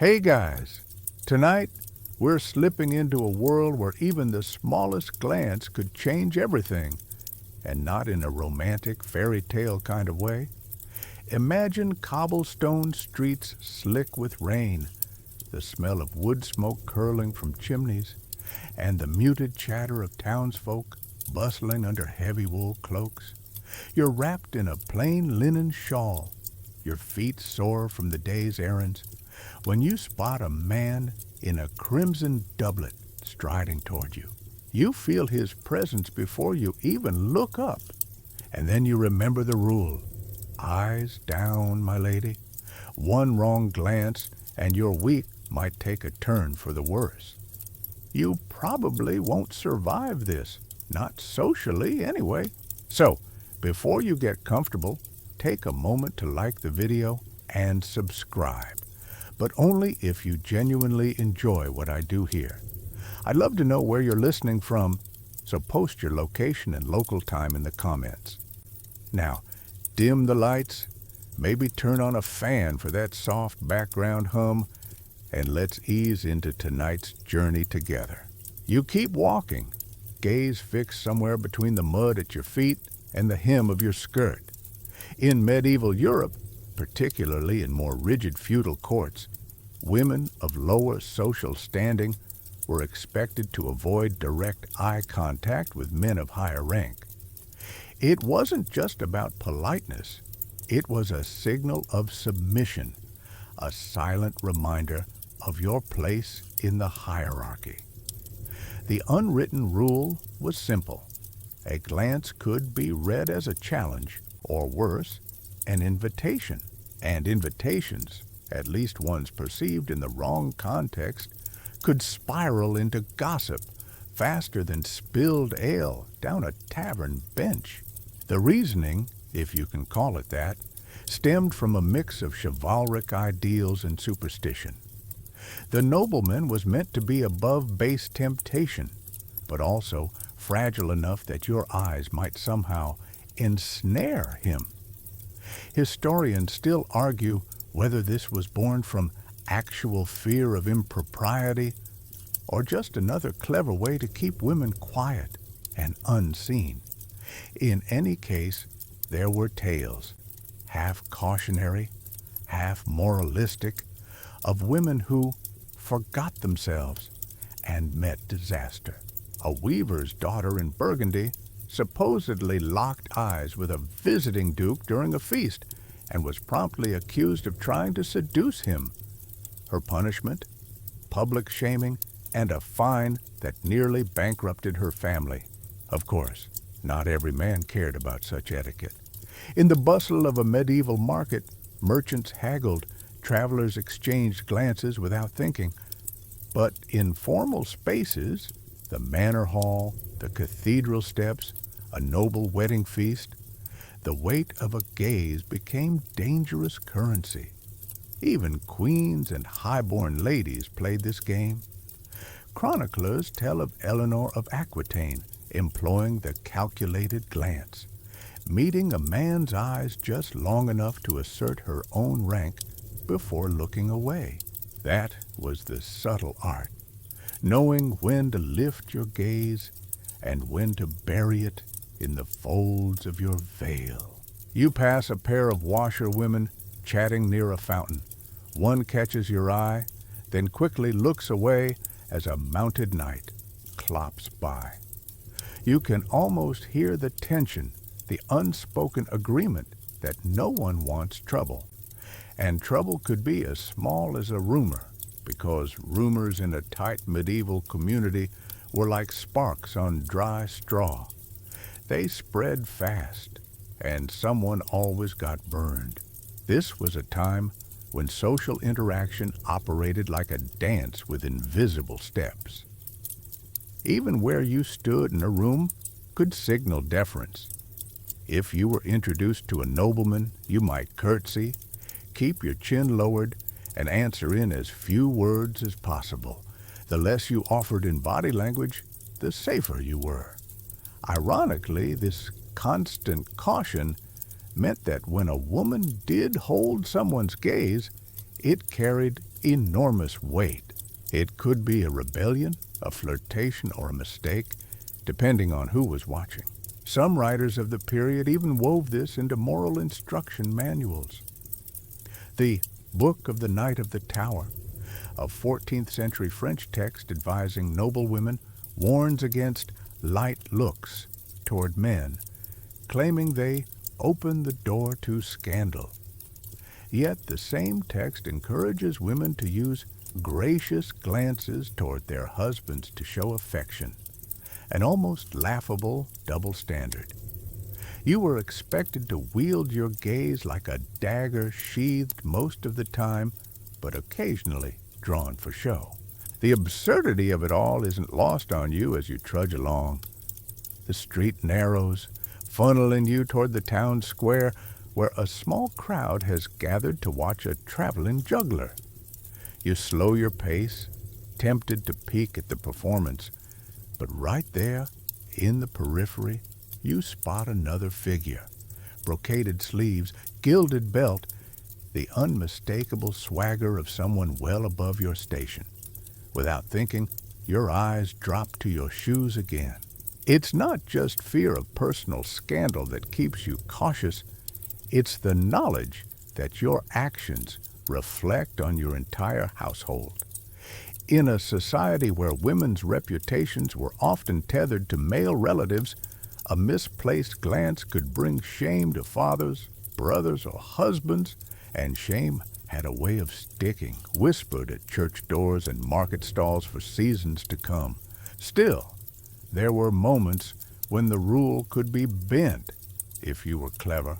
Hey guys, tonight we're slipping into a world where even the smallest glance could change everything, and not in a romantic fairy tale kind of way. Imagine cobblestone streets slick with rain, the smell of wood smoke curling from chimneys, and the muted chatter of townsfolk bustling under heavy wool cloaks. You're wrapped in a plain linen shawl, your feet sore from the day's errands, when you spot a man in a crimson doublet striding toward you. You feel his presence before you even look up, and then you remember the rule. Eyes down, my lady. One wrong glance, and your week might take a turn for the worse. You probably won't survive this, not socially anyway. So, before you get comfortable, take a moment to like the video and subscribe, but only if you genuinely enjoy what I do here. I'd love to know where you're listening from, so post your location and local time in the comments. Now, dim the lights, maybe turn on a fan for that soft background hum, and let's ease into tonight's journey together. You keep walking, gaze fixed somewhere between the mud at your feet and the hem of your skirt. In medieval Europe, particularly in more rigid feudal courts, women of lower social standing were expected to avoid direct eye contact with men of higher rank. It wasn't just about politeness, it was a signal of submission, a silent reminder of your place in the hierarchy. The unwritten rule was simple. A glance could be read as a challenge, or worse, an invitation. And invitations, at least ones perceived in the wrong context, could spiral into gossip faster than spilled ale down a tavern bench. The reasoning, if you can call it that, stemmed from a mix of chivalric ideals and superstition. The nobleman was meant to be above base temptation, but also fragile enough that your eyes might somehow ensnare him. Historians still argue whether this was born from actual fear of impropriety or just another clever way to keep women quiet and unseen. In any case, there were tales, half cautionary, half moralistic, of women who forgot themselves and met disaster. A weaver's daughter in Burgundy supposedly locked eyes with a visiting duke during a feast and was promptly accused of trying to seduce him. Her punishment? Public shaming and a fine that nearly bankrupted her family. Of course, not every man cared about such etiquette. In the bustle of a medieval market, merchants haggled, travelers exchanged glances without thinking. But in formal spaces, the manor hall, the cathedral steps, a noble wedding feast, the weight of a gaze became dangerous currency. Even queens and high-born ladies played this game. Chroniclers tell of Eleanor of Aquitaine employing the calculated glance, meeting a man's eyes just long enough to assert her own rank before looking away. That was the subtle art, knowing when to lift your gaze and when to bury it in the folds of your veil. You pass a pair of washerwomen chatting near a fountain. One catches your eye, then quickly looks away as a mounted knight clops by. You can almost hear the tension, the unspoken agreement that no one wants trouble. And trouble could be as small as a rumor, because rumors in a tight medieval community were like sparks on dry straw. They spread fast, and someone always got burned. This was a time when social interaction operated like a dance with invisible steps. Even where you stood in a room could signal deference. If you were introduced to a nobleman, you might curtsy, keep your chin lowered, and answer in as few words as possible. The less you offered in body language, the safer you were. Ironically, this constant caution meant that when a woman did hold someone's gaze, it carried enormous weight. It could be a rebellion, a flirtation, or a mistake, depending on who was watching. Some writers of the period even wove this into moral instruction manuals. The Book of the Knight of the Tower, a 14th century French text advising noblewomen, warns against light looks toward men, claiming they open the door to scandal. Yet the same text encourages women to use gracious glances toward their husbands to show affection, an almost laughable double standard. You were expected to wield your gaze like a dagger sheathed most of the time, but occasionally drawn for show. The absurdity of it all isn't lost on you as you trudge along. The street narrows, funneling you toward the town square, where a small crowd has gathered to watch a traveling juggler. You slow your pace, tempted to peek at the performance, but right there, in the periphery, you spot another figure. Brocaded sleeves, gilded belt, the unmistakable swagger of someone well above your station. Without thinking, your eyes drop to your shoes again. It's not just fear of personal scandal that keeps you cautious. It's the knowledge that your actions reflect on your entire household. In a society where women's reputations were often tethered to male relatives, a misplaced glance could bring shame to fathers, brothers, or husbands, and shame had a way of sticking, whispered at church doors and market stalls for seasons to come. Still, there were moments when the rule could be bent if you were clever.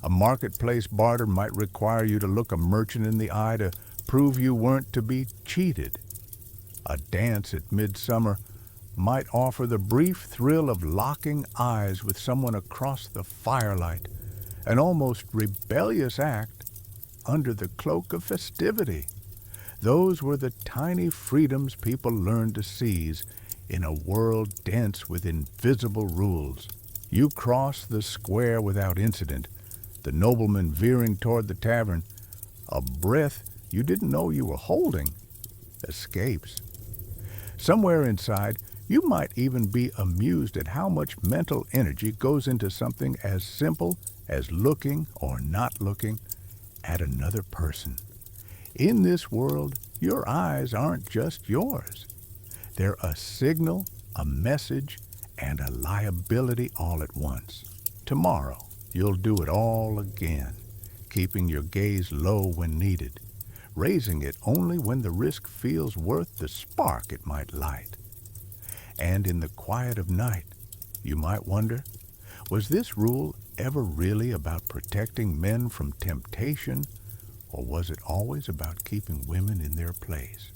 A marketplace barter might require you to look a merchant in the eye to prove you weren't to be cheated. A dance at midsummer might offer the brief thrill of locking eyes with someone across the firelight, an almost rebellious act under the cloak of festivity. Those were the tiny freedoms people learned to seize in a world dense with invisible rules. You cross the square without incident, the nobleman veering toward the tavern. A breath you didn't know you were holding escapes. Somewhere inside, you might even be amused at how much mental energy goes into something as simple as looking or not looking at another person. In this world, your eyes aren't just yours. They're a signal, a message, and a liability all at once. Tomorrow, you'll do it all again, keeping your gaze low when needed, raising it only when the risk feels worth the spark it might light. And in the quiet of night, you might wonder, was this rule ever really about protecting men from temptation, or was it always about keeping women in their place?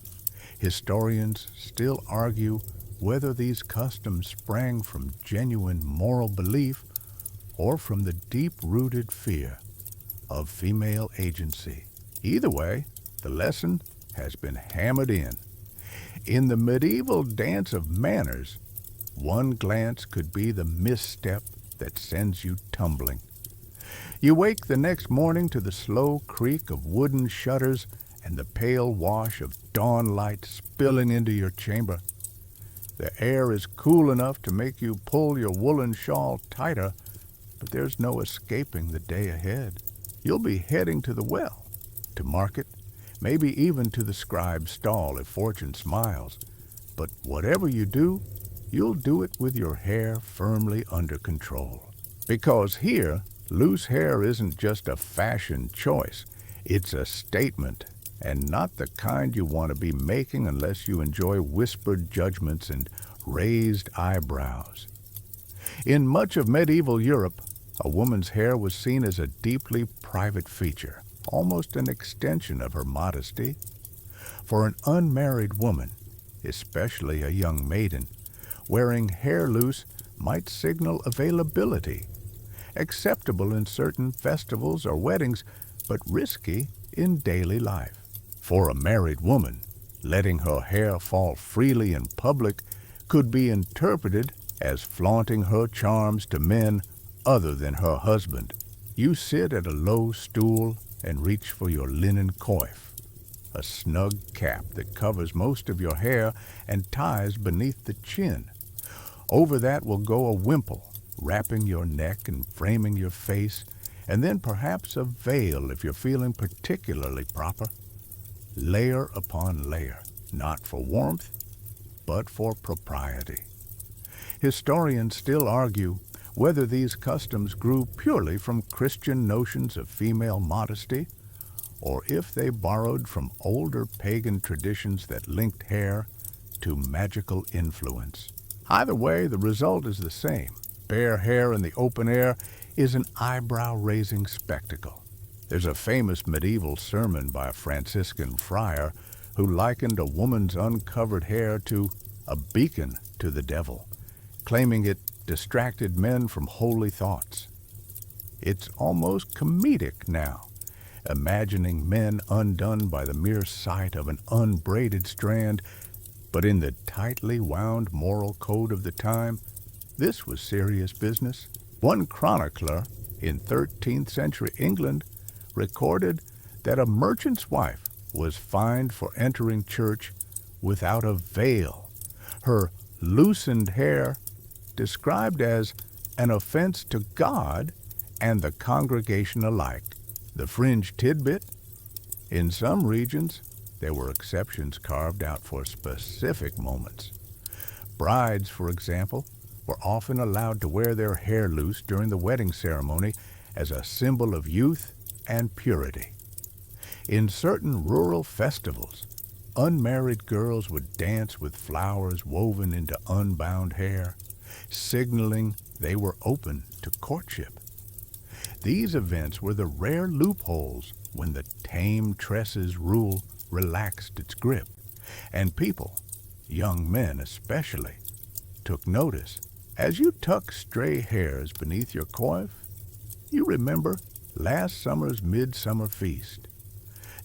Historians still argue whether these customs sprang from genuine moral belief or from the deep-rooted fear of female agency. Either way, the lesson has been hammered in. In the medieval dance of manners, one glance could be the misstep that sends you tumbling. You wake the next morning to the slow creak of wooden shutters and the pale wash of dawn light spilling into your chamber. The air is cool enough to make you pull your woolen shawl tighter, but there's no escaping the day ahead. You'll be heading to the well, to market, maybe even to the scribe's stall if fortune smiles. But whatever you do, you'll do it with your hair firmly under control. Because here, loose hair isn't just a fashion choice. It's a statement, and not the kind you want to be making unless you enjoy whispered judgments and raised eyebrows. In much of medieval Europe, a woman's hair was seen as a deeply private feature, almost an extension of her modesty. For an unmarried woman, especially a young maiden, wearing hair loose might signal availability, acceptable in certain festivals or weddings, but risky in daily life. For a married woman, letting her hair fall freely in public could be interpreted as flaunting her charms to men other than her husband. You sit at a low stool and reach for your linen coif. a snug cap that covers most of your hair and ties beneath the chin. Over that will go a wimple, wrapping your neck and framing your face, and then perhaps a veil if you're feeling particularly proper. Layer upon layer, not for warmth, but for propriety. Historians still argue whether these customs grew purely from Christian notions of female modesty, or if they borrowed from older pagan traditions that linked hair to magical influence. Either way, the result is the same. Bare hair in the open air is an eyebrow-raising spectacle. There's a famous medieval sermon by a Franciscan friar who likened a woman's uncovered hair to a beacon to the devil, claiming it distracted men from holy thoughts. It's almost comedic now, imagining men undone by the mere sight of an unbraided strand, but in the tightly wound moral code of the time, this was serious business. One chronicler in 13th century England recorded that a merchant's wife was fined for entering church without a veil, her loosened hair described as an offense to God and the congregation alike. The fringe tidbit? In some regions, there were exceptions carved out for specific moments. Brides, for example, were often allowed to wear their hair loose during the wedding ceremony as a symbol of youth and purity. In certain rural festivals, unmarried girls would dance with flowers woven into unbound hair, signaling they were open to courtship. These events were the rare loopholes when the tame tresses rule relaxed its grip, and people, young men especially, took notice. As you tuck stray hairs beneath your coif, you remember last summer's midsummer feast.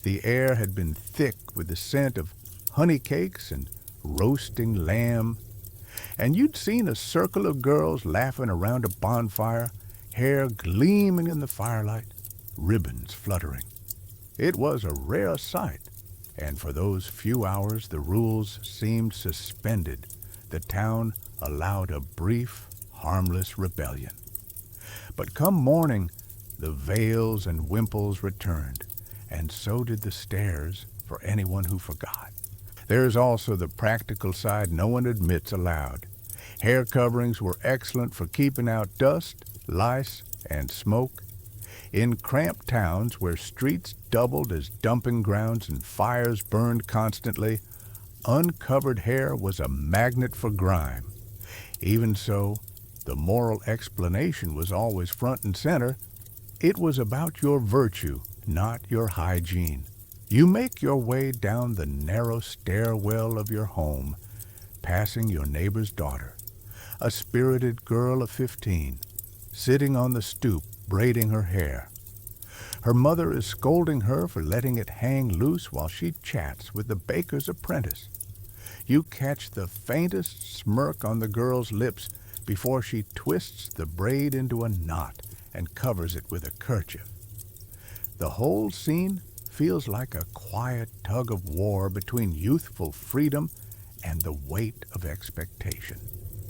The air had been thick with the scent of honey cakes and roasting lamb, and you'd seen a circle of girls laughing around a bonfire, hair gleaming in the firelight, ribbons fluttering. It was a rare sight, and for those few hours the rules seemed suspended. The town allowed a brief, harmless rebellion. But come morning, the veils and wimples returned, and so did the stares for anyone who forgot. There's also the practical side no one admits aloud. Hair coverings were excellent for keeping out dust, lice, and smoke. In cramped towns where streets doubled as dumping grounds and fires burned constantly, uncovered hair was a magnet for grime. Even so, the moral explanation was always front and center. It was about your virtue, not your hygiene. You make your way down the narrow stairwell of your home, passing your neighbor's daughter, a spirited girl of 15, sitting on the stoop braiding her hair. Her mother is scolding her for letting it hang loose while she chats with the baker's apprentice. You catch the faintest smirk on the girl's lips before she twists the braid into a knot and covers it with a kerchief. The whole scene feels like a quiet tug of war between youthful freedom and the weight of expectation.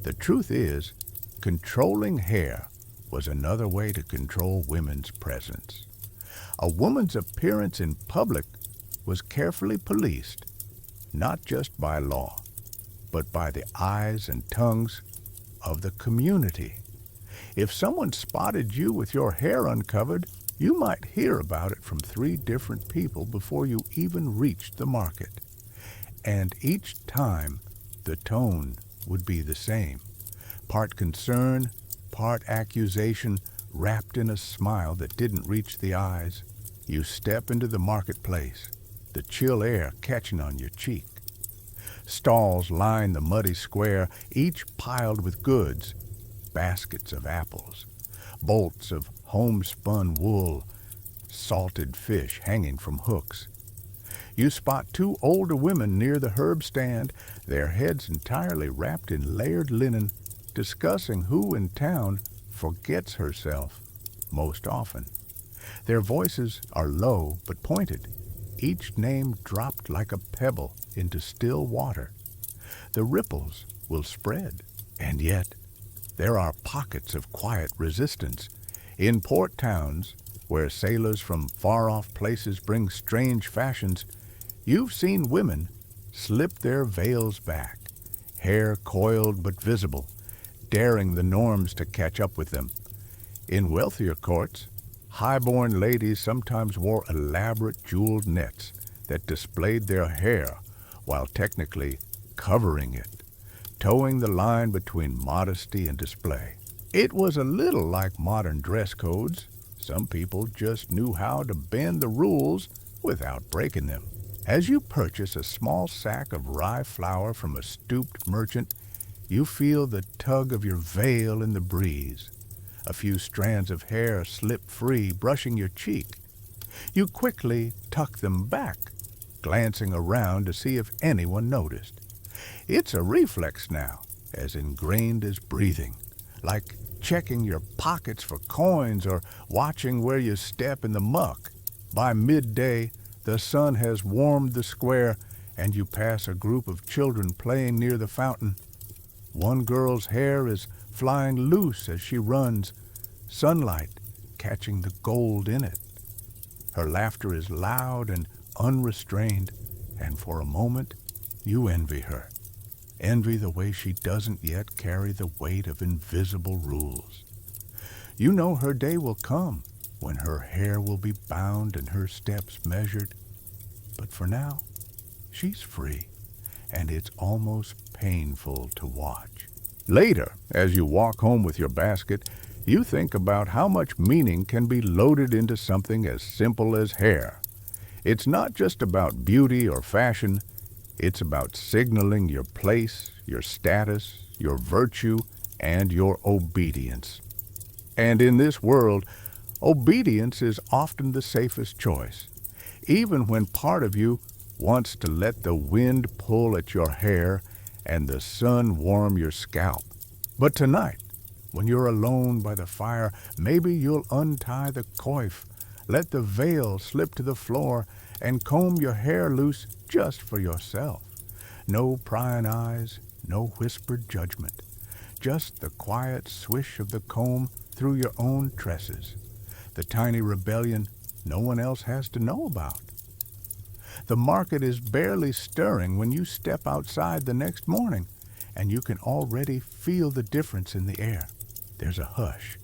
The truth is, controlling hair was another way to control women's presence. A woman's appearance in public was carefully policed, not just by law, but by the eyes and tongues of the community. If someone spotted you with your hair uncovered, you might hear about it from 3 different people before you even reached the market. And each time, the tone would be the same. Part concern, part accusation, wrapped in a smile that didn't reach the eyes. You step into the marketplace, the chill air catching on your cheek. Stalls line the muddy square, each piled with goods, baskets of apples, bolts of homespun wool, salted fish hanging from hooks. You spot 2 older women near the herb stand, their heads entirely wrapped in layered linen, discussing who in town forgets herself most often. Their voices are low but pointed. each name dropped like a pebble into still water. The ripples will spread, and yet there are pockets of quiet resistance. In port towns, where sailors from far-off places bring strange fashions, you've seen women slip their veils back, hair coiled but visible, daring the norms to catch up with them. In wealthier courts, high-born ladies sometimes wore elaborate jeweled nets that displayed their hair while technically covering it, towing the line between modesty and display. It was a little like modern dress codes. Some people just knew how to bend the rules without breaking them. As you purchase a small sack of rye flour from a stooped merchant, you feel the tug of your veil in the breeze. A few strands of hair slip free, brushing your cheek. You quickly tuck them back, glancing around to see if anyone noticed. It's a reflex now, as ingrained as breathing, like checking your pockets for coins or watching where you step in the muck. By midday, the sun has warmed the square, and you pass a group of children playing near the fountain. One girl's hair is flying loose as she runs, sunlight catching the gold in it. Her laughter is loud and unrestrained, and for a moment you envy her. Envy the way she doesn't yet carry the weight of invisible rules. You know her day will come when her hair will be bound and her steps measured. But for now, she's free, and it's almost painful to watch. Later, as you walk home with your basket, you think about how much meaning can be loaded into something as simple as hair. It's not just about beauty or fashion. It's about signaling your place, your status, your virtue, and your obedience. And in this world, obedience is often the safest choice, even when part of you wants to let the wind pull at your hair and the sun warm your scalp. But tonight, when you're alone by the fire, maybe you'll untie the coif, let the veil slip to the floor, and comb your hair loose just for yourself. No prying eyes, no whispered judgment, just the quiet swish of the comb through your own tresses, the tiny rebellion no one else has to know about. The market is barely stirring when you step outside the next morning, and you can already feel the difference in the air. There's a hush,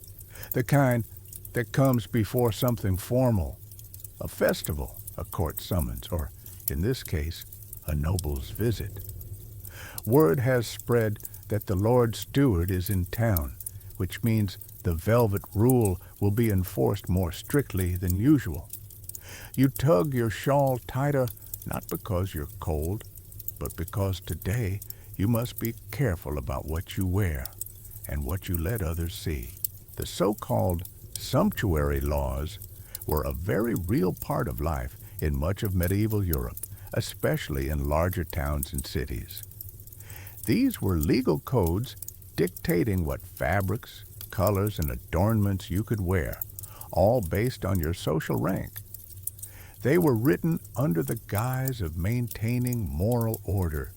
the kind that comes before something formal, a festival, a court summons, or, in this case, a noble's visit. Word has spread that the Lord Steward is in town, which means the velvet rule will be enforced more strictly than usual. You tug your shawl tighter, not because you're cold, but because today you must be careful about what you wear and what you let others see. The so-called sumptuary laws were a very real part of life in much of medieval Europe, especially in larger towns and cities. These were legal codes dictating what fabrics, colors, and adornments you could wear, all based on your social rank. They were written under the guise of maintaining moral order,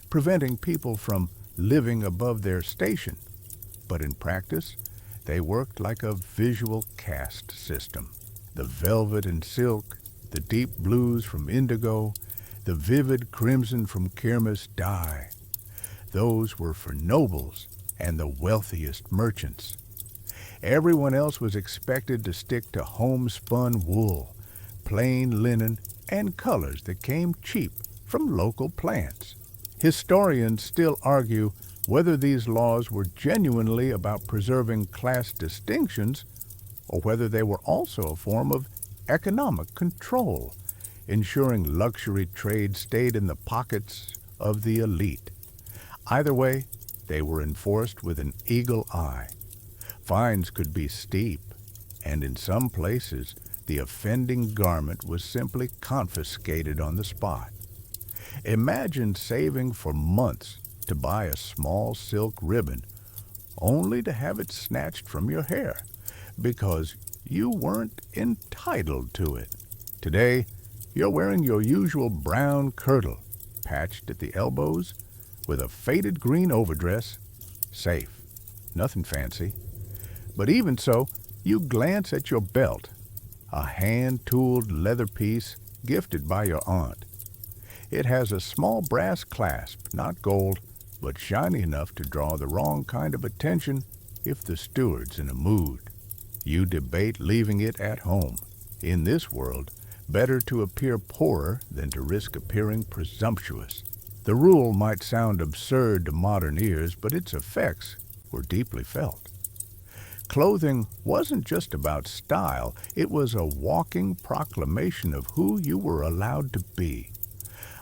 preventing people from living above their station. But in practice, they worked like a visual caste system. The velvet and silk, the deep blues from indigo, the vivid crimson from kermes dye. Those were for nobles and the wealthiest merchants. Everyone else was expected to stick to homespun wool, plain linen, and colors that came cheap from local plants. Historians still argue whether these laws were genuinely about preserving class distinctions or whether they were also a form of economic control, ensuring luxury trade stayed in the pockets of the elite. Either way, they were enforced with an eagle eye. Fines could be steep, and in some places, the offending garment was simply confiscated on the spot. Imagine saving for months to buy a small silk ribbon, only to have it snatched from your hair because you weren't entitled to it. Today, You're wearing your usual brown kirtle, patched at the elbows, with a faded green overdress. Safe. Nothing fancy. But even so, you glance at your belt, a hand-tooled leather piece gifted by your aunt. It has a small brass clasp, not gold, but shiny enough to draw the wrong kind of attention if the steward's in a mood. You debate leaving it at home. In this world, better to appear poorer than to risk appearing presumptuous. The rule might sound absurd to modern ears, but its effects were deeply felt. Clothing wasn't just about style, it was a walking proclamation of who you were allowed to be.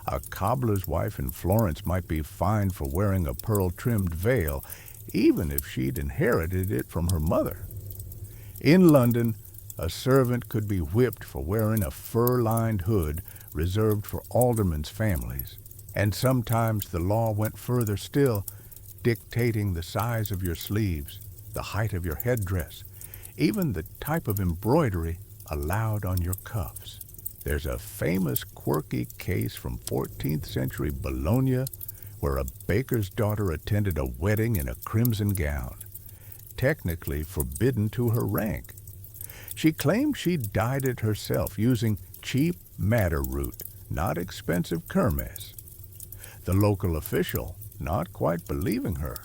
A cobbler's wife in Florence might be fined for wearing a pearl-trimmed veil, even if she'd inherited it from her mother. In London, a servant could be whipped for wearing a fur-lined hood reserved for aldermen's families. And sometimes the law went further still, dictating the size of your sleeves, the height of your headdress, even the type of embroidery allowed on your cuffs. There's a famous quirky case from 14th century Bologna where a baker's daughter attended a wedding in a crimson gown, technically forbidden to her rank. She claimed she dyed it herself using cheap madder root, not expensive kermes. The local official, not quite believing her,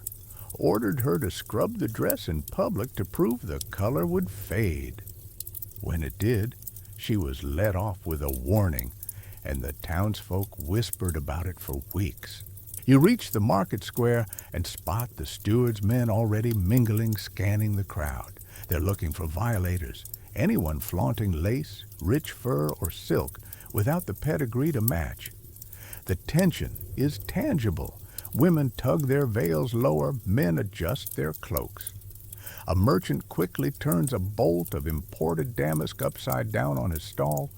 ordered her to scrub the dress in public to prove the color would fade. When it did, she was let off with a warning, and the townsfolk whispered about it for weeks. You reach the market square and spot the steward's men already mingling, scanning the crowd. They're looking for violators, anyone flaunting lace, rich fur, or silk without the pedigree to match. The tension is tangible. Women tug their veils lower, men adjust their cloaks. A merchant quickly turns a bolt of imported damask upside down on his stall,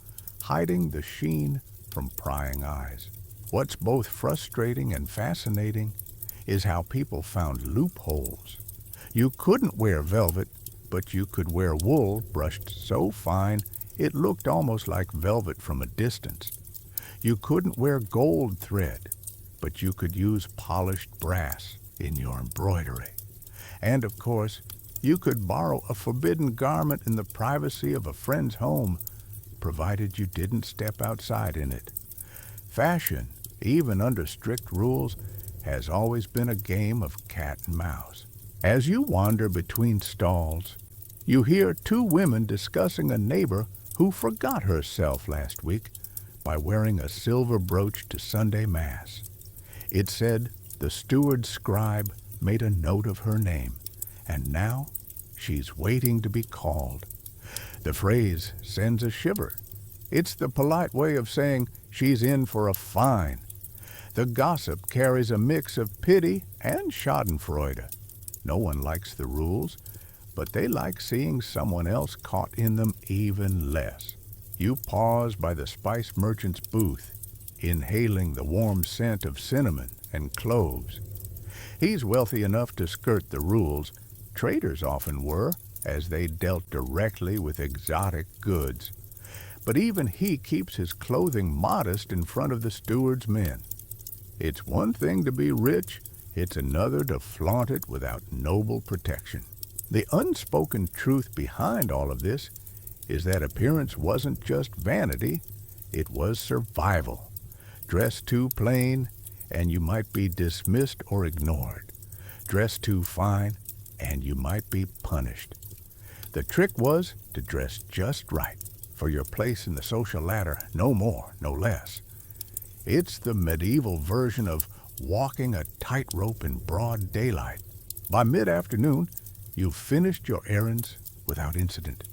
hiding the sheen from prying eyes. What's both frustrating and fascinating is how people found loopholes. You couldn't wear velvet, but you could wear wool brushed so fine it looked almost like velvet from a distance. You couldn't wear gold thread, but you could use polished brass in your embroidery. And of course, you could borrow a forbidden garment in the privacy of a friend's home, provided you didn't step outside in it. Fashion, even under strict rules, has always been a game of cat and mouse. As you wander between stalls, you hear two women discussing a neighbor who forgot herself last week by wearing a silver brooch to Sunday Mass. It said the steward's scribe made a note of her name, and now she's waiting to be called. The phrase sends a shiver. It's the polite way of saying she's in for a fine. The gossip carries a mix of pity and schadenfreude. No one likes the rules, but they like seeing someone else caught in them even less. You pause by the spice merchant's booth, inhaling the warm scent of cinnamon and cloves. He's wealthy enough to skirt the rules. Traders often were, as they dealt directly with exotic goods. But even he keeps his clothing modest in front of the steward's men. It's one thing to be rich, it's another to flaunt it without noble protection. The unspoken truth behind all of this is that appearance wasn't just vanity, it was survival. Dress too plain, and you might be dismissed or ignored. Dress too fine, and you might be punished. The trick was to dress just right for your place in the social ladder, no more, no less. It's the medieval version of walking a tightrope in broad daylight. By mid-afternoon, you've finished your errands without incident.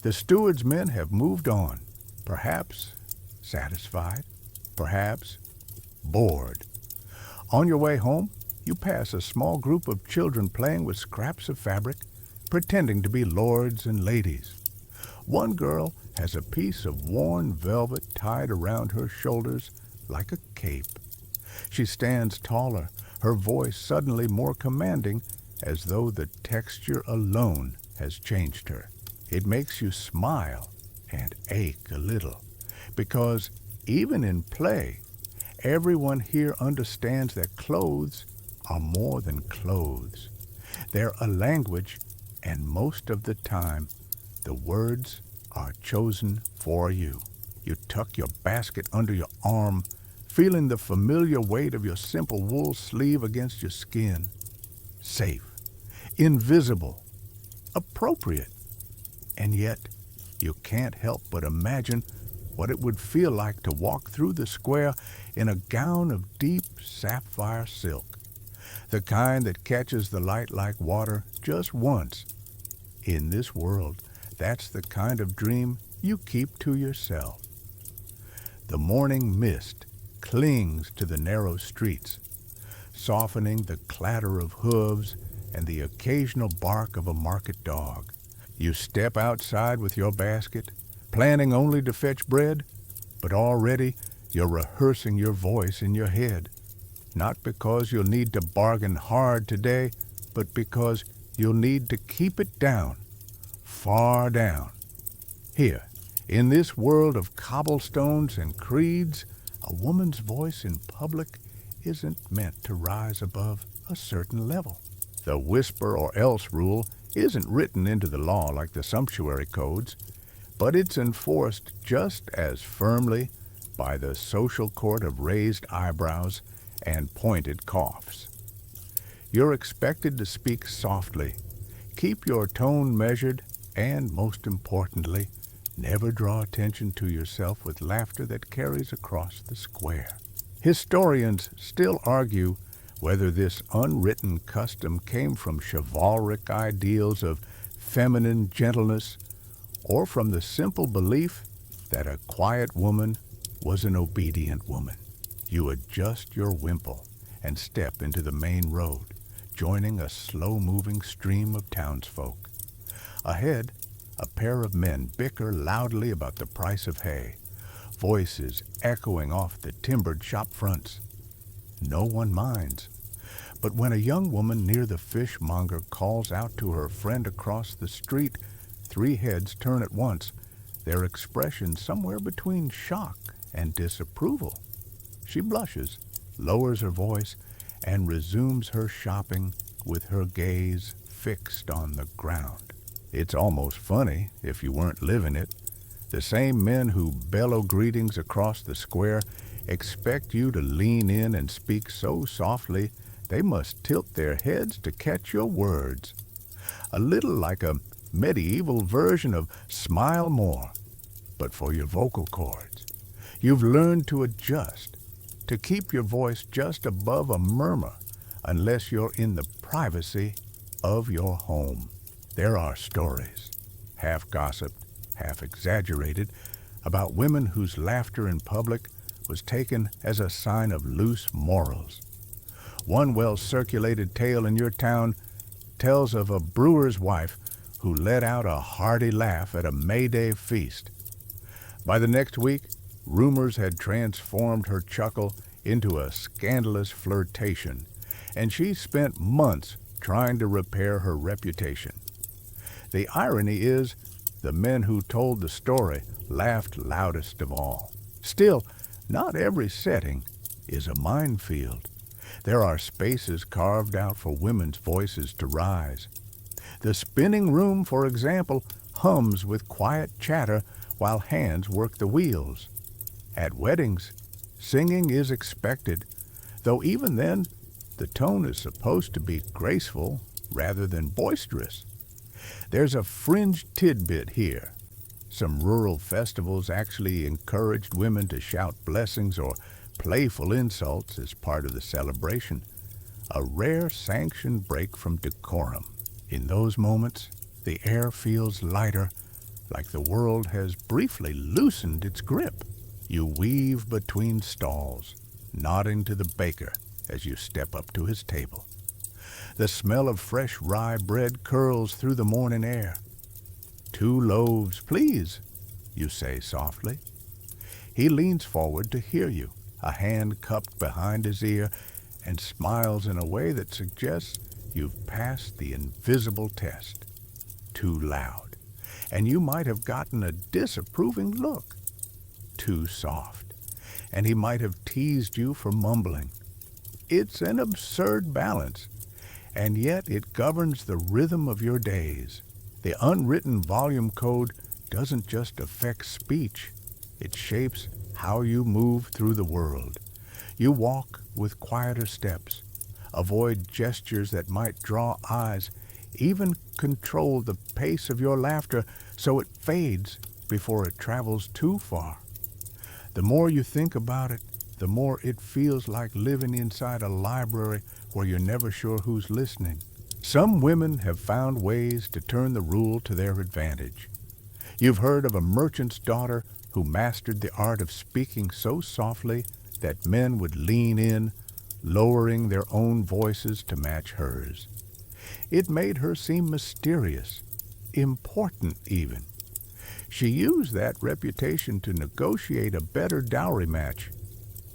The steward's men have moved on, perhaps satisfied, perhaps bored. On your way home, you pass a small group of children playing with scraps of fabric, pretending to be lords and ladies. One girl has a piece of worn velvet tied around her shoulders like a cape. She stands taller, her voice suddenly more commanding, as though the texture alone has changed her. It makes you smile and ache a little, because even in play, everyone here understands that clothes are more than clothes. They're a language, and most of the time, the words are chosen for you. You tuck your basket under your arm, feeling the familiar weight of your simple wool sleeve against your skin. Safe, invisible, appropriate. And yet, you can't help but imagine what it would feel like to walk through the square in a gown of deep sapphire silk, the kind that catches the light like water just once. In this world, that's the kind of dream you keep to yourself. The morning mist clings to the narrow streets, softening the clatter of hooves and the occasional bark of a market dog. You step outside with your basket, planning only to fetch bread, but already you're rehearsing your voice in your head. Not because you'll need to bargain hard today, but because you'll need to keep it down, far down. Here, in this world of cobblestones and creeds, a woman's voice in public isn't meant to rise above a certain level. The whisper or else rule isn't written into the law like the sumptuary codes, but it's enforced just as firmly by the social court of raised eyebrows and pointed coughs. You're expected to speak softly, keep your tone measured, and most importantly, never draw attention to yourself with laughter that carries across the square. Historians still argue whether this unwritten custom came from chivalric ideals of feminine gentleness or from the simple belief that a quiet woman was an obedient woman. You adjust your wimple and step into the main road, joining a slow-moving stream of townsfolk. Ahead, a pair of men bicker loudly about the price of hay, voices echoing off the timbered shop fronts. No one minds. But when a young woman near the fishmonger calls out to her friend across the street, three heads turn at once, their expression somewhere between shock and disapproval. She blushes, lowers her voice, and resumes her shopping with her gaze fixed on the ground. It's almost funny, if you weren't living it. The same men who bellow greetings across the square expect you to lean in and speak so softly they must tilt their heads to catch your words. A little like a medieval version of Smile More, but for your vocal cords. You've learned to adjust, to keep your voice just above a murmur, unless you're in the privacy of your home. There are stories, half gossiped, half exaggerated, about women whose laughter in public was taken as a sign of loose morals. One well-circulated tale in your town tells of a brewer's wife who let out a hearty laugh at a May Day feast. By the next week, rumors had transformed her chuckle into a scandalous flirtation, and she spent months trying to repair her reputation. The irony is, the men who told the story laughed loudest of all. Still, not every setting is a minefield. There are spaces carved out for women's voices to rise. The spinning room, for example, hums with quiet chatter while hands work the wheels. At weddings, singing is expected, though even then, the tone is supposed to be graceful rather than boisterous. There's a fringe tidbit here. Some rural festivals actually encouraged women to shout blessings or playful insults as part of the celebration, a rare sanctioned break from decorum. In those moments, the air feels lighter, like the world has briefly loosened its grip. You weave between stalls, nodding to the baker as you step up to his table. The smell of fresh rye bread curls through the morning air. 2 loaves, please, you say softly. He leans forward to hear you, a hand cupped behind his ear, and smiles in a way that suggests you've passed the invisible test. Too loud, and you might have gotten a disapproving look. too soft, and he might have teased you for mumbling. It's an absurd balance, and yet it governs the rhythm of your days. The unwritten volume code doesn't just affect speech, it shapes how you move through the world. You walk with quieter steps, avoid gestures that might draw eyes, even control the pace of your laughter so it fades before it travels too far. The more you think about it, the more it feels like living inside a library where you're never sure who's listening. Some women have found ways to turn the rule to their advantage. You've heard of a merchant's daughter who mastered the art of speaking so softly that men would lean in, lowering their own voices to match hers. It made her seem mysterious, important even. She used that reputation to negotiate a better dowry match,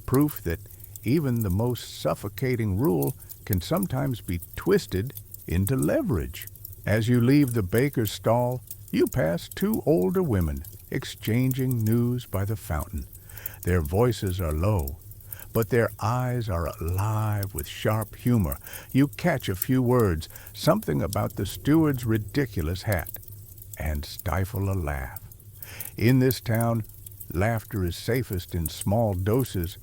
proof that even the most suffocating rule can sometimes be twisted into leverage. As you leave the baker's stall, you pass two older women exchanging news by the fountain. Their voices are low, but their eyes are alive with sharp humor. You catch a few words, something about the steward's ridiculous hat, and stifle a laugh. In this town, laughter is safest in small doses,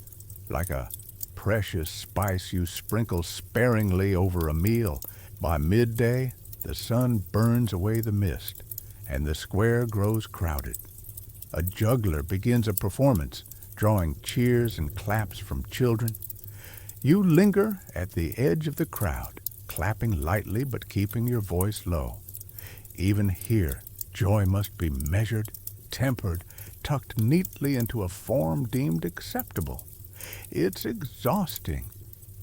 like a precious spice you sprinkle sparingly over a meal. By midday, the sun burns away the mist, and the square grows crowded. A juggler begins a performance, drawing cheers and claps from children. You linger at the edge of the crowd, clapping lightly but keeping your voice low. Even here, joy must be measured, tempered, tucked neatly into a form deemed acceptable. It's exhausting,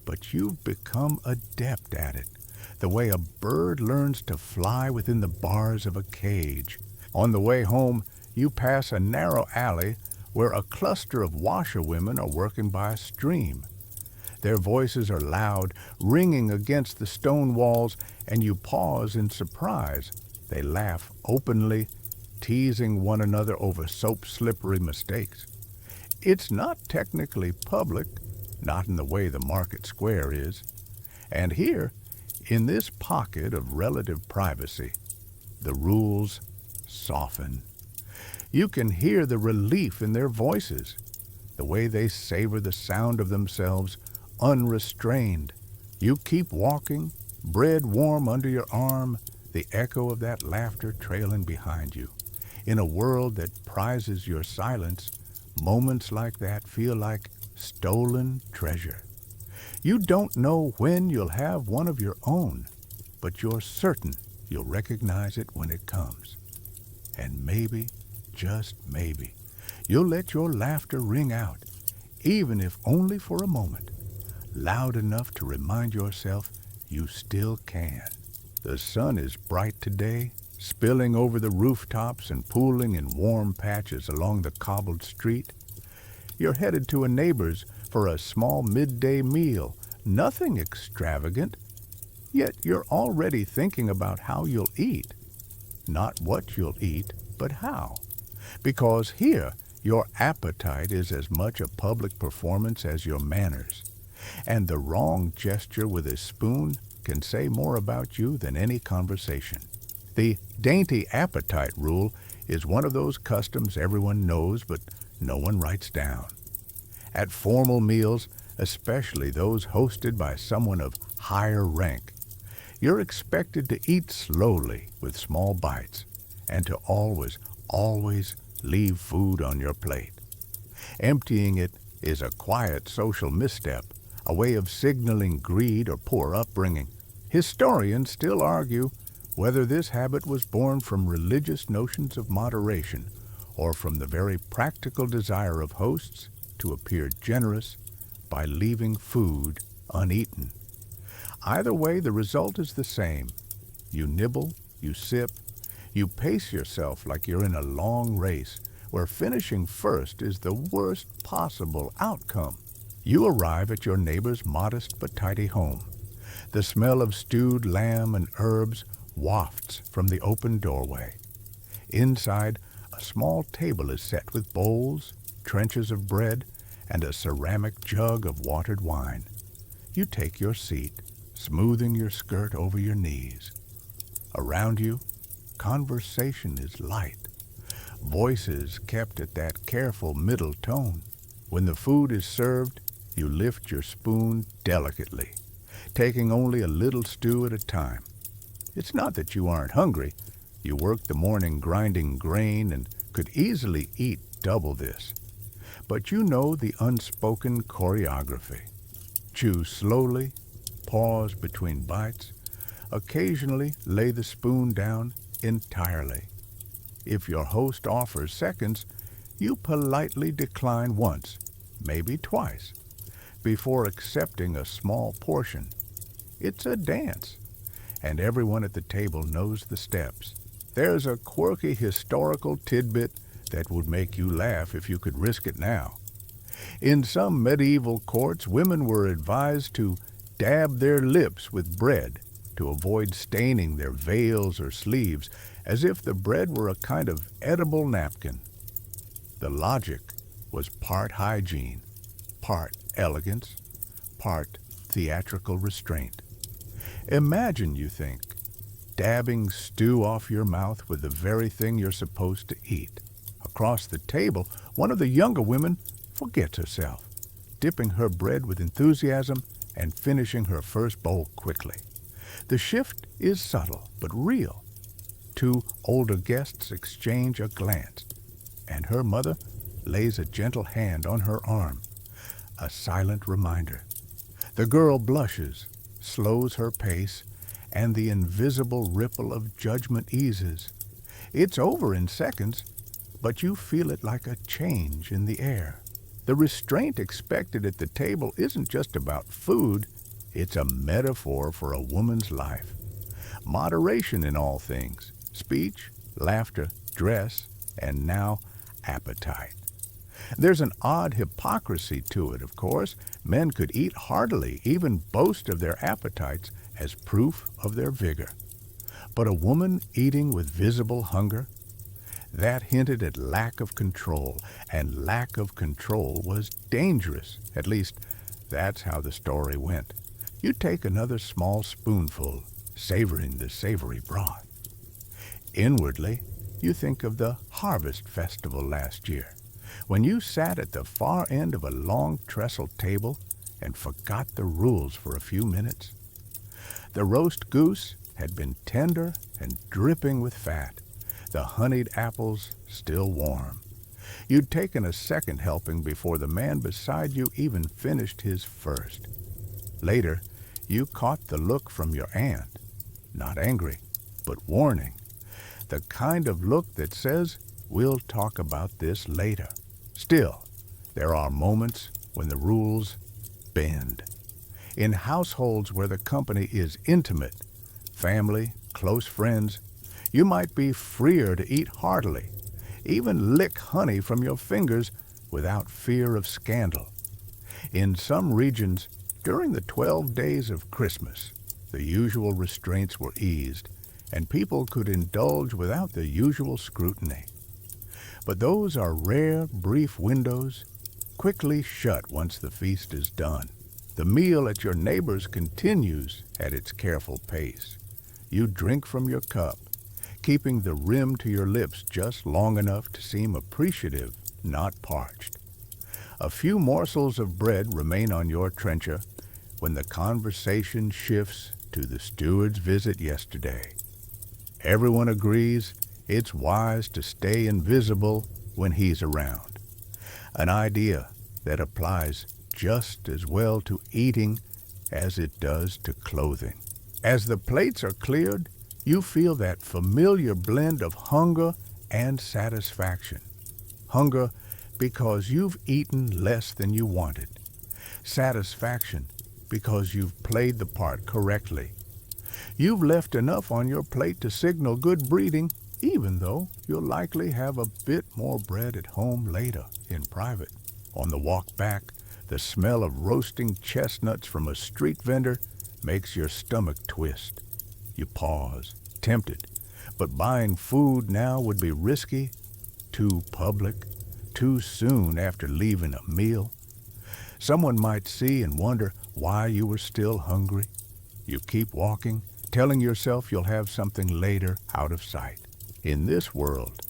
but you've become adept at it, the way a bird learns to fly within the bars of a cage. On the way home, you pass a narrow alley where a cluster of washerwomen are working by a stream. Their voices are loud, ringing against the stone walls, and you pause in surprise. They laugh openly, teasing one another over soap-slippery mistakes. It's not technically public, not in the way the market square is. And here, in this pocket of relative privacy, the rules soften. You can hear the relief in their voices, the way they savor the sound of themselves unrestrained. You keep walking, bread warm under your arm, the echo of that laughter trailing behind you. In a world that prizes your silence, moments like that feel like stolen treasure. You don't know when you'll have one of your own, but you're certain you'll recognize it when it comes. And maybe, just maybe, you'll let your laughter ring out, even if only for a moment, loud enough to remind yourself you still can. The sun is bright today, spilling over the rooftops and pooling in warm patches along the cobbled street. You're headed to a neighbor's for a small midday meal, nothing extravagant, yet you're already thinking about how you'll eat. Not what you'll eat, but how. Because here, your appetite is as much a public performance as your manners, and the wrong gesture with a spoon can say more about you than any conversation. The dainty appetite rule is one of those customs everyone knows but no one writes down. At formal meals, especially those hosted by someone of higher rank, you're expected to eat slowly with small bites and to always leave food on your plate. Emptying it is a quiet social misstep, a way of signaling greed or poor upbringing. Historians still argue whether this habit was born from religious notions of moderation or from the very practical desire of hosts to appear generous by leaving food uneaten. Either way, the result is the same. You nibble, you sip, you pace yourself like you're in a long race where finishing first is the worst possible outcome. You arrive at your neighbor's modest but tidy home. The smell of stewed lamb and herbs wafts from the open doorway. Inside, a small table is set with bowls, trenchers of bread and a ceramic jug of watered wine. You take your seat, smoothing your skirt over your knees. Around you, conversation is light. Voices kept at that careful middle tone. When the food is served, you lift your spoon delicately, taking only a little stew at a time. It's not that you aren't hungry. You worked the morning grinding grain and could easily eat double this. But you know the unspoken choreography. Chew slowly, pause between bites, occasionally lay the spoon down entirely. If your host offers seconds, you politely decline once, maybe twice, before accepting a small portion. It's a dance, and everyone at the table knows the steps. There's a quirky historical tidbit that would make you laugh if you could risk it now. In some medieval courts, women were advised to dab their lips with bread to avoid staining their veils or sleeves, as if the bread were a kind of edible napkin. The logic was part hygiene, part elegance, part theatrical restraint. Imagine, you think, dabbing stew off your mouth with the very thing you're supposed to eat. Across the table, one of the younger women forgets herself, dipping her bread with enthusiasm and finishing her first bowl quickly. The shift is subtle but real. Two older guests exchange a glance, and her mother lays a gentle hand on her arm, a silent reminder. The girl blushes, slows her pace, and the invisible ripple of judgment eases. It's over in seconds, but you feel it like a change in the air. The restraint expected at the table isn't just about food, it's a metaphor for a woman's life. Moderation in all things, speech, laughter, dress, and now appetite. There's an odd hypocrisy to it, of course. Men could eat heartily, even boast of their appetites as proof of their vigor. But a woman eating with visible hunger? That hinted at lack of control, and lack of control was dangerous. At least, that's how the story went. You take another small spoonful, savoring the savory broth. Inwardly, you think of the harvest festival last year, when you sat at the far end of a long trestle table and forgot the rules for a few minutes. The roast goose had been tender and dripping with fat, the honeyed apples still warm. You'd taken a second helping before the man beside you even finished his first. Later, you caught the look from your aunt, not angry, but warning, the kind of look that says, "We'll talk about this later." Still, there are moments when the rules bend. In households where the company is intimate, family, close friends, you might be freer to eat heartily, even lick honey from your fingers without fear of scandal. In some regions, during the 12 days of Christmas, the usual restraints were eased, and people could indulge without the usual scrutiny. But those are rare, brief windows, quickly shut once the feast is done. The meal at your neighbor's continues at its careful pace. You drink from your cup, keeping the rim to your lips just long enough to seem appreciative, not parched. A few morsels of bread remain on your trencher when the conversation shifts to the steward's visit yesterday. Everyone agrees it's wise to stay invisible when he's around, an idea that applies just as well to eating as it does to clothing. As the plates are cleared, you feel that familiar blend of hunger and satisfaction. Hunger because you've eaten less than you wanted. Satisfaction because you've played the part correctly. You've left enough on your plate to signal good breeding, even though you'll likely have a bit more bread at home later, in private. On the walk back, the smell of roasting chestnuts from a street vendor makes your stomach twist. You pause, tempted, but buying food now would be risky, too public, too soon after leaving a meal. Someone might see and wonder why you were still hungry. You keep walking, telling yourself you'll have something later out of sight. In this world,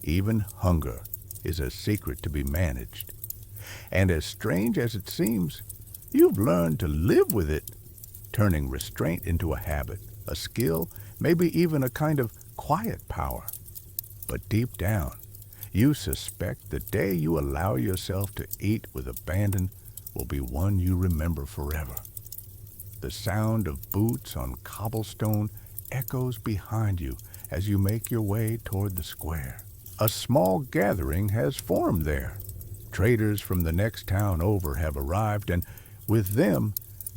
even hunger is a secret to be managed. And as strange as it seems, you've learned to live with it, turning restraint into a habit, a skill, maybe even a kind of quiet power. But deep down, you suspect the day you allow yourself to eat with abandon will be one you remember forever. The sound of boots on cobblestone echoes behind you as you make your way toward the square. A small gathering has formed there. Traders from the next town over have arrived, and with them,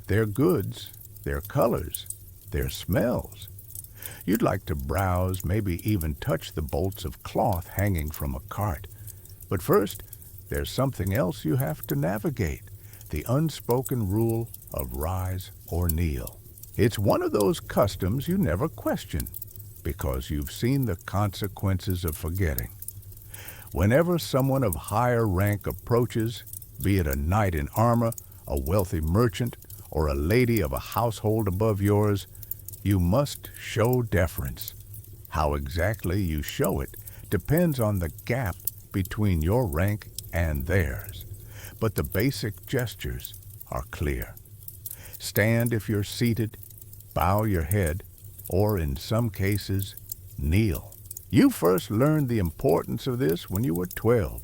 their goods, their colors, their smells. You'd like to browse, maybe even touch the bolts of cloth hanging from a cart. But first, there's something else you have to navigate, the unspoken rule of rise or kneel. It's one of those customs you never question, because you've seen the consequences of forgetting. Whenever someone of higher rank approaches, be it a knight in armor, a wealthy merchant, or a lady of a household above yours, you must show deference. How exactly you show it depends on the gap between your rank and theirs, but the basic gestures are clear. Stand if you're seated, bow your head, or in some cases, kneel. You first learned the importance of this when you were 12.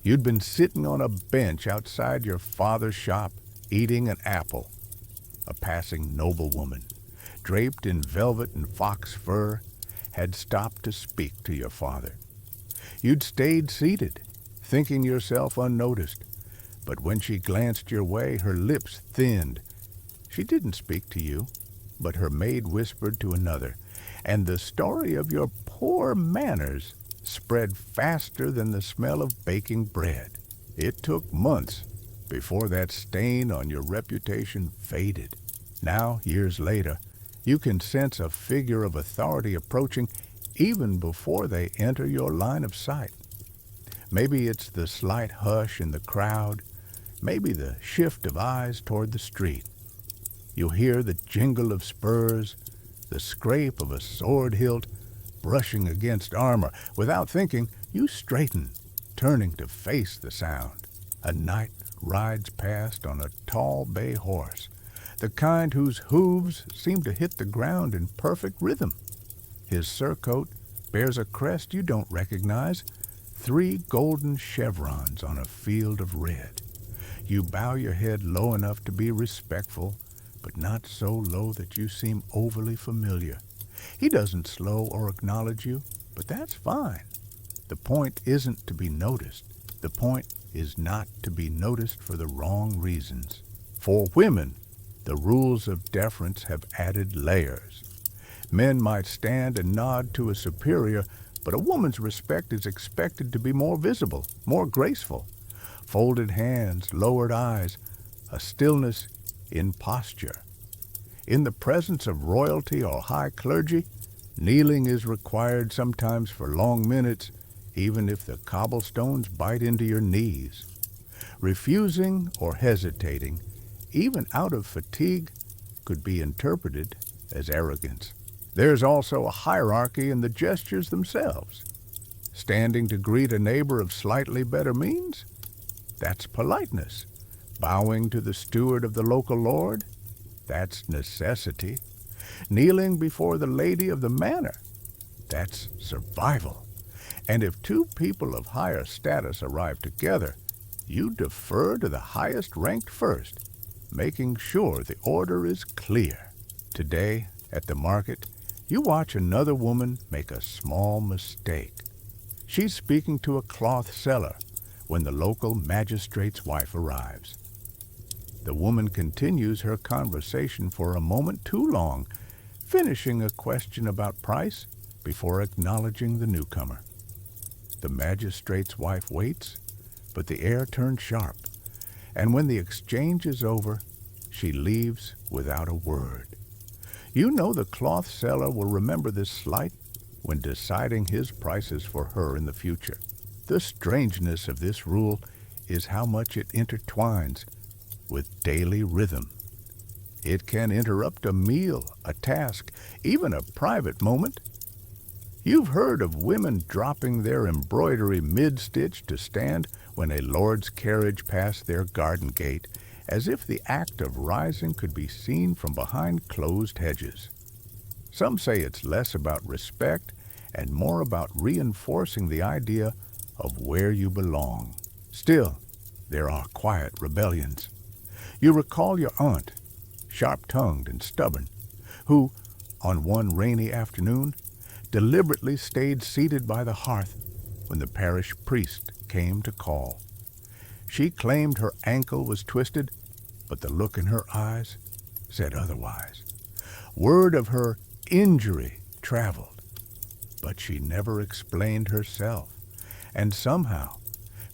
You'd been sitting on a bench outside your father's shop, eating an apple. A passing noblewoman, draped in velvet and fox fur, had stopped to speak to your father. You'd stayed seated, thinking yourself unnoticed, but when she glanced your way, her lips thinned. She didn't speak to you, but her maid whispered to another, and the story of your poor manners spread faster than the smell of baking bread. It took months before that stain on your reputation faded. Now, years later, you can sense a figure of authority approaching even before they enter your line of sight. Maybe it's the slight hush in the crowd, maybe the shift of eyes toward the street. You hear the jingle of spurs, the scrape of a sword hilt brushing against armor. Without thinking, you straighten, turning to face the sound. A knight rides past on a tall bay horse, the kind whose hooves seem to hit the ground in perfect rhythm. His surcoat bears a crest you don't recognize, 3 golden chevrons on a field of red. You bow your head low enough to be respectful, but not so low that you seem overly familiar. He doesn't slow or acknowledge you, but that's fine. The point isn't to be noticed. The point is not to be noticed for the wrong reasons. For women, the rules of deference have added layers. Men might stand and nod to a superior, but a woman's respect is expected to be more visible, more graceful. Folded hands, lowered eyes, a stillness in posture. In the presence of royalty or high clergy, kneeling is required sometimes for long minutes, even if the cobblestones bite into your knees. Refusing or hesitating, even out of fatigue, could be interpreted as arrogance. There's also a hierarchy in the gestures themselves. Standing to greet a neighbor of slightly better means? That's politeness. Bowing to the steward of the local lord? That's necessity. Kneeling before the lady of the manor? That's survival. And if 2 people of higher status arrive together, you defer to the highest ranked first, making sure the order is clear. Today, at the market, you watch another woman make a small mistake. She's speaking to a cloth seller when the local magistrate's wife arrives. The woman continues her conversation for a moment too long, finishing a question about price before acknowledging the newcomer. The magistrate's wife waits, but the air turns sharp, and when the exchange is over, she leaves without a word. You know the cloth seller will remember this slight when deciding his prices for her in the future. The strangeness of this rule is how much it intertwines with daily rhythm. It can interrupt a meal, a task, even a private moment. You've heard of women dropping their embroidery mid-stitch to stand when a lord's carriage passed their garden gate, as if the act of rising could be seen from behind closed hedges. Some say it's less about respect and more about reinforcing the idea of where you belong. Still, there are quiet rebellions. You recall your aunt, sharp-tongued and stubborn, who, on one rainy afternoon, deliberately stayed seated by the hearth when the parish priest came to call. She claimed her ankle was twisted, but the look in her eyes said otherwise. Word of her injury traveled, but she never explained herself, and somehow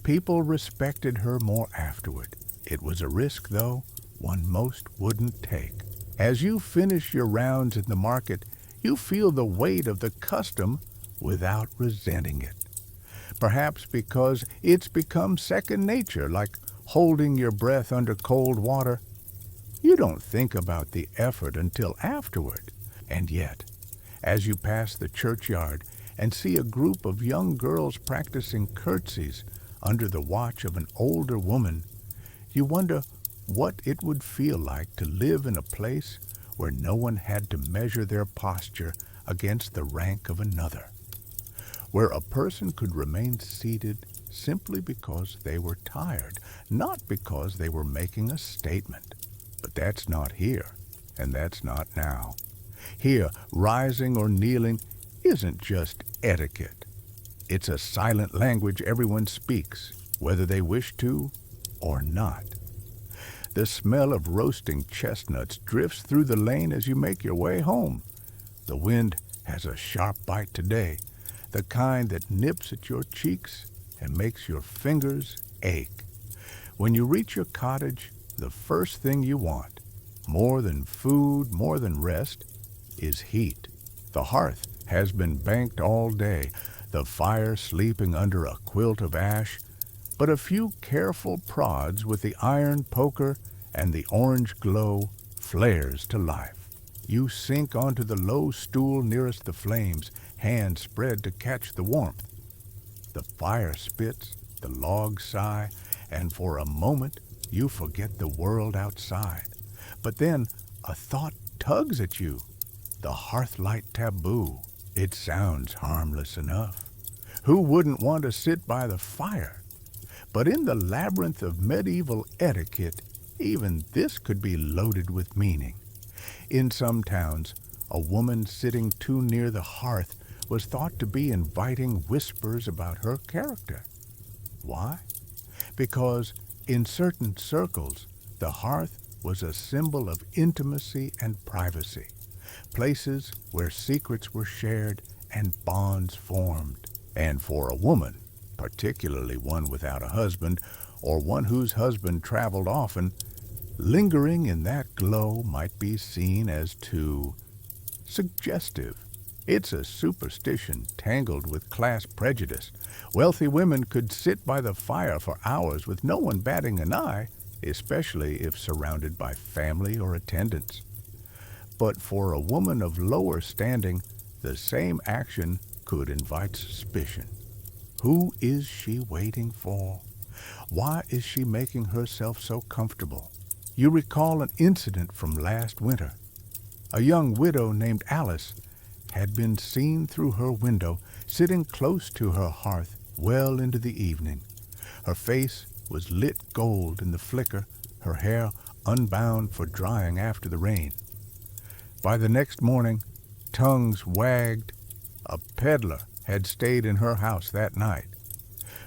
people respected her more afterward. It was a risk, though, one most wouldn't take. As you finish your rounds in the market, you feel the weight of the custom without resenting it. Perhaps because it's become second nature, like holding your breath under cold water. You don't think about the effort until afterward. And yet, as you pass the churchyard and see a group of young girls practicing curtsies under the watch of an older woman, you wonder what it would feel like to live in a place where no one had to measure their posture against the rank of another, where a person could remain seated simply because they were tired, not because they were making a statement. But that's not here, and that's not now. Here, rising or kneeling isn't just etiquette. It's a silent language everyone speaks, whether they wish to or not. The smell of roasting chestnuts drifts through the lane as you make your way home. The wind has a sharp bite today, the kind that nips at your cheeks and makes your fingers ache. When you reach your cottage, the first thing you want, more than food, more than rest, is heat. The hearth has been banked all day, the fire sleeping under a quilt of ash, but a few careful prods with the iron poker and the orange glow flares to life. You sink onto the low stool nearest the flames, hands spread to catch the warmth. The fire spits, the logs sigh, and for a moment you forget the world outside. But then a thought tugs at you. The hearthlight taboo. It sounds harmless enough. Who wouldn't want to sit by the fire? But in the labyrinth of medieval etiquette, even this could be loaded with meaning. In some towns, a woman sitting too near the hearth was thought to be inviting whispers about her character. Why? Because in certain circles, the hearth was a symbol of intimacy and privacy, places where secrets were shared and bonds formed. And for a woman, particularly one without a husband, or one whose husband traveled often, lingering in that glow might be seen as too suggestive. It's a superstition tangled with class prejudice. Wealthy women could sit by the fire for hours with no one batting an eye, especially if surrounded by family or attendants. But for a woman of lower standing, the same action could invite suspicion. Who is she waiting for? Why is she making herself so comfortable? You recall an incident from last winter. A young widow named Alice had been seen through her window, sitting close to her hearth well into the evening. Her face was lit gold in the flicker, her hair unbound for drying after the rain. By the next morning, tongues wagged. A peddler had stayed in her house that night.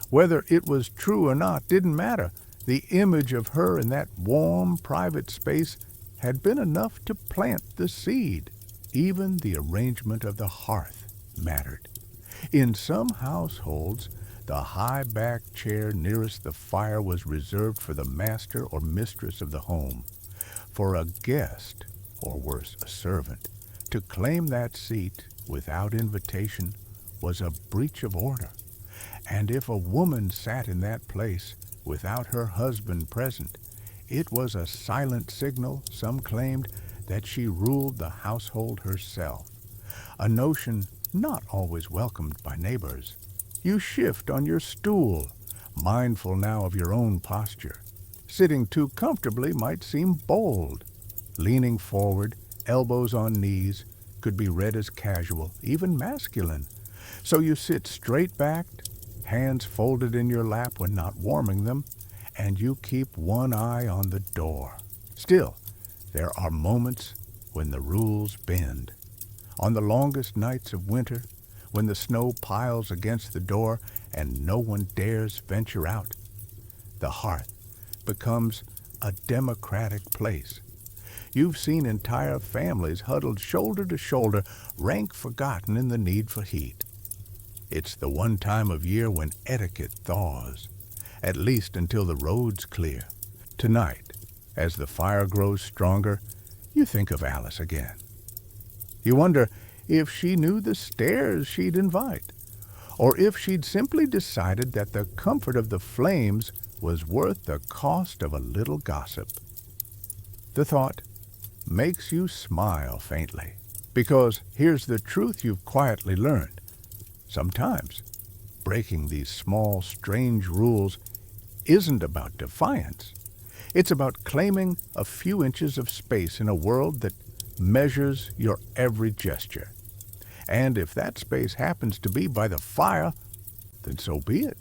Whether it was true or not didn't matter. The image of her in that warm, private space had been enough to plant the seed. Even the arrangement of the hearth mattered. In some households, the high-backed chair nearest the fire was reserved for the master or mistress of the home. For a guest, or worse, a servant, to claim that seat without invitation was a breach of order. And if a woman sat in that place without her husband present, it was a silent signal, some claimed, that she ruled the household herself, a notion not always welcomed by neighbors. You shift on your stool, mindful now of your own posture. Sitting too comfortably might seem bold. Leaning forward, elbows on knees, could be read as casual, even masculine. So you sit straight-backed, hands folded in your lap when not warming them, and you keep one eye on the door. Still, there are moments when the rules bend. On the longest nights of winter, when the snow piles against the door and no one dares venture out, the hearth becomes a democratic place. You've seen entire families huddled shoulder to shoulder, rank forgotten in the need for heat. It's the one time of year when etiquette thaws, at least until the roads clear. Tonight, as the fire grows stronger, you think of Alice again. You wonder if she knew the stares she'd invite, or if she'd simply decided that the comfort of the flames was worth the cost of a little gossip. The thought makes you smile faintly, because here's the truth you've quietly learned. Sometimes breaking these small, strange rules isn't about defiance. It's about claiming a few inches of space in a world that measures your every gesture. And if that space happens to be by the fire, then so be it.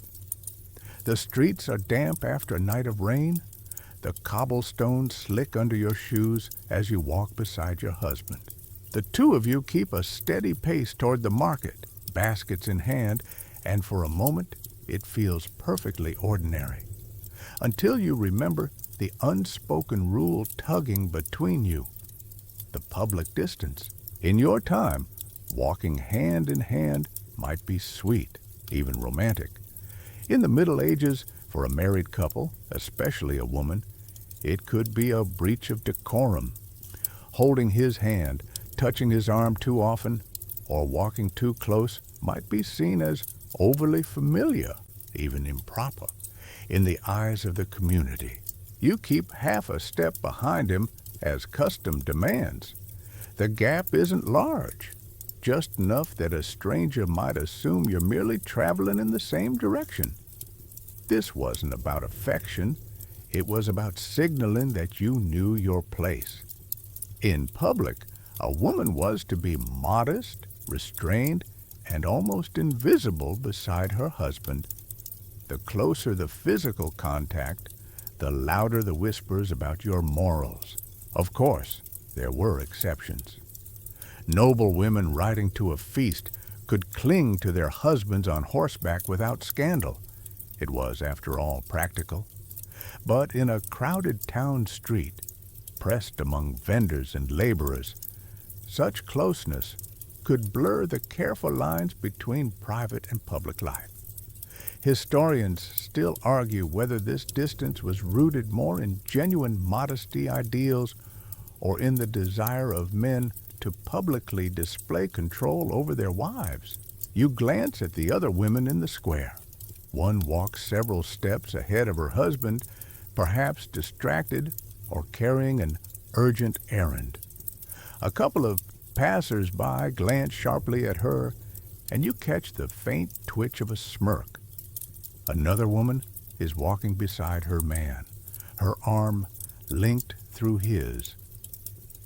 The streets are damp after a night of rain, the cobblestones slick under your shoes as you walk beside your husband. The two of you keep a steady pace toward the market, baskets in hand, and for a moment it feels perfectly ordinary. Until you remember the unspoken rule tugging between you, the public distance. In your time, walking hand in hand might be sweet, even romantic. In the Middle Ages, for a married couple, especially a woman, it could be a breach of decorum. Holding his hand, touching his arm too often, or walking too close might be seen as overly familiar, even improper, in the eyes of the community. You keep half a step behind him as custom demands. The gap isn't large, just enough that a stranger might assume you're merely traveling in the same direction. This wasn't about affection. It was about signaling that you knew your place. In public, a woman was to be modest, restrained, and almost invisible beside her husband. The closer the physical contact, the louder the whispers about your morals. Of course, there were exceptions. Noble women riding to a feast could cling to their husbands on horseback without scandal. It was, after all, practical. But in a crowded town street, pressed among vendors and laborers, such closeness could blur the careful lines between private and public life. Historians still argue whether this distance was rooted more in genuine modesty ideals or in the desire of men to publicly display control over their wives. You glance at the other women in the square. One walks several steps ahead of her husband, perhaps distracted or carrying an urgent errand. A couple of passers-by glance sharply at her, and you catch the faint twitch of a smirk. Another woman is walking beside her man, her arm linked through his.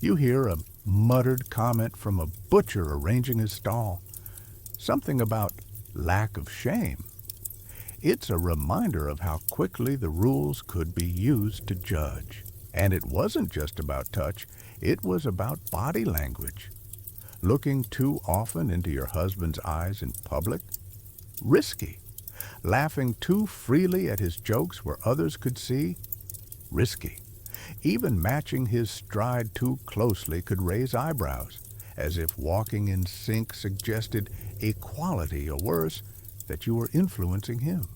You hear a muttered comment from a butcher arranging his stall, something about lack of shame. It's a reminder of how quickly the rules could be used to judge. And it wasn't just about touch, it was about body language. Looking too often into your husband's eyes in public? Risky. Laughing too freely at his jokes where others could see? Risky. Even matching his stride too closely could raise eyebrows, as if walking in sync suggested equality, or worse, that you were influencing him.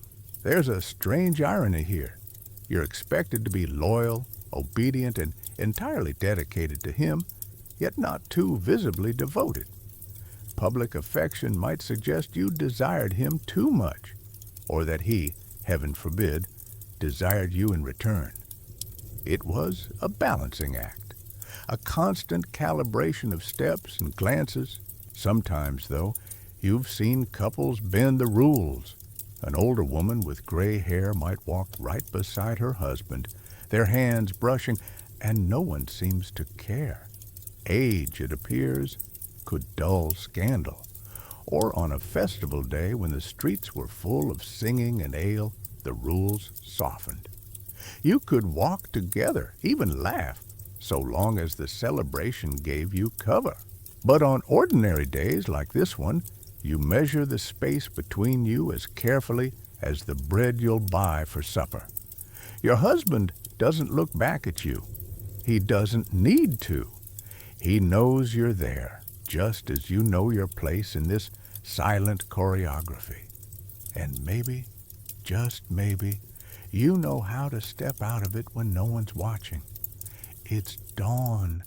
There's a strange irony here. You're expected to be loyal, obedient, and entirely dedicated to him, yet not too visibly devoted. Public affection might suggest you desired him too much, or that he, heaven forbid, desired you in return. It was a balancing act, a constant calibration of steps and glances. Sometimes, though, you've seen couples bend the rules. An older woman with gray hair might walk right beside her husband, their hands brushing, and no one seems to care. Age, it appears, could dull scandal. Or on a festival day when the streets were full of singing and ale, the rules softened. You could walk together, even laugh, so long as the celebration gave you cover. But on ordinary days like this one, you measure the space between you as carefully as the bread you'll buy for supper. Your husband doesn't look back at you. He doesn't need to. He knows you're there, just as you know your place in this silent choreography. And maybe, just maybe, you know how to step out of it when no one's watching. It's dawn,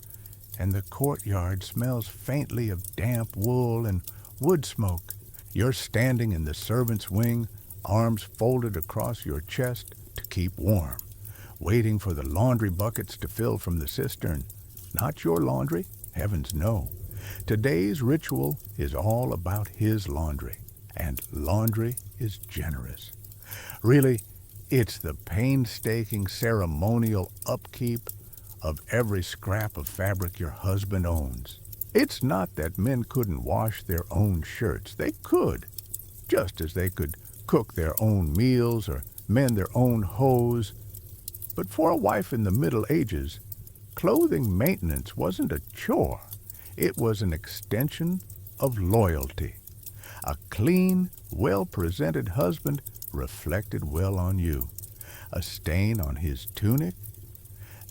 and the courtyard smells faintly of damp wool and wood smoke. You're standing in the servants' wing, arms folded across your chest to keep warm, waiting for the laundry buckets to fill from the cistern. Not your laundry, heavens no. Today's ritual is all about his laundry, and laundry is generous. Really, it's the painstaking ceremonial upkeep of every scrap of fabric your husband owns. It's not that men couldn't wash their own shirts. They could, just as they could cook their own meals or mend their own hose. But for a wife in the Middle Ages, clothing maintenance wasn't a chore. It was an extension of loyalty. A clean, well-presented husband reflected well on you. A stain on his tunic?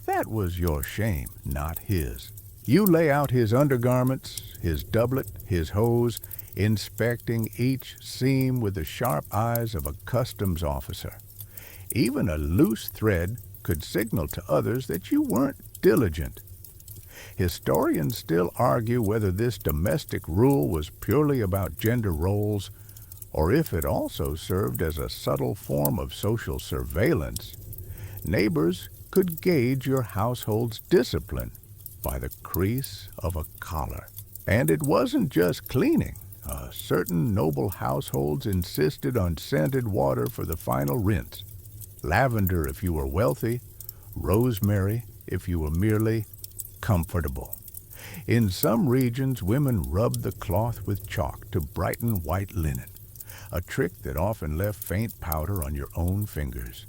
That was your shame, not his. You lay out his undergarments, his doublet, his hose, inspecting each seam with the sharp eyes of a customs officer. Even a loose thread could signal to others that you weren't diligent. Historians still argue whether this domestic rule was purely about gender roles, or if it also served as a subtle form of social surveillance. Neighbors could gauge your household's discipline by the crease of a collar. And it wasn't just cleaning. Certain noble households insisted on scented water for the final rinse. Lavender if you were wealthy, rosemary if you were merely comfortable. In some regions, women rubbed the cloth with chalk to brighten white linen, a trick that often left faint powder on your own fingers.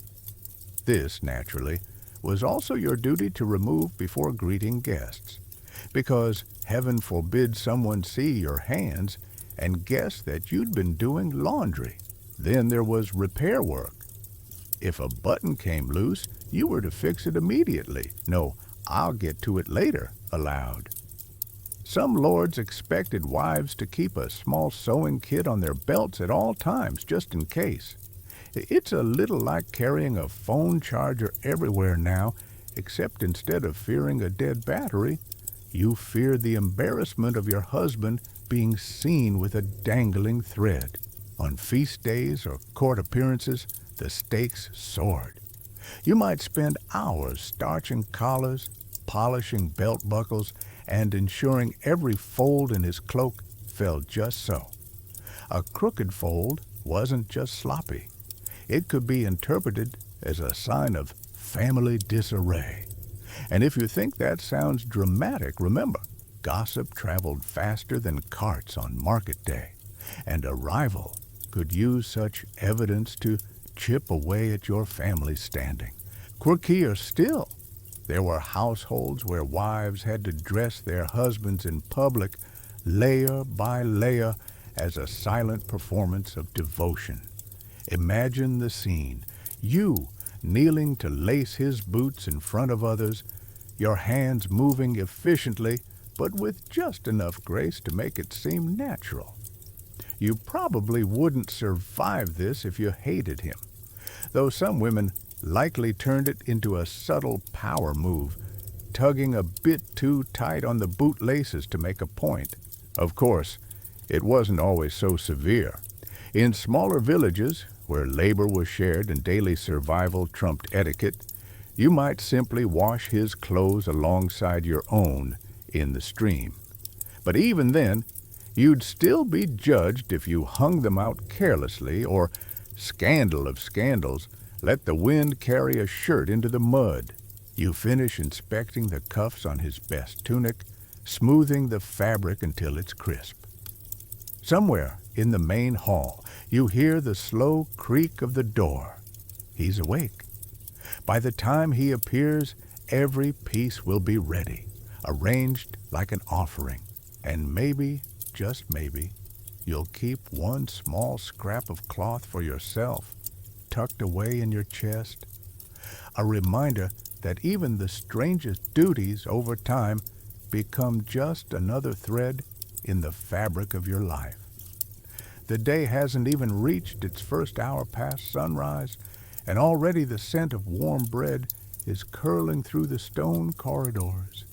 This, naturally, was also your duty to remove before greeting guests, because heaven forbid someone see your hands and guess that you'd been doing laundry. Then there was repair work. If a button came loose, you were to fix it immediately. No, I'll get to it later, allowed. Some lords expected wives to keep a small sewing kit on their belts at all times, just in case. It's a little like carrying a phone charger everywhere now, except instead of fearing a dead battery, you fear the embarrassment of your husband being seen with a dangling thread. On feast days or court appearances, the stakes soared. You might spend hours starching collars, polishing belt buckles, and ensuring every fold in his cloak fell just so. A crooked fold wasn't just sloppy. It could be interpreted as a sign of family disarray. And if you think that sounds dramatic, remember, gossip traveled faster than carts on market day, and a rival could use such evidence to chip away at your family's standing. Quirkier still, there were households where wives had to dress their husbands in public, layer by layer, as a silent performance of devotion. Imagine the scene. You kneeling to lace his boots in front of others, your hands moving efficiently, but with just enough grace to make it seem natural. You probably wouldn't survive this if you hated him, though some women likely turned it into a subtle power move, tugging a bit too tight on the boot laces to make a point. Of course, it wasn't always so severe. In smaller villages, where labor was shared and daily survival trumped etiquette, you might simply wash his clothes alongside your own in the stream. But even then, you'd still be judged if you hung them out carelessly or, scandal of scandals, let the wind carry a shirt into the mud. You finish inspecting the cuffs on his best tunic, smoothing the fabric until it's crisp. Somewhere in the main hall, you hear the slow creak of the door. He's awake. By the time he appears, every piece will be ready, arranged like an offering, and maybe, just maybe, you'll keep one small scrap of cloth for yourself, tucked away in your chest. A reminder that even the strangest duties over time become just another thread in the fabric of your life. The day hasn't even reached its first hour past sunrise, and already the scent of warm bread is curling through the stone corridors.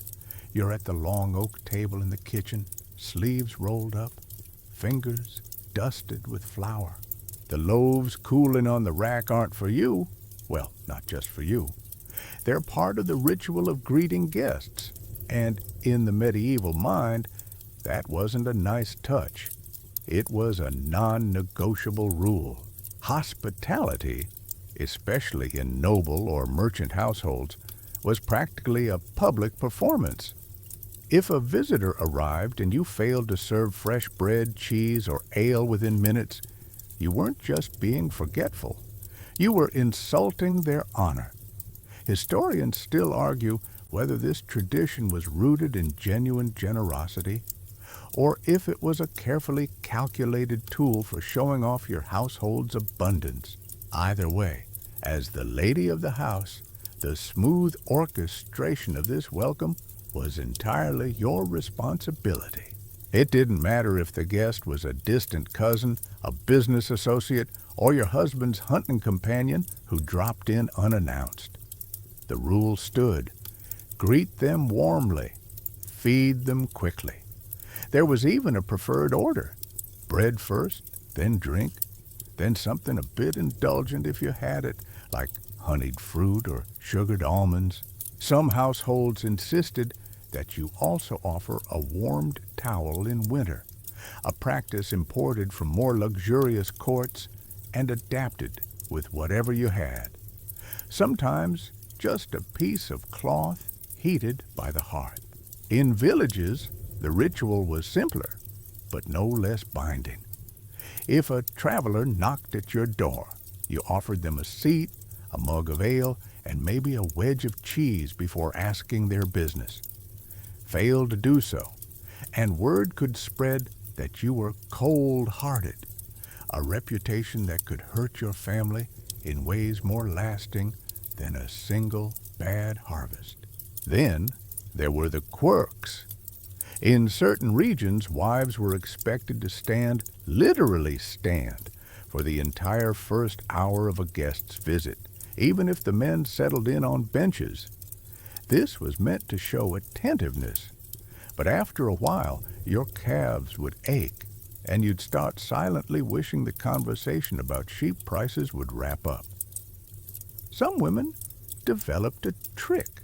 You're at the long oak table in the kitchen, sleeves rolled up, fingers dusted with flour. The loaves cooling on the rack aren't for you. Well, not just for you. They're part of the ritual of greeting guests, and in the medieval mind, that wasn't a nice touch. It was a non-negotiable rule. Hospitality, especially in noble or merchant households, was practically a public performance. If a visitor arrived and you failed to serve fresh bread, cheese, or ale within minutes, you weren't just being forgetful. You were insulting their honor. Historians still argue whether this tradition was rooted in genuine generosity, or if it was a carefully calculated tool for showing off your household's abundance. Either way, as the lady of the house, the smooth orchestration of this welcome was entirely your responsibility. It didn't matter if the guest was a distant cousin, a business associate, or your husband's hunting companion who dropped in unannounced. The rule stood: greet them warmly, feed them quickly. There was even a preferred order: bread first, then drink, then something a bit indulgent if you had it, like honeyed fruit or sugared almonds. Some households insisted that you also offer a warmed towel in winter, a practice imported from more luxurious courts and adapted with whatever you had. Sometimes just a piece of cloth heated by the hearth. In villages, the ritual was simpler, but no less binding. If a traveler knocked at your door, you offered them a seat, a mug of ale, and maybe a wedge of cheese before asking their business. Fail to do so, and word could spread that you were cold-hearted, a reputation that could hurt your family in ways more lasting than a single bad harvest. Then there were the quirks. In certain regions, wives were expected to stand, literally stand, for the entire first hour of a guest's visit, even if the men settled in on benches. This was meant to show attentiveness, but after a while, your calves would ache, and you'd start silently wishing the conversation about sheep prices would wrap up. Some women developed a trick,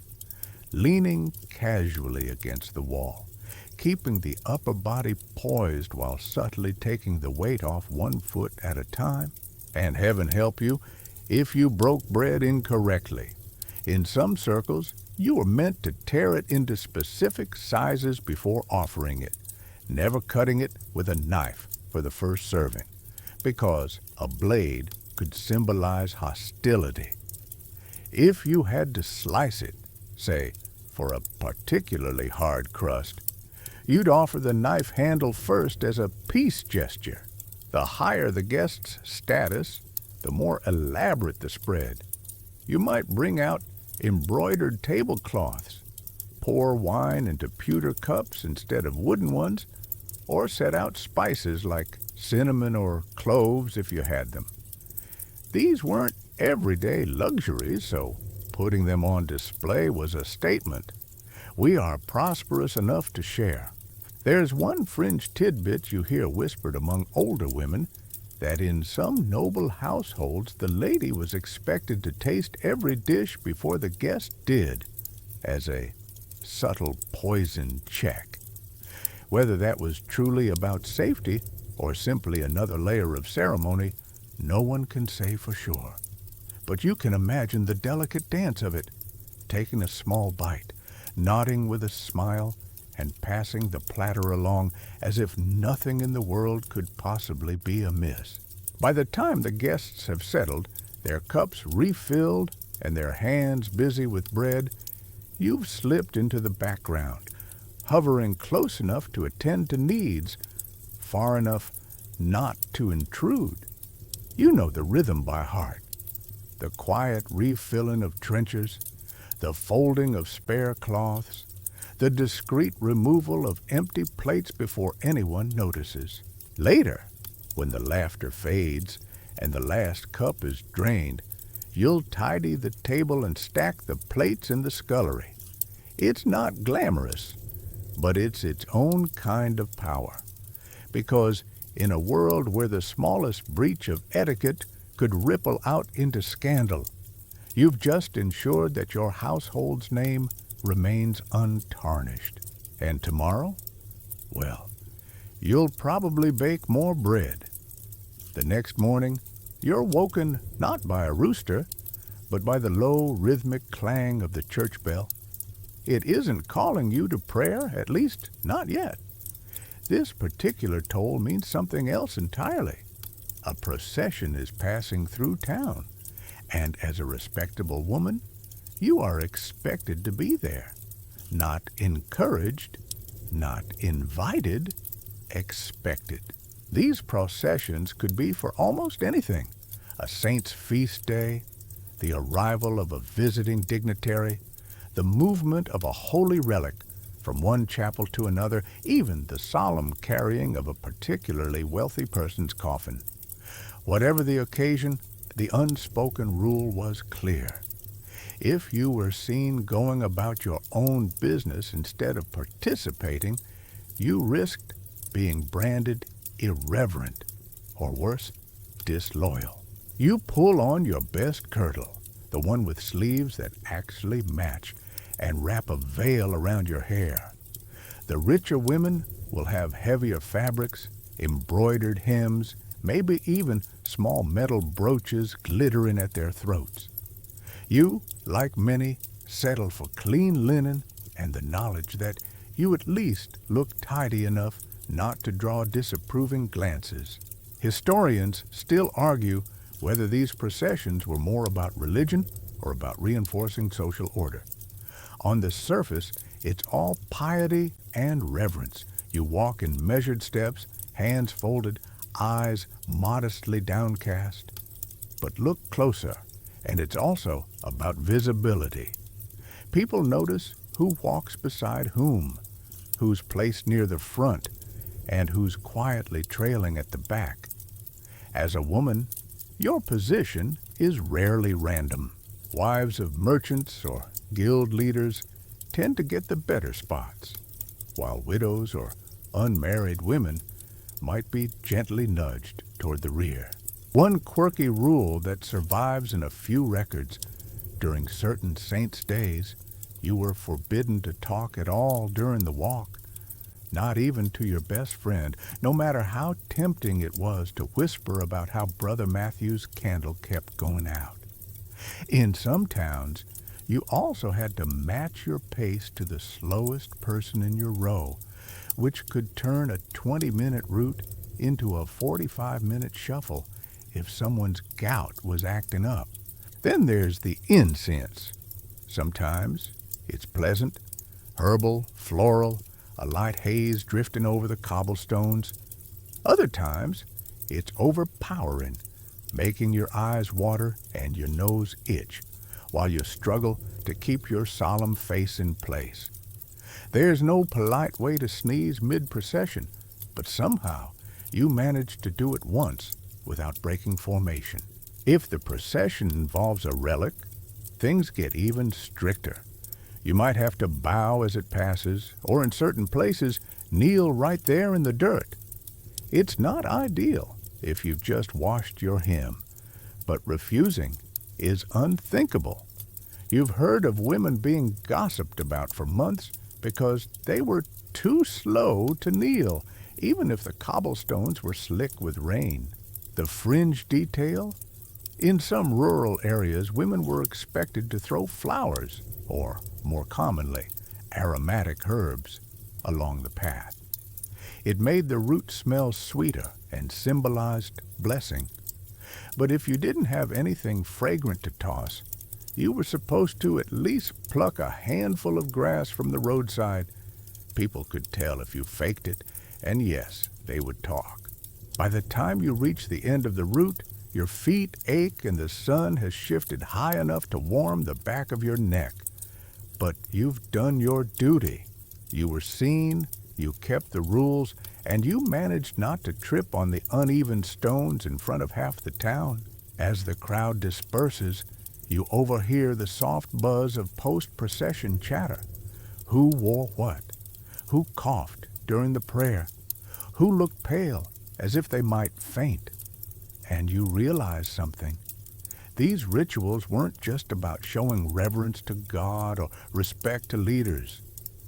leaning casually against the wall, keeping the upper body poised while subtly taking the weight off one foot at a time. And heaven help you if you broke bread incorrectly. In some circles, you were meant to tear it into specific sizes before offering it, never cutting it with a knife for the first serving, because a blade could symbolize hostility. If you had to slice it, say, for a particularly hard crust, you'd offer the knife handle first as a peace gesture. The higher the guest's status, the more elaborate the spread. You might bring out embroidered tablecloths, pour wine into pewter cups instead of wooden ones, or set out spices like cinnamon or cloves if you had them. These weren't everyday luxuries, so putting them on display was a statement. We are prosperous enough to share. There's one fringe tidbit you hear whispered among older women that in some noble households the lady was expected to taste every dish before the guest did, as a subtle poison check. Whether that was truly about safety or simply another layer of ceremony, no one can say for sure. But you can imagine the delicate dance of it, taking a small bite, nodding with a smile, and passing the platter along as if nothing in the world could possibly be amiss. By the time the guests have settled, their cups refilled and their hands busy with bread, you've slipped into the background, hovering close enough to attend to needs, far enough not to intrude. You know the rhythm by heart. The quiet refilling of trenchers, the folding of spare cloths, the discreet removal of empty plates before anyone notices. Later, when the laughter fades and the last cup is drained, you'll tidy the table and stack the plates in the scullery. It's not glamorous, but it's its own kind of power. Because in a world where the smallest breach of etiquette could ripple out into scandal, you've just ensured that your household's name remains untarnished. And tomorrow? Well, you'll probably bake more bread. The next morning, you're woken not by a rooster, but by the low rhythmic clang of the church bell. It isn't calling you to prayer, at least not yet. This particular toll means something else entirely. A procession is passing through town, and as a respectable woman, you are expected to be there. Not encouraged, not invited, expected. These processions could be for almost anything. A saint's feast day, the arrival of a visiting dignitary, the movement of a holy relic from one chapel to another, even the solemn carrying of a particularly wealthy person's coffin. Whatever the occasion, the unspoken rule was clear. If you were seen going about your own business instead of participating, you risked being branded irreverent, or worse, disloyal. You pull on your best kirtle, the one with sleeves that actually match, and wrap a veil around your hair. The richer women will have heavier fabrics, embroidered hems, maybe even small metal brooches glittering at their throats. You, like many, settle for clean linen and the knowledge that you at least look tidy enough not to draw disapproving glances. Historians still argue whether these processions were more about religion or about reinforcing social order. On the surface, it's all piety and reverence. You walk in measured steps, hands folded, eyes modestly downcast. But look closer, and it's also about visibility. People notice who walks beside whom, who's placed near the front, and who's quietly trailing at the back. As a woman, your position is rarely random. Wives of merchants or guild leaders tend to get the better spots, while widows or unmarried women might be gently nudged toward the rear. One quirky rule that survives in a few records: during certain saints' days, you were forbidden to talk at all during the walk, not even to your best friend, no matter how tempting it was to whisper about how Brother Matthew's candle kept going out. In some towns, you also had to match your pace to the slowest person in your row, which could turn a 20-minute route into a 45-minute shuffle if someone's gout was acting up. Then there's the incense. Sometimes it's pleasant, herbal, floral, a light haze drifting over the cobblestones. Other times it's overpowering, making your eyes water and your nose itch, while you struggle to keep your solemn face in place. There's no polite way to sneeze mid-procession, but somehow you manage to do it once without breaking formation. If the procession involves a relic, things get even stricter. You might have to bow as it passes, or in certain places, kneel right there in the dirt. It's not ideal, if you've just washed your hem, but refusing is unthinkable. You've heard of women being gossiped about for months because they were too slow to kneel, even if the cobblestones were slick with rain. The fringe detail? In some rural areas, women were expected to throw flowers, or more commonly, aromatic herbs, along the path. It made the root smell sweeter and symbolized blessing. But if you didn't have anything fragrant to toss, you were supposed to at least pluck a handful of grass from the roadside. People could tell if you faked it, and yes, they would talk. By the time you reach the end of the route, your feet ache and the sun has shifted high enough to warm the back of your neck. But you've done your duty. You were seen, you kept the rules, and you managed not to trip on the uneven stones in front of half the town. As the crowd disperses, you overhear the soft buzz of post-procession chatter. Who wore what? Who coughed during the prayer? Who looked pale, as if they might faint? And you realize something. These rituals weren't just about showing reverence to God or respect to leaders.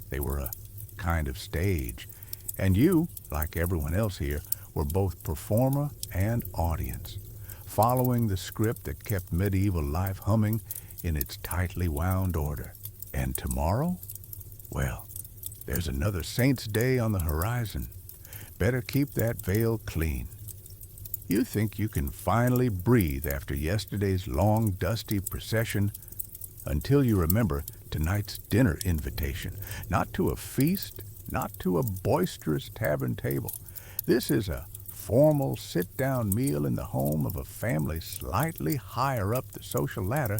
They were a kind of stage. And you, like everyone else here, were both performer and audience, following the script that kept medieval life humming in its tightly wound order. And tomorrow? Well, there's another Saint's Day on the horizon. Better keep that veil clean. You think you can finally breathe after yesterday's long, dusty procession until you remember tonight's dinner invitation, not to a feast, not to a boisterous tavern table. This is a formal sit-down meal in the home of a family slightly higher up the social ladder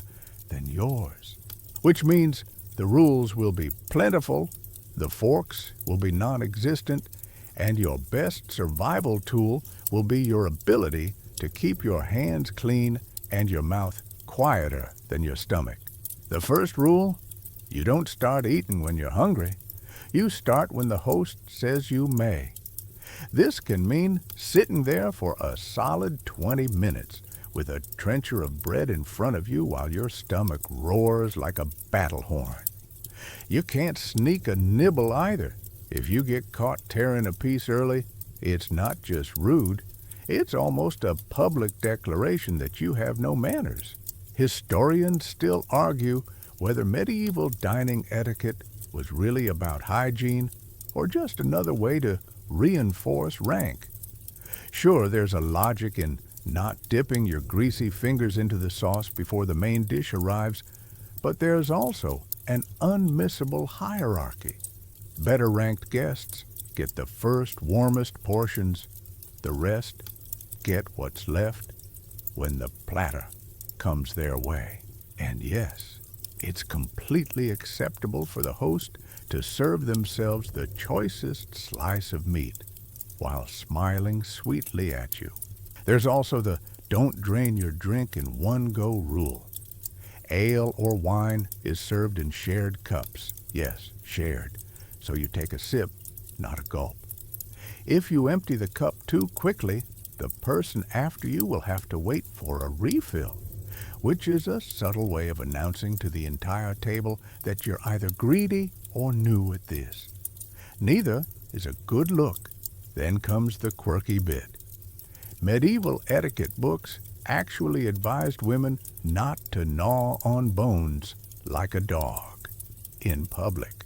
than yours. Which means the rules will be plentiful, the forks will be non-existent, and your best survival tool will be your ability to keep your hands clean and your mouth quieter than your stomach. The first rule: you don't start eating when you're hungry. You start when the host says you may. This can mean sitting there for a solid 20 minutes with a trencher of bread in front of you while your stomach roars like a battle horn. You can't sneak a nibble either. If you get caught tearing a piece early, it's not just rude, it's almost a public declaration that you have no manners. Historians still argue whether medieval dining etiquette was really about hygiene or just another way to reinforce rank. Sure, there's a logic in not dipping your greasy fingers into the sauce before the main dish arrives, but there's also an unmissable hierarchy. Better ranked guests get the first warmest portions. The rest get what's left when the platter comes their way. And yes, it's completely acceptable for the host to serve themselves the choicest slice of meat while smiling sweetly at you. There's also the don't drain your drink in one go rule. Ale or wine is served in shared cups. Yes, shared. So you take a sip, not a gulp. If you empty the cup too quickly, the person after you will have to wait for a refill, which is a subtle way of announcing to the entire table that you're either greedy or new at this. Neither is a good look. Then comes the quirky bit. Medieval etiquette books actually advised women not to gnaw on bones like a dog in public.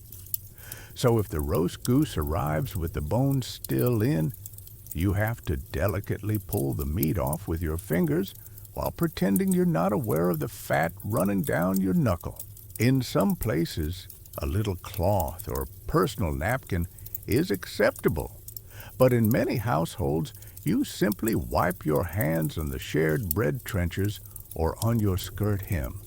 So if the roast goose arrives with the bones still in, you have to delicately pull the meat off with your fingers while pretending you're not aware of the fat running down your knuckle. In some places, a little cloth or personal napkin is acceptable, but in many households, you simply wipe your hands on the shared bread trenchers or on your skirt hem,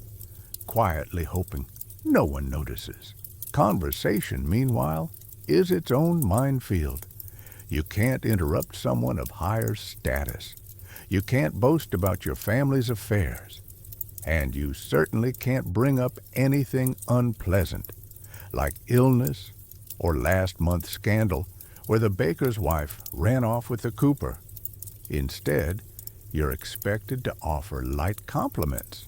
quietly hoping no one notices. Conversation, meanwhile, is its own minefield. You can't interrupt someone of higher status. You can't boast about your family's affairs. And you certainly can't bring up anything unpleasant, like illness or last month's scandal where the baker's wife ran off with the cooper. Instead, you're expected to offer light compliments.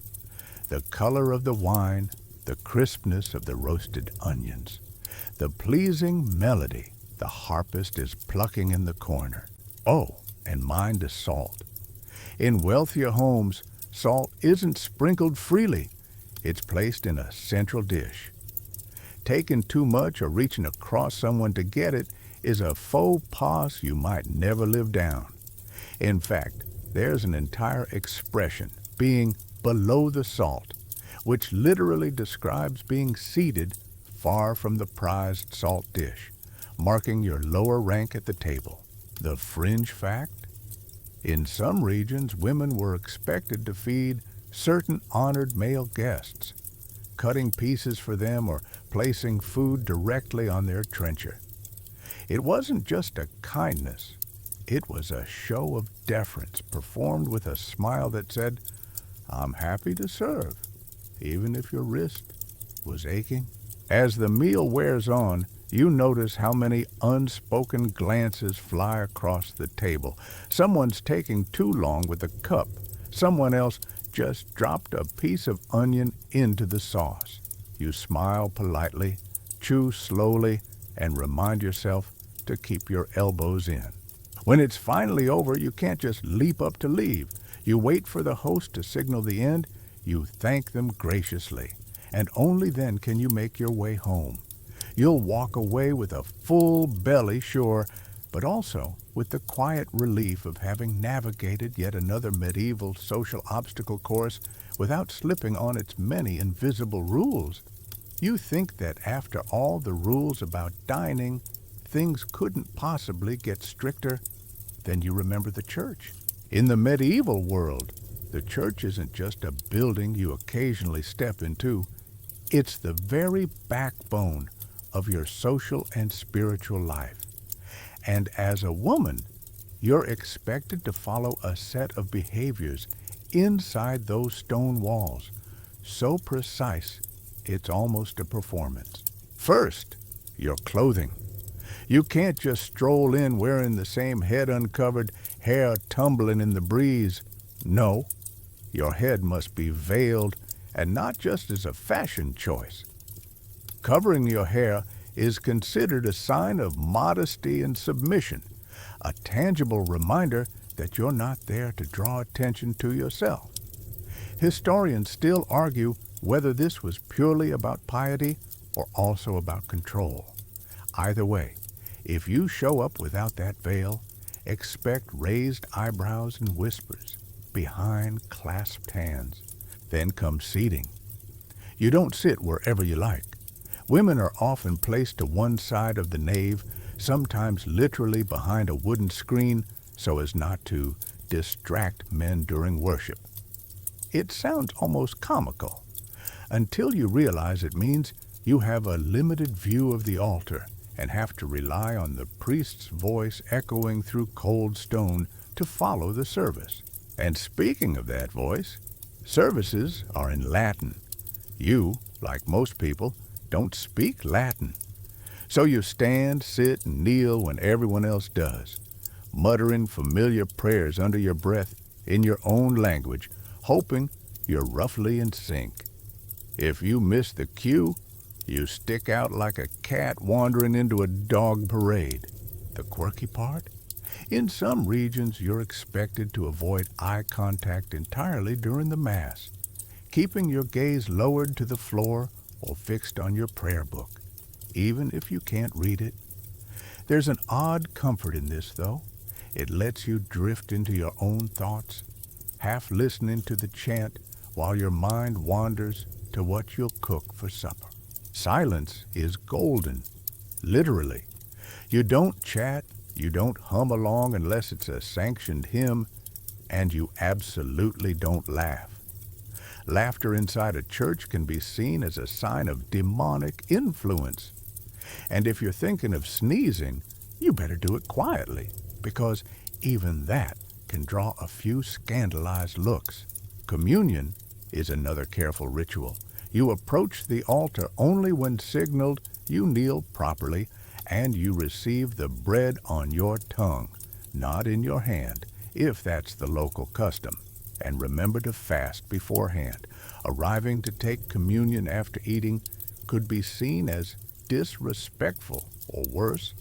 The color of the wine, the crispness of the roasted onions, the pleasing melody the harpist is plucking in the corner. Oh, and mind the salt. In wealthier homes, salt isn't sprinkled freely. It's placed in a central dish. Taking too much or reaching across someone to get it is a faux pas you might never live down. In fact, there's an entire expression, being below the salt, which literally describes being seated far from the prized salt dish, marking your lower rank at the table. The fringe fact? In some regions, women were expected to feed certain honored male guests, cutting pieces for them or placing food directly on their trencher. It wasn't just a kindness. It was a show of deference performed with a smile that said, "I'm happy to serve," even if your wrist was aching. As the meal wears on, you notice how many unspoken glances fly across the table. Someone's taking too long with a cup. Someone else just dropped a piece of onion into the sauce. You smile politely, chew slowly, and remind yourself to keep your elbows in. When it's finally over, you can't just leap up to leave. You wait for the host to signal the end, you thank them graciously, and only then can you make your way home. You'll walk away with a full belly, sure, but also with the quiet relief of having navigated yet another medieval social obstacle course without slipping on its many invisible rules. You think that after all the rules about dining, things couldn't possibly get stricter. Then you remember the church. In the medieval world, the church isn't just a building you occasionally step into. It's the very backbone of your social and spiritual life. And as a woman, you're expected to follow a set of behaviors inside those stone walls, so precise it's almost a performance. First, your clothing. You can't just stroll in wearing the same head uncovered, hair tumbling in the breeze. No, your head must be veiled, and not just as a fashion choice. Covering your hair is considered a sign of modesty and submission, a tangible reminder that you're not there to draw attention to yourself. Historians still argue whether this was purely about piety or also about control. Either way, if you show up without that veil, expect raised eyebrows and whispers behind clasped hands. Then comes seating. You don't sit wherever you like. Women are often placed to one side of the nave, sometimes literally behind a wooden screen, so as not to distract men during worship. It sounds almost comical, until you realize it means you have a limited view of the altar and have to rely on the priest's voice echoing through cold stone to follow the service. And speaking of that voice, services are in Latin. You, like most people, don't speak Latin. So you stand, sit, and kneel when everyone else does, muttering familiar prayers under your breath in your own language, hoping you're roughly in sync. If you miss the cue, you stick out like a cat wandering into a dog parade. The quirky part? In some regions, you're expected to avoid eye contact entirely during the Mass, keeping your gaze lowered to the floor or fixed on your prayer book, even if you can't read it. There's an odd comfort in this, though. It lets you drift into your own thoughts, half listening to the chant while your mind wanders to what you'll cook for supper. Silence is golden, literally. You don't chat, you don't hum along unless it's a sanctioned hymn, and you absolutely don't laugh. Laughter inside a church can be seen as a sign of demonic influence. And if you're thinking of sneezing, you better do it quietly, because even that can draw a few scandalized looks. Communion is another careful ritual. You approach the altar only when signaled, you kneel properly, and you receive the bread on your tongue, not in your hand, if that's the local custom. And remember to fast beforehand. Arriving to take communion after eating could be seen as disrespectful, or worse,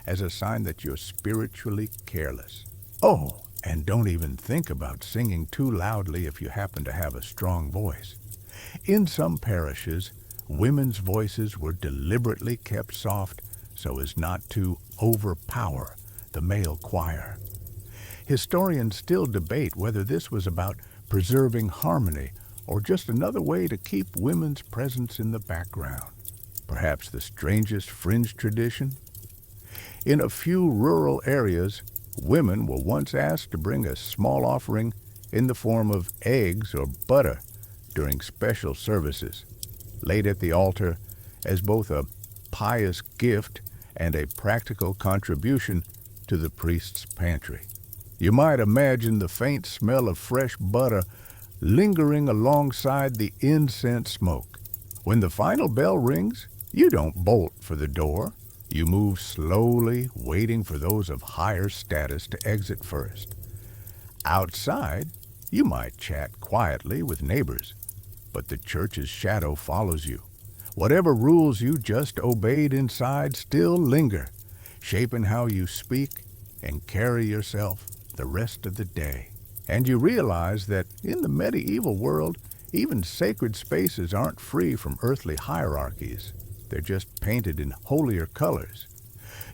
as a sign that you're spiritually careless. Oh, and don't even think about singing too loudly if you happen to have a strong voice. In some parishes, women's voices were deliberately kept soft so as not to overpower the male choir. Historians still debate whether this was about preserving harmony or just another way to keep women's presence in the background. Perhaps the strangest fringe tradition? In a few rural areas, women were once asked to bring a small offering in the form of eggs or butter during special services, laid at the altar as both a pious gift and a practical contribution to the priest's pantry. You might imagine the faint smell of fresh butter lingering alongside the incense smoke. When the final bell rings, you don't bolt for the door. You move slowly, waiting for those of higher status to exit first. Outside, you might chat quietly with neighbors, but the church's shadow follows you. Whatever rules you just obeyed inside still linger, shaping how you speak and carry yourself the rest of the day. And you realize that in the medieval world, even sacred spaces aren't free from earthly hierarchies. They're just painted in holier colors.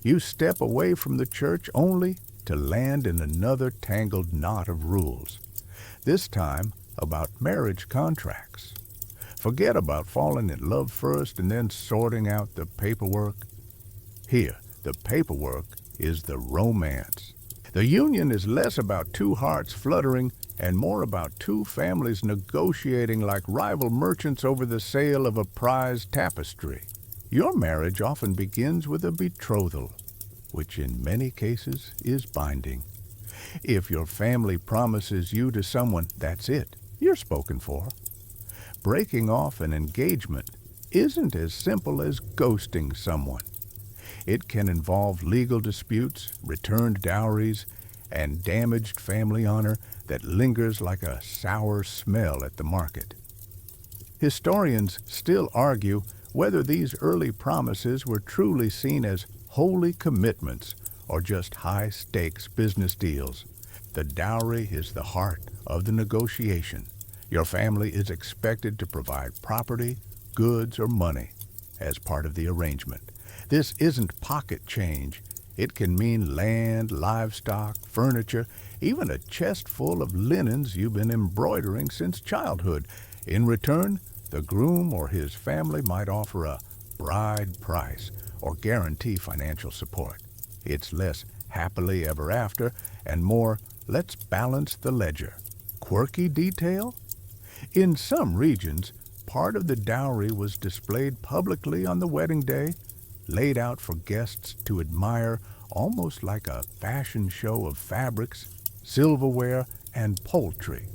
You step away from the church only to land in another tangled knot of rules, this time about marriage contracts. Forget about falling in love first and then sorting out the paperwork. Here, the paperwork is the romance. The union is less about two hearts fluttering and more about two families negotiating like rival merchants over the sale of a prized tapestry. Your marriage often begins with a betrothal, which in many cases is binding. If your family promises you to someone, that's it. You're spoken for. Breaking off an engagement isn't as simple as ghosting someone. It can involve legal disputes, returned dowries, and damaged family honor that lingers like a sour smell at the market. Historians still argue whether these early promises were truly seen as holy commitments or just high-stakes business deals. The dowry is the heart of the negotiation. Your family is expected to provide property, goods, or money as part of the arrangement. This isn't pocket change. It can mean land, livestock, furniture, even a chest full of linens you've been embroidering since childhood. In return, the groom or his family might offer a bride price or guarantee financial support. It's less happily ever after and more, let's balance the ledger. Quirky detail? In some regions, part of the dowry was displayed publicly on the wedding day, laid out for guests to admire, almost like a fashion show of fabrics, silverware, and poultry.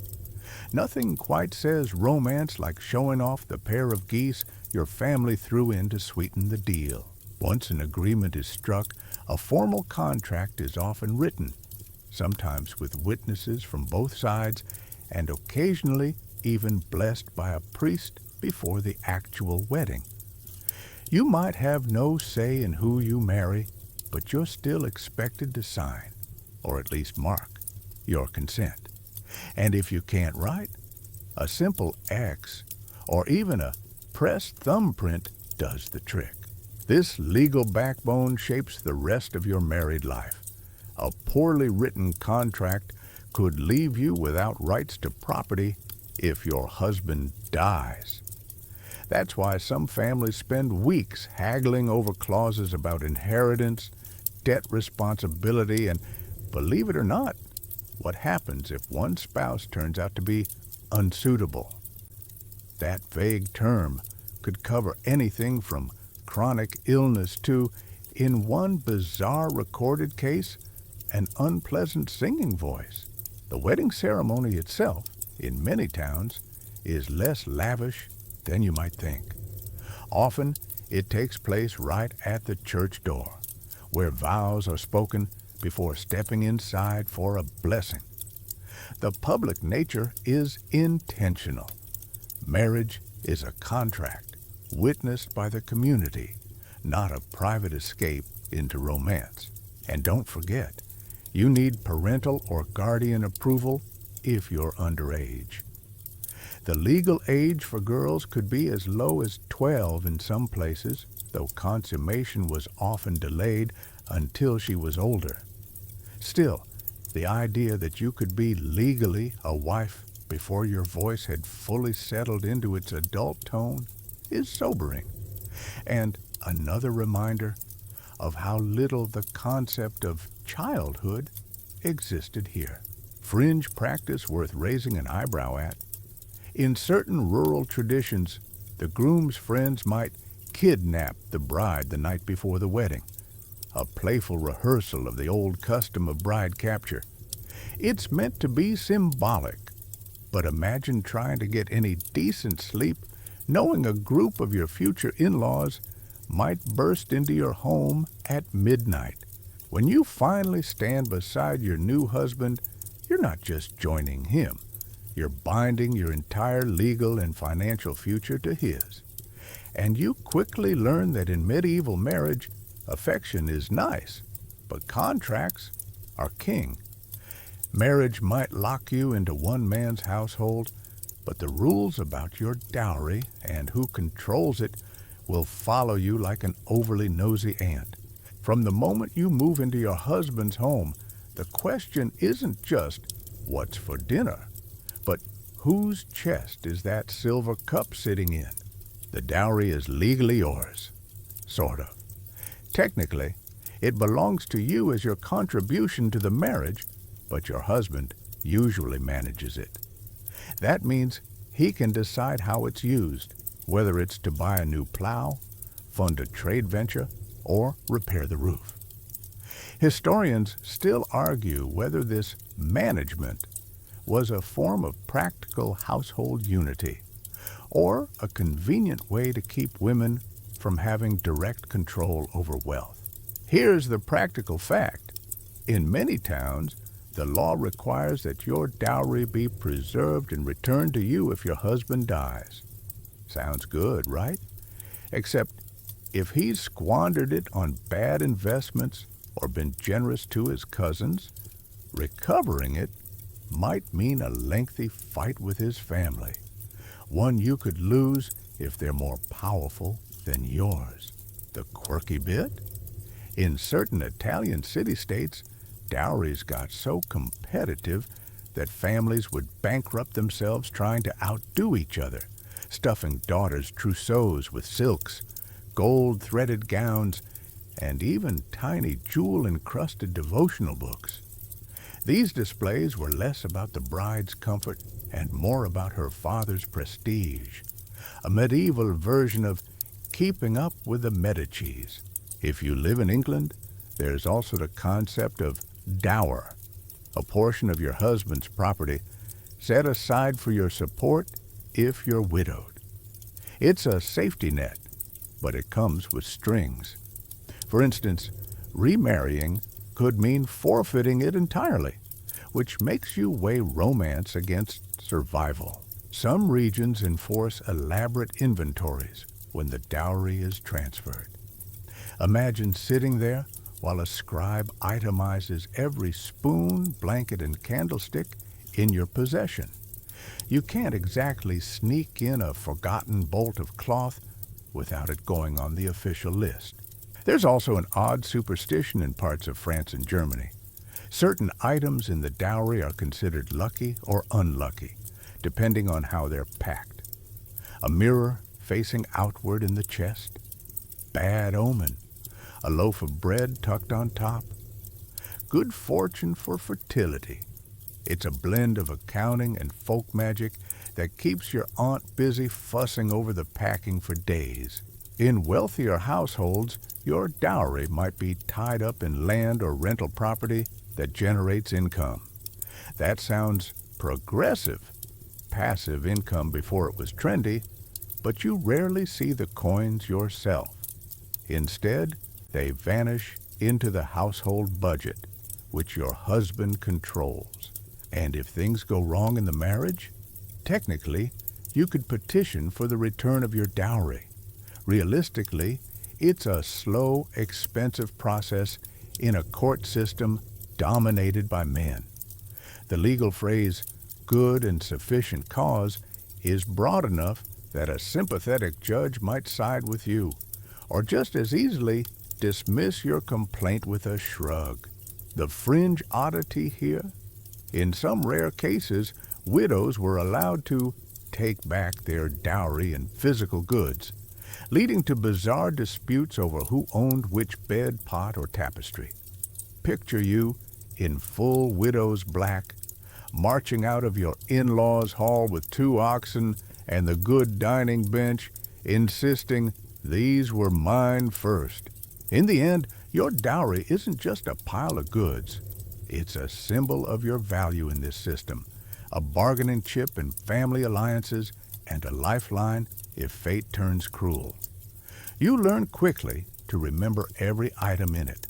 Nothing quite says romance like showing off the pair of geese your family threw in to sweeten the deal. Once an agreement is struck, a formal contract is often written, sometimes with witnesses from both sides, and occasionally even blessed by a priest before the actual wedding. You might have no say in who you marry, but you're still expected to sign, or at least mark, your consent. And if you can't write, a simple X or even a pressed thumbprint does the trick. This legal backbone shapes the rest of your married life. A poorly written contract could leave you without rights to property if your husband dies. That's why some families spend weeks haggling over clauses about inheritance, debt responsibility, and, believe it or not, what happens if one spouse turns out to be unsuitable. That vague term could cover anything from chronic illness to, in one bizarre recorded case, an unpleasant singing voice. The wedding ceremony itself, in many towns, is less lavish than you might think. Often, it takes place right at the church door, where vows are spoken before stepping inside for a blessing. The public nature is intentional. Marriage is a contract witnessed by the community, not a private escape into romance. And don't forget, you need parental or guardian approval if you're underage. The legal age for girls could be as low as 12 in some places, though consummation was often delayed until she was older. Still, the idea that you could be legally a wife before your voice had fully settled into its adult tone is sobering, and another reminder of how little the concept of childhood existed here. Fringe practice worth raising an eyebrow at. In certain rural traditions, the groom's friends might kidnap the bride the night before the wedding, a playful rehearsal of the old custom of bride capture. It's meant to be symbolic, but imagine trying to get any decent sleep knowing a group of your future in-laws might burst into your home at midnight. When you finally stand beside your new husband, you're not just joining him. You're binding your entire legal and financial future to his. And you quickly learn that in medieval marriage, affection is nice, but contracts are king. Marriage might lock you into one man's household, but the rules about your dowry and who controls it will follow you like an overly nosy ant. From the moment you move into your husband's home, the question isn't just what's for dinner, but whose chest is that silver cup sitting in? The dowry is legally yours. Sort of. Technically, it belongs to you as your contribution to the marriage, but your husband usually manages it. That means he can decide how it's used, whether it's to buy a new plow, fund a trade venture, or repair the roof. Historians still argue whether this management was a form of practical household unity, or a convenient way to keep women from having direct control over wealth. Here's the practical fact. In many towns, the law requires that your dowry be preserved and returned to you if your husband dies. Sounds good, right? Except if he's squandered it on bad investments or been generous to his cousins, recovering it might mean a lengthy fight with his family, one you could lose if they're more powerful than yours. The quirky bit? In certain Italian city-states, dowries got so competitive that families would bankrupt themselves trying to outdo each other, stuffing daughters' trousseaux with silks, gold-threaded gowns, and even tiny jewel-encrusted devotional books. These displays were less about the bride's comfort and more about her father's prestige, a medieval version of keeping up with the Medicis. If you live in England, there's also the concept of dower, a portion of your husband's property set aside for your support if you're widowed. It's a safety net, but it comes with strings. For instance, remarrying could mean forfeiting it entirely, which makes you weigh romance against survival. Some regions enforce elaborate inventories when the dowry is transferred. Imagine sitting there while a scribe itemizes every spoon, blanket, and candlestick in your possession. You can't exactly sneak in a forgotten bolt of cloth without it going on the official list. There's also an odd superstition in parts of France and Germany. Certain items in the dowry are considered lucky or unlucky, depending on how they're packed. A mirror facing outward in the chest? Bad omen. A loaf of bread tucked on top? Good fortune for fertility. It's a blend of accounting and folk magic that keeps your aunt busy fussing over the packing for days. In wealthier households, your dowry might be tied up in land or rental property that generates income. That sounds progressive, passive income before it was trendy, but you rarely see the coins yourself. Instead, they vanish into the household budget, which your husband controls. And if things go wrong in the marriage, technically, you could petition for the return of your dowry. Realistically, it's a slow, expensive process in a court system dominated by men. The legal phrase, good and sufficient cause, is broad enough that a sympathetic judge might side with you, or just as easily dismiss your complaint with a shrug. The fringe oddity here? In some rare cases, widows were allowed to take back their dowry and physical goods, leading to bizarre disputes over who owned which bed, pot, or tapestry. Picture you, in full widow's black, marching out of your in-laws' hall with 2 oxen and the good dining bench, insisting these were mine first. In the end, your dowry isn't just a pile of goods. It's a symbol of your value in this system, a bargaining chip in family alliances, and a lifeline if fate turns cruel. You learn quickly to remember every item in it,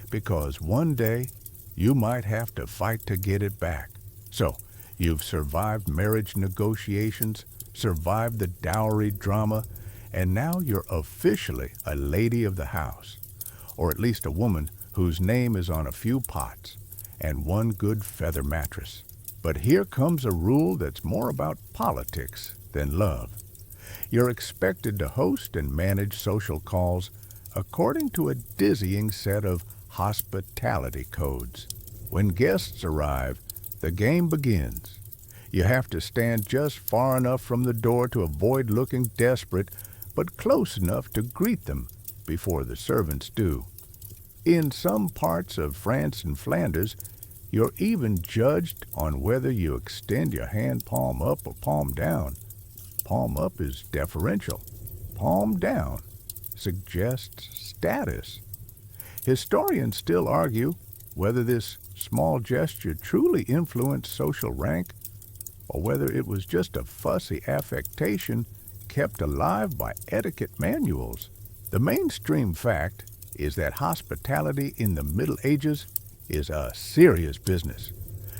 because one day you might have to fight to get it back. So, you've survived marriage negotiations, survived the dowry drama, and now you're officially a lady of the house, or at least a woman whose name is on a few pots and one good feather mattress. But here comes a rule that's more about politics than love. You're expected to host and manage social calls according to a dizzying set of hospitality codes. When guests arrive, the game begins. You have to stand just far enough from the door to avoid looking desperate, but close enough to greet them before the servants do. In some parts of France and Flanders, you're even judged on whether you extend your hand palm up or palm down. Palm up is deferential. Palm down suggests status. Historians still argue whether this small gesture truly influenced social rank, or whether it was just a fussy affectation kept alive by etiquette manuals. The mainstream fact is that hospitality in the Middle Ages is a serious business.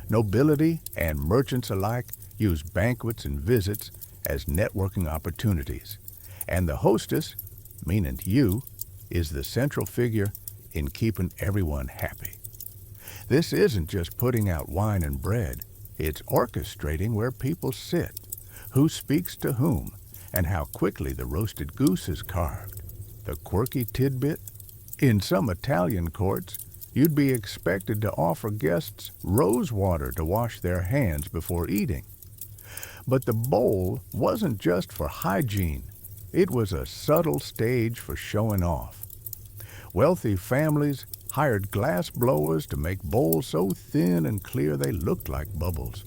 Nobility and merchants alike use banquets and visits as networking opportunities, and the hostess, meaning you, is the central figure in keeping everyone happy. This isn't just putting out wine and bread. It's orchestrating where people sit, who speaks to whom, and how quickly the roasted goose is carved. The quirky tidbit? In some Italian courts, you'd be expected to offer guests rose water to wash their hands before eating. But the bowl wasn't just for hygiene. It was a subtle stage for showing off. Wealthy families hired glass blowers to make bowls so thin and clear they looked like bubbles,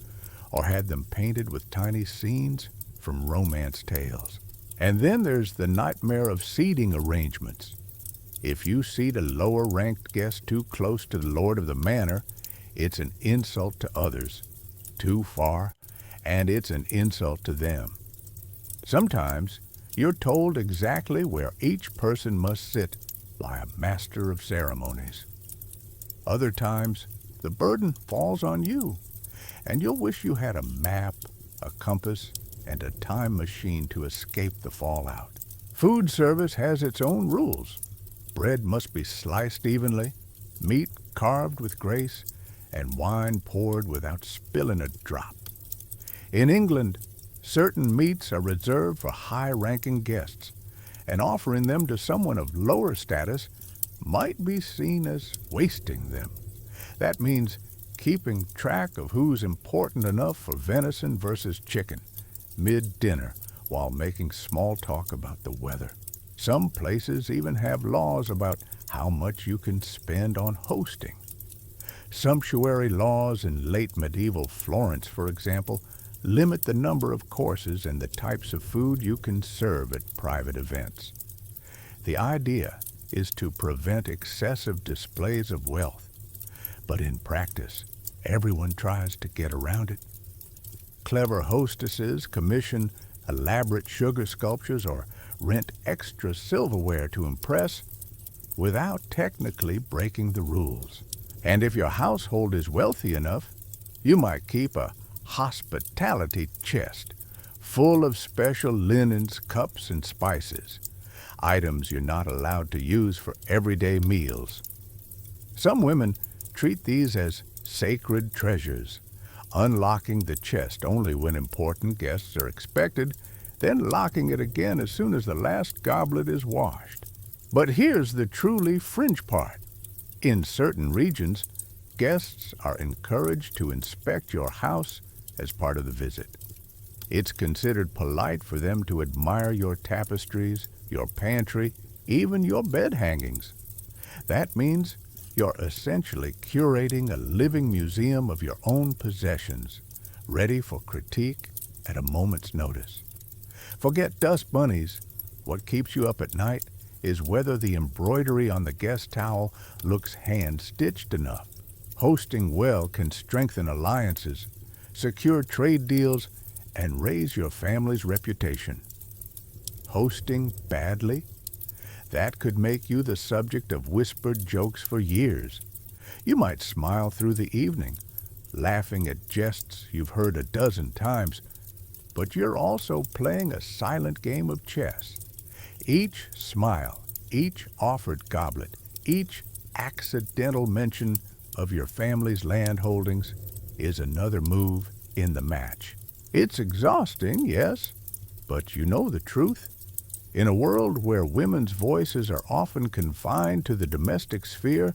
or had them painted with tiny scenes from romance tales. And then there's the nightmare of seating arrangements. If you seat a lower-ranked guest too close to the lord of the manor, it's an insult to others. Too far, and it's an insult to them. Sometimes you're told exactly where each person must sit by a master of ceremonies. Other times, the burden falls on you, and you'll wish you had a map, a compass, and a time machine to escape the fallout. Food service has its own rules. Bread must be sliced evenly, meat carved with grace, and wine poured without spilling a drop. In England, certain meats are reserved for high-ranking guests, and offering them to someone of lower status might be seen as wasting them. That means keeping track of who's important enough for venison versus chicken, mid-dinner, while making small talk about the weather. Some places even have laws about how much you can spend on hosting. Sumptuary laws in late medieval Florence, for example, limit the number of courses and the types of food you can serve at private events. The idea is to prevent excessive displays of wealth, but in practice, everyone tries to get around it. Clever hostesses commission elaborate sugar sculptures or rent extra silverware to impress without technically breaking the rules. And if your household is wealthy enough, You might keep a hospitality chest full of special linens, cups, and spices, items you're not allowed to use for everyday meals. Some women treat these as sacred treasures, unlocking the chest only when important guests are expected, then locking it again as soon as the last goblet is washed. But here's the truly fringe part. In certain regions, guests are encouraged to inspect your house as part of the visit. It's considered polite for them to admire your tapestries, your pantry, even your bed hangings. That means you're essentially curating a living museum of your own possessions, ready for critique at a moment's notice. Forget dust bunnies. What keeps you up at night is whether the embroidery on the guest towel looks hand-stitched enough. Hosting well can strengthen alliances, secure trade deals, and raise your family's reputation. Hosting badly? That could make you the subject of whispered jokes for years. You might smile through the evening, laughing at jests you've heard a dozen times, but you're also playing a silent game of chess. Each smile, each offered goblet, each accidental mention of your family's land holdings is another move in the match. It's exhausting, yes, but you know the truth. In a world where women's voices are often confined to the domestic sphere,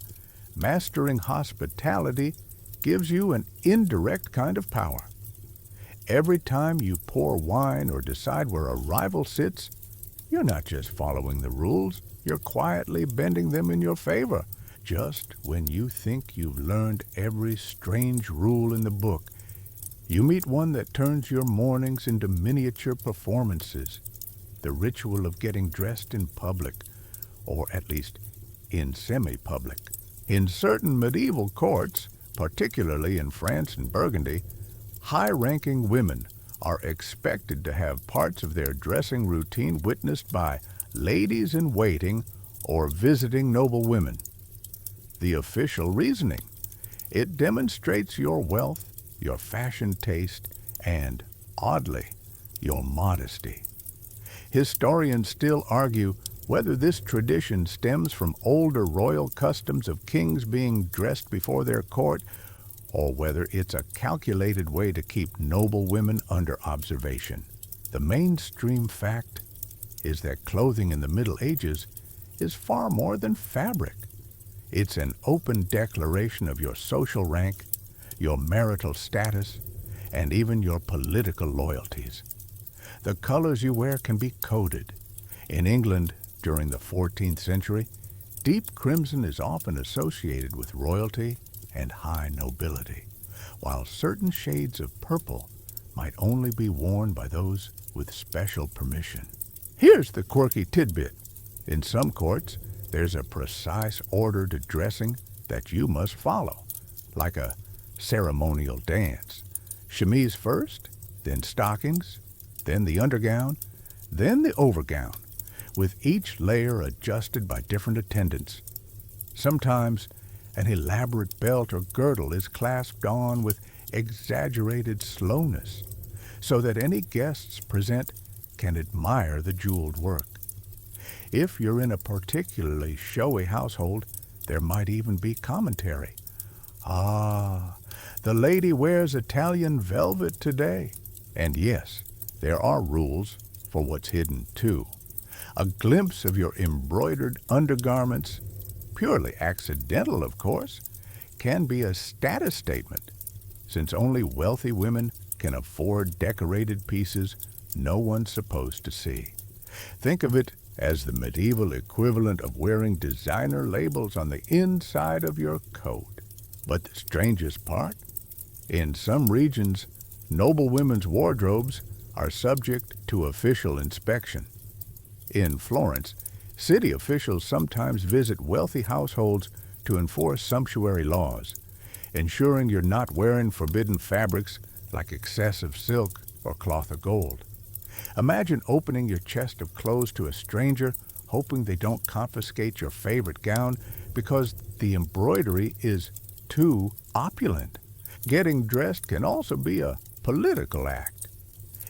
mastering hospitality gives you an indirect kind of power. Every time you pour wine or decide where a rival sits, you're not just following the rules, you're quietly bending them in your favor. Just when you think you've learned every strange rule in the book, you meet one that turns your mornings into miniature performances. The ritual of getting dressed in public, or at least in semi-public. In certain medieval courts, particularly in France and Burgundy, high-ranking women are expected to have parts of their dressing routine witnessed by ladies-in-waiting or visiting noblewomen. The official reasoning: it demonstrates your wealth, your fashion taste, and, oddly, your modesty. Historians still argue whether this tradition stems from older royal customs of kings being dressed before their court, or whether it's a calculated way to keep noble women under observation. The mainstream fact is that clothing in the Middle Ages is far more than fabric. It's an open declaration of your social rank, your marital status, and even your political loyalties. The colors you wear can be coded. In England, during the 14th century, deep crimson is often associated with royalty and high nobility, while certain shades of purple might only be worn by those with special permission. Here's the quirky tidbit. In some courts, there's a precise order to dressing that you must follow, like a ceremonial dance. Chemise first, then stockings, then the undergown, then the overgown, with each layer adjusted by different attendants. Sometimes an elaborate belt or girdle is clasped on with exaggerated slowness, so that any guests present can admire the jeweled work. If you're in a particularly showy household, there might even be commentary. Ah, the lady wears Italian velvet today. And yes, there are rules for what's hidden too. A glimpse of your embroidered undergarments, purely accidental of course, can be a status statement, since only wealthy women can afford decorated pieces no one's supposed to see. Think of it as the medieval equivalent of wearing designer labels on the inside of your coat. But the strangest part? In some regions, noble women's wardrobes are subject to official inspection. In Florence, city officials sometimes visit wealthy households to enforce sumptuary laws, ensuring you're not wearing forbidden fabrics like excessive silk or cloth of gold. Imagine opening your chest of clothes to a stranger, hoping they don't confiscate your favorite gown because the embroidery is too opulent. Getting dressed can also be a political act.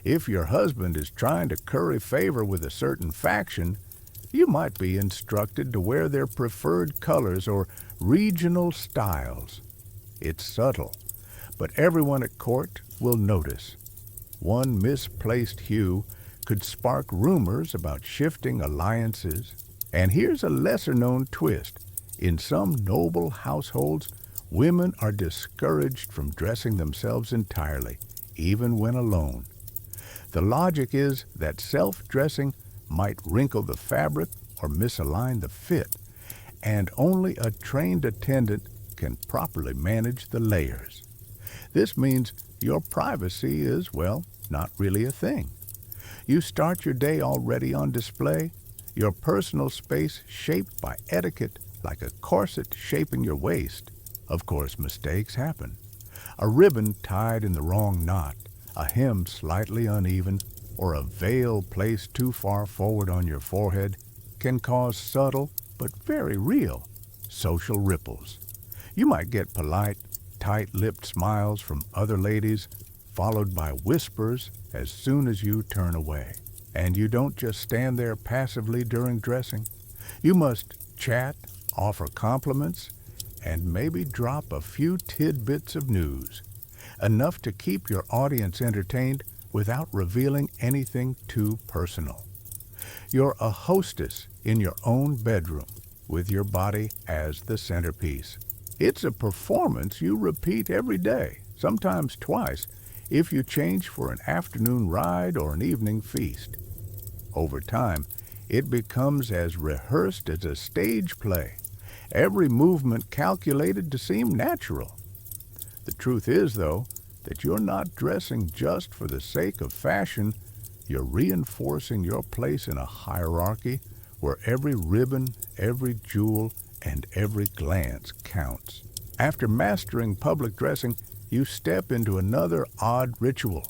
If your husband is trying to curry favor with a certain faction, you might be instructed to wear their preferred colors or regional styles. It's subtle, but everyone at court will notice. One misplaced hue could spark rumors about shifting alliances. And here's a lesser-known twist. In some noble households, women are discouraged from dressing themselves entirely, even when alone. The logic is that self-dressing might wrinkle the fabric or misalign the fit, and only a trained attendant can properly manage the layers. This means your privacy is, well, not really a thing. You start your day already on display, your personal space shaped by etiquette like a corset shaping your waist. Of course, mistakes happen. A ribbon tied in the wrong knot, a hem slightly uneven, or a veil placed too far forward on your forehead can cause subtle but very real social ripples. You might get polite, tight-lipped smiles from other ladies, followed by whispers as soon as you turn away. And you don't just stand there passively during dressing. You must chat, offer compliments, and maybe drop a few tidbits of news, enough to keep your audience entertained without revealing anything too personal. You're a hostess in your own bedroom, with your body as the centerpiece. It's a performance you repeat every day, sometimes twice, if you change for an afternoon ride or an evening feast. Over time, it becomes as rehearsed as a stage play, every movement calculated to seem natural. The truth is, though, that you're not dressing just for the sake of fashion. You're reinforcing your place in a hierarchy where every ribbon, every jewel, and every glance counts. After mastering public dressing, you step into another odd ritual,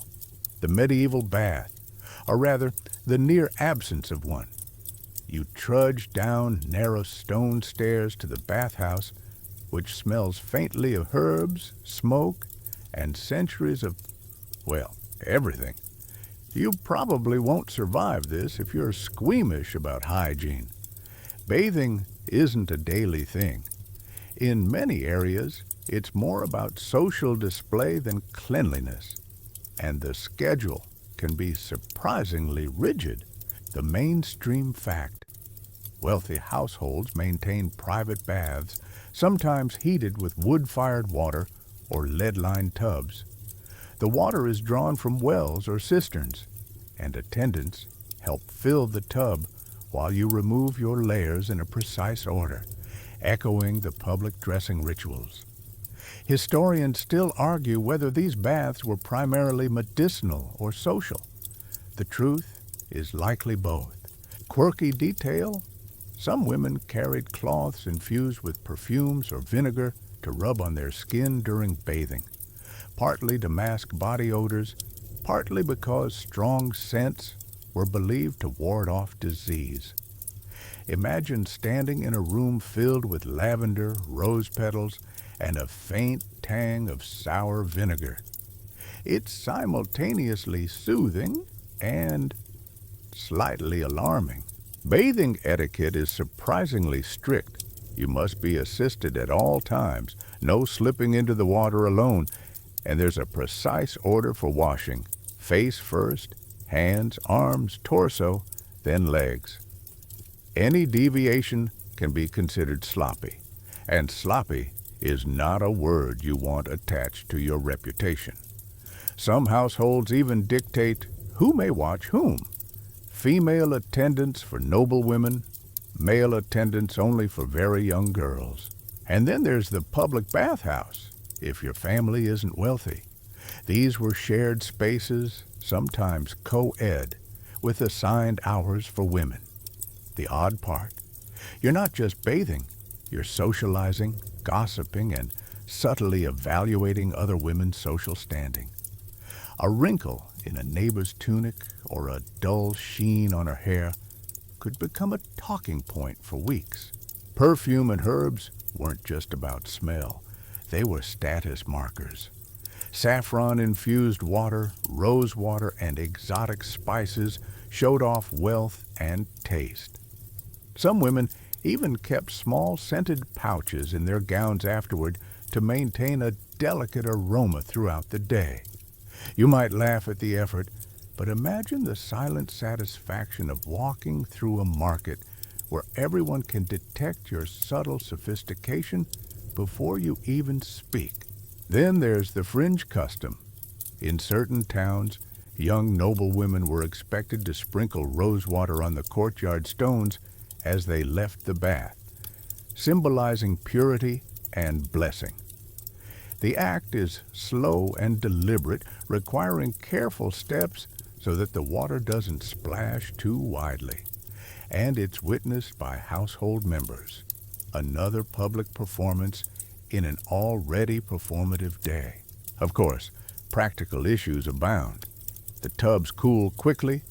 the medieval bath, or rather, the near absence of one. You trudge down narrow stone stairs to the bathhouse, which smells faintly of herbs, smoke, and centuries of, well, everything. You probably won't survive this if you're squeamish about hygiene. Bathing isn't a daily thing. In many areas, it's more about social display than cleanliness. And the schedule can be surprisingly rigid. The mainstream fact: wealthy households maintain private baths, sometimes heated with wood-fired water or lead-lined tubs. The water is drawn from wells or cisterns, and attendants help fill the tub while you remove your layers in a precise order, echoing the public dressing rituals. Historians still argue whether these baths were primarily medicinal or social. The truth is likely both. Quirky detail: some women carried cloths infused with perfumes or vinegar to rub on their skin during bathing, partly to mask body odors, partly because strong scents were believed to ward off disease. Imagine standing in a room filled with lavender, rose petals, and a faint tang of sour vinegar. It's simultaneously soothing and slightly alarming. Bathing etiquette is surprisingly strict. You must be assisted at all times, no slipping into the water alone, and there's a precise order for washing: face first, hands, arms, torso, then legs. Any deviation can be considered sloppy, and sloppy is not a word you want attached to your reputation. Some households even dictate who may watch whom. Female attendants for noble women, male attendants only for very young girls. And then there's the public bathhouse, if your family isn't wealthy. These were shared spaces, sometimes co-ed, with assigned hours for women. The odd part: you're not just bathing, you're socializing, gossiping, and subtly evaluating other women's social standing. A wrinkle in a neighbor's tunic or a dull sheen on her hair could become a talking point for weeks. Perfume and herbs weren't just about smell. They were status markers. Saffron-infused water, rose water, and exotic spices showed off wealth and taste. Some women even kept small scented pouches in their gowns afterward to maintain a delicate aroma throughout the day. You might laugh at the effort, but imagine the silent satisfaction of walking through a market where everyone can detect your subtle sophistication before you even speak. Then there's the fringe custom. In certain towns, young noblewomen were expected to sprinkle rosewater on the courtyard stones as they left the bath, symbolizing purity and blessing. The act is slow and deliberate, requiring careful steps so that the water doesn't splash too widely. And it's witnessed by household members. Another public performance in an already performative day. Of course, practical issues abound. The tubs cool quickly,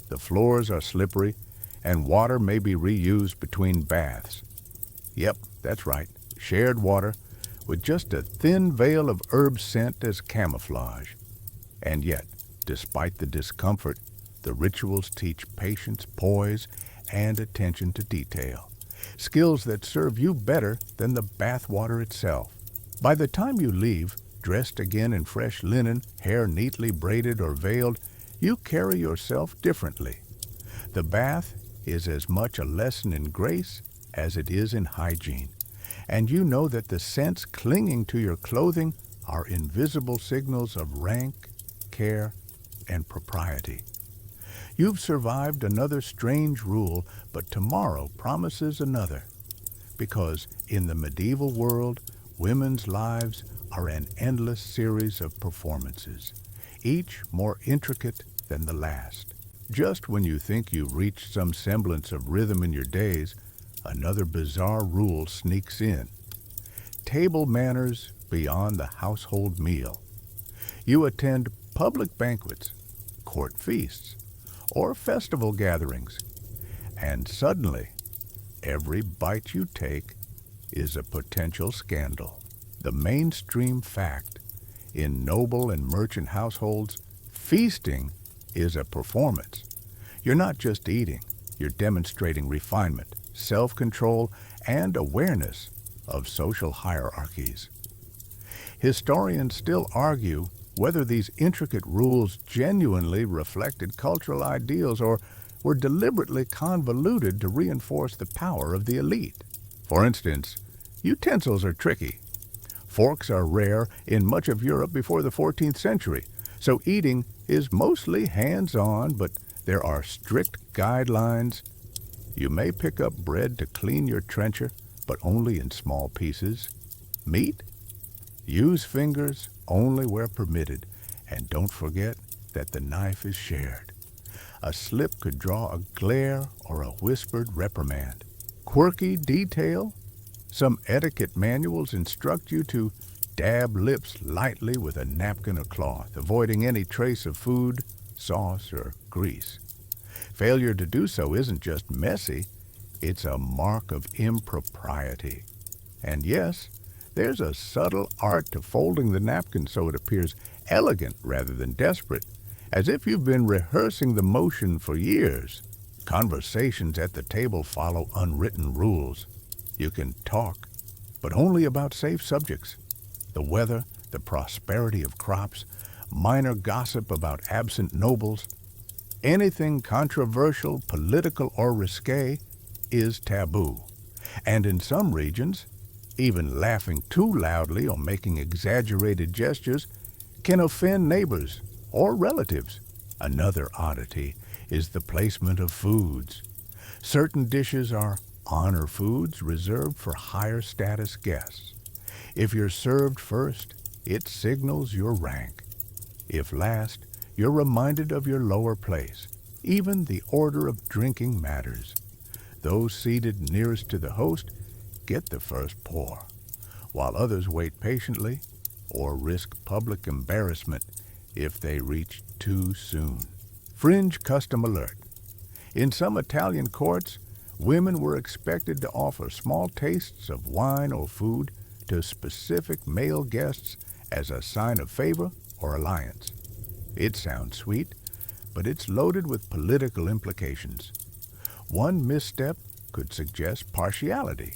the floors are slippery, and water may be reused between baths. Yep, that's right, shared water with just a thin veil of herb scent as camouflage. And yet, despite the discomfort, the rituals teach patience, poise, and attention to detail, skills that serve you better than the bath water itself. By the time you leave, dressed again in fresh linen, hair neatly braided or veiled, you carry yourself differently. The bath is as much a lesson in grace as it is in hygiene, and you know that the scents clinging to your clothing are invisible signals of rank, care, and propriety. You've survived another strange rule, but tomorrow promises another. Because in the medieval world, women's lives are an endless series of performances, each more intricate than the last. Just when you think you've reached some semblance of rhythm in your days, another bizarre rule sneaks in. Table manners beyond the household meal. You attend public banquets, court feasts, or festival gatherings, and suddenly, every bite you take is a potential scandal. The mainstream fact: in noble and merchant households, feasting is a performance. You're not just eating, you're demonstrating refinement, self-control, and awareness of social hierarchies. Historians still argue whether these intricate rules genuinely reflected cultural ideals or were deliberately convoluted to reinforce the power of the elite. For instance, utensils are tricky. Forks are rare in much of Europe before the 14th century, so eating is mostly hands-on, but there are strict guidelines. You may pick up bread to clean your trencher, but only in small pieces. Meat? Use fingers only where permitted, and don't forget that the knife is shared. A slip could draw a glare or a whispered reprimand. Quirky detail? Some etiquette manuals instruct you to dab lips lightly with a napkin or cloth, avoiding any trace of food, sauce, or grease. Failure to do so isn't just messy, it's a mark of impropriety. And yes, there's a subtle art to folding the napkin so it appears elegant rather than desperate, as if you've been rehearsing the motion for years. Conversations at the table follow unwritten rules. You can talk, but only about safe subjects. The weather, the prosperity of crops, minor gossip about absent nobles. Anything controversial, political, or risque is taboo. And in some regions, even laughing too loudly or making exaggerated gestures can offend neighbors or relatives. Another oddity is the placement of foods. Certain dishes are honor foods reserved for higher status guests. If you're served first, it signals your rank. If last, you're reminded of your lower place. Even the order of drinking matters. Those seated nearest to the host get the first pour, while others wait patiently or risk public embarrassment if they reach too soon. Fringe custom alert. In some Italian courts, women were expected to offer small tastes of wine or food to specific male guests as a sign of favor or alliance. It sounds sweet, but it's loaded with political implications. One misstep could suggest partiality,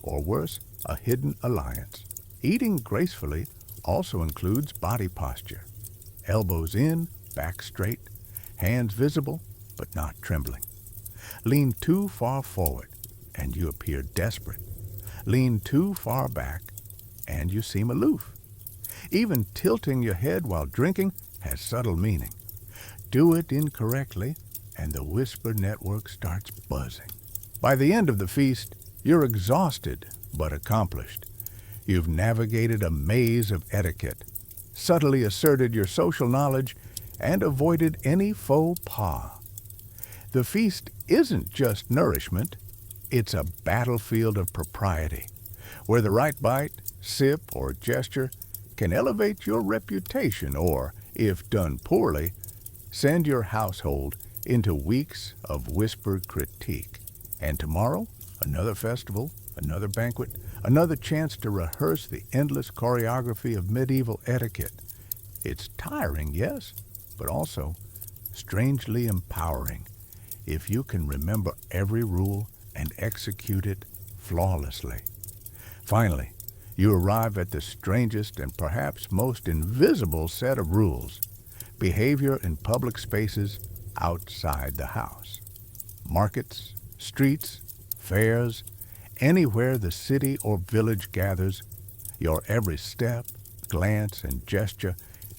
or worse, a hidden alliance. Eating gracefully also includes body posture. Elbows in, back straight, hands visible but not trembling. Lean too far forward and you appear desperate. Lean too far back and you seem aloof. Even tilting your head while drinking has subtle meaning. Do it incorrectly and the whisper network starts buzzing. By the end of the feast, you're exhausted but accomplished. You've navigated a maze of etiquette, subtly asserted your social knowledge, and avoided any faux pas. The feast isn't just nourishment, it's a battlefield of propriety, where the right bite, sip, or gesture can elevate your reputation or, if done poorly, send your household into weeks of whispered critique. And tomorrow, another festival, another banquet, another chance to rehearse the endless choreography of medieval etiquette. It's tiring, yes, but also strangely empowering if you can remember every rule and execute it flawlessly. Finally, you arrive at the strangest and perhaps most invisible set of rules: behavior in public spaces outside the house. Markets, streets, fairs, anywhere the city or village gathers, your every step, glance, and gesture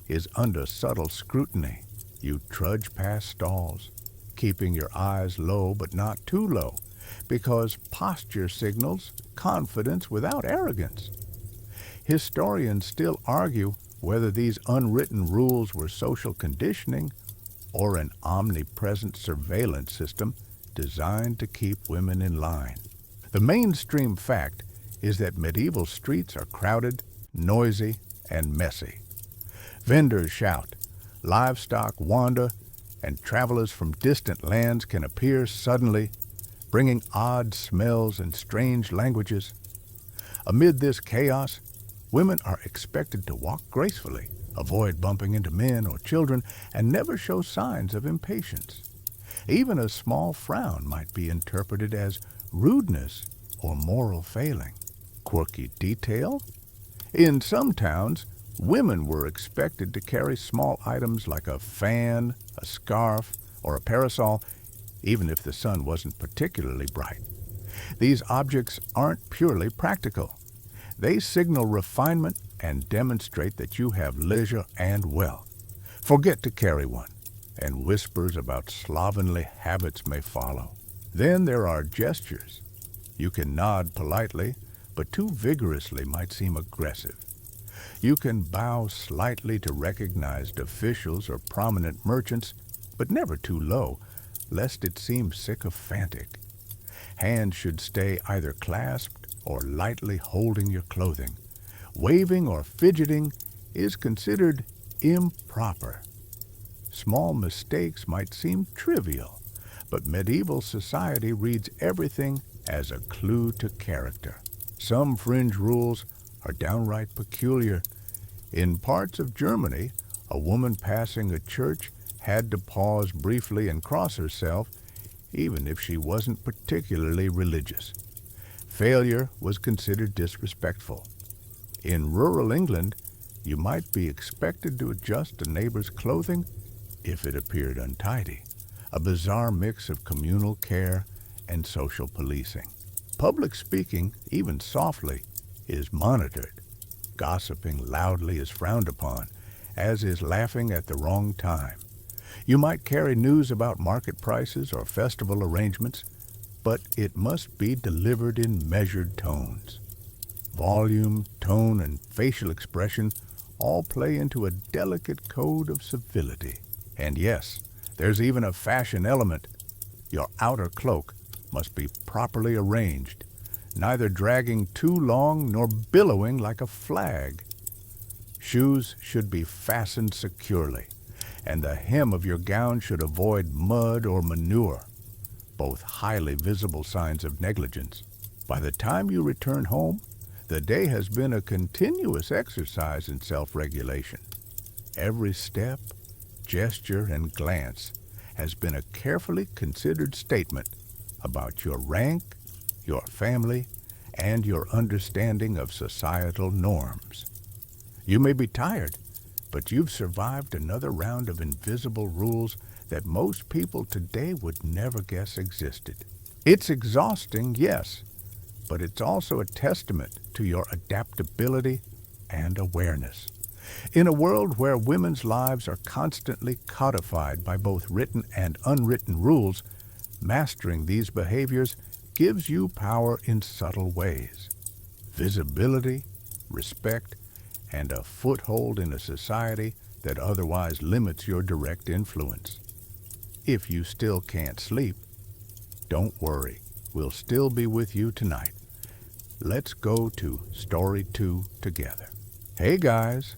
is under subtle scrutiny. You trudge past stalls, keeping your eyes low but not too low, because posture signals confidence without arrogance. Historians still argue whether these unwritten rules were social conditioning or an omnipresent surveillance system designed to keep women in line. The mainstream fact is that medieval streets are crowded, noisy, and messy. Vendors shout, livestock wander, and travelers from distant lands can appear suddenly, bringing odd smells and strange languages. Amid this chaos, women are expected to walk gracefully, avoid bumping into men or children, and never show signs of impatience. Even a small frown might be interpreted as rudeness or moral failing. Quirky detail? In some towns, women were expected to carry small items like a fan, a scarf, or a parasol, even if the sun wasn't particularly bright. These objects aren't purely practical. They signal refinement and demonstrate that you have leisure and wealth. Forget to carry one, and whispers about slovenly habits may follow. Then there are gestures. You can nod politely, but too vigorously might seem aggressive. You can bow slightly to recognized officials or prominent merchants, but never too low, lest it seem sycophantic. Hands should stay either clasped or lightly holding your clothing. Waving or fidgeting is considered improper. Small mistakes might seem trivial, but medieval society reads everything as a clue to character. Some fringe rules are downright peculiar. In parts of Germany, a woman passing a church had to pause briefly and cross herself, even if she wasn't particularly religious. Failure was considered disrespectful. In rural England, you might be expected to adjust a neighbor's clothing if it appeared untidy, a bizarre mix of communal care and social policing. Public speaking, even softly, is monitored. Gossiping loudly is frowned upon, as is laughing at the wrong time. You might carry news about market prices or festival arrangements, but it must be delivered in measured tones. Volume, tone, and facial expression all play into a delicate code of civility. And yes, there's even a fashion element. Your outer cloak must be properly arranged, neither dragging too long nor billowing like a flag. Shoes should be fastened securely, and the hem of your gown should avoid mud or manure, both highly visible signs of negligence. By the time you return home, The day has been a continuous exercise in self-regulation. Every step, gesture, and glance has been a carefully considered statement about your rank, your family, and your understanding of societal norms. You may be tired, but you've survived another round of invisible rules that most people today would never guess existed. It's exhausting, yes, but it's also a testament to your adaptability and awareness. In a world where women's lives are constantly codified by both written and unwritten rules, mastering these behaviors gives you power in subtle ways. Visibility, respect, and a foothold in a society that otherwise limits your direct influence. If you still can't sleep, don't worry, we'll still be with you tonight. Let's go to Story 2 together. Hey guys!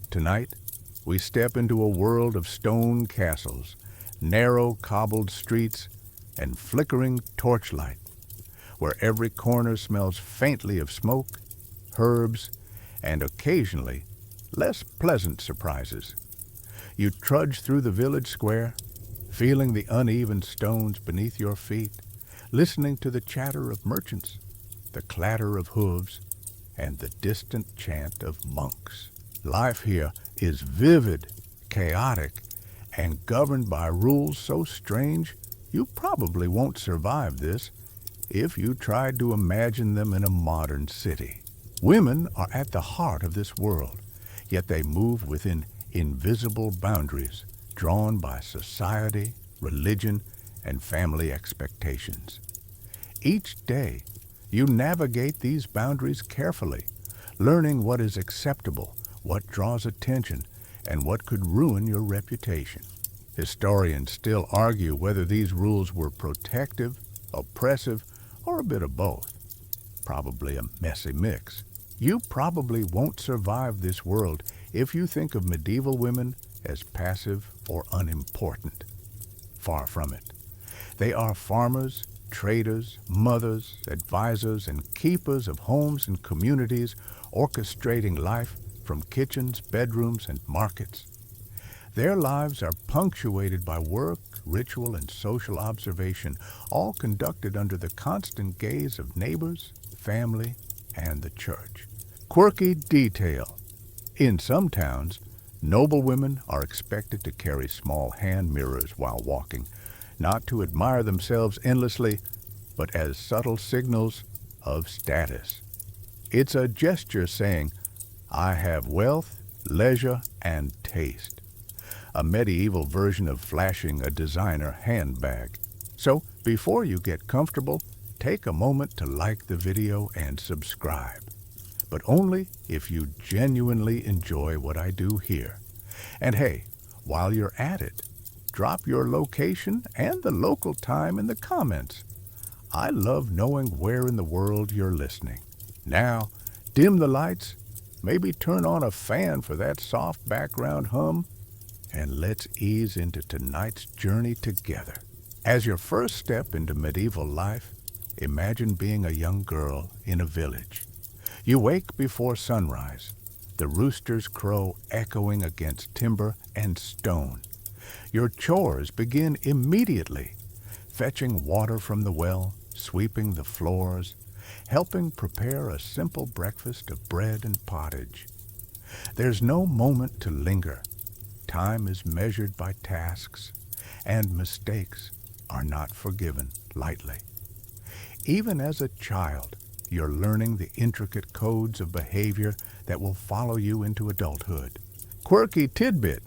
Tonight, we step into a world of stone castles, narrow cobbled streets, and flickering torchlight, where every corner smells faintly of smoke, herbs, and occasionally less pleasant surprises. You trudge through the village square, feeling the uneven stones beneath your feet, listening to the chatter of merchants, the clatter of hooves, and the distant chant of monks. Life here is vivid, chaotic, and governed by rules so strange you probably won't survive this if you tried to imagine them in a modern city. Women are at the heart of this world, yet they move within invisible boundaries drawn by society, religion, and family expectations. Each day, you navigate these boundaries carefully, learning what is acceptable, what draws attention, and what could ruin your reputation. Historians still argue whether these rules were protective, oppressive, or a bit of both. Probably a messy mix. You probably won't survive this world if you think of medieval women as passive or unimportant. Far from it. They are farmers, traders, mothers, advisors, and keepers of homes and communities, orchestrating life from kitchens, bedrooms, and markets. Their lives are punctuated by work, ritual, and social observation, all conducted under the constant gaze of neighbors, family, and the church. Quirky detail. In some towns, noblewomen are expected to carry small hand mirrors while walking, not to admire themselves endlessly, but as subtle signals of status. It's a gesture saying, I have wealth, leisure, and taste. A medieval version of flashing a designer handbag. So, before you get comfortable, take a moment to like the video and subscribe. But only if you genuinely enjoy what I do here. And hey, while you're at it, drop your location and the local time in the comments. I love knowing where in the world you're listening. Now, dim the lights, maybe turn on a fan for that soft background hum, and let's ease into tonight's journey together. As your first step into medieval life, imagine being a young girl in a village. You wake before sunrise, the rooster's crow echoing against timber and stone. Your chores begin immediately, fetching water from the well, sweeping the floors, helping prepare a simple breakfast of bread and pottage. There's no moment to linger. Time is measured by tasks, and mistakes are not forgiven lightly. Even as a child, you're learning the intricate codes of behavior that will follow you into adulthood. Quirky tidbit.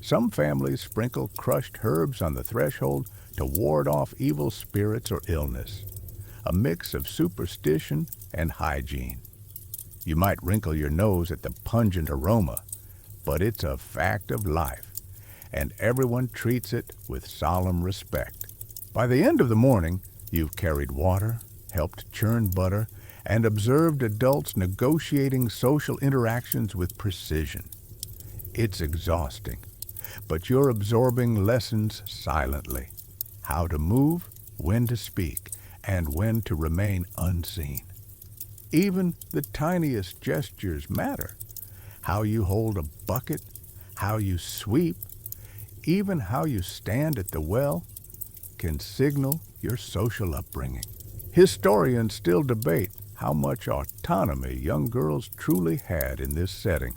Some families sprinkle crushed herbs on the threshold to ward off evil spirits or illness. A mix of superstition and hygiene. You might wrinkle your nose at the pungent aroma, but it's a fact of life, and everyone treats it with solemn respect. By the end of the morning, you've carried water, helped churn butter, and observed adults negotiating social interactions with precision. It's exhausting, but you're absorbing lessons silently. How to move, when to speak, and when to remain unseen. Even the tiniest gestures matter. How you hold a bucket, how you sweep, even how you stand at the well can signal your social upbringing. Historians still debate how much autonomy young girls truly had in this setting.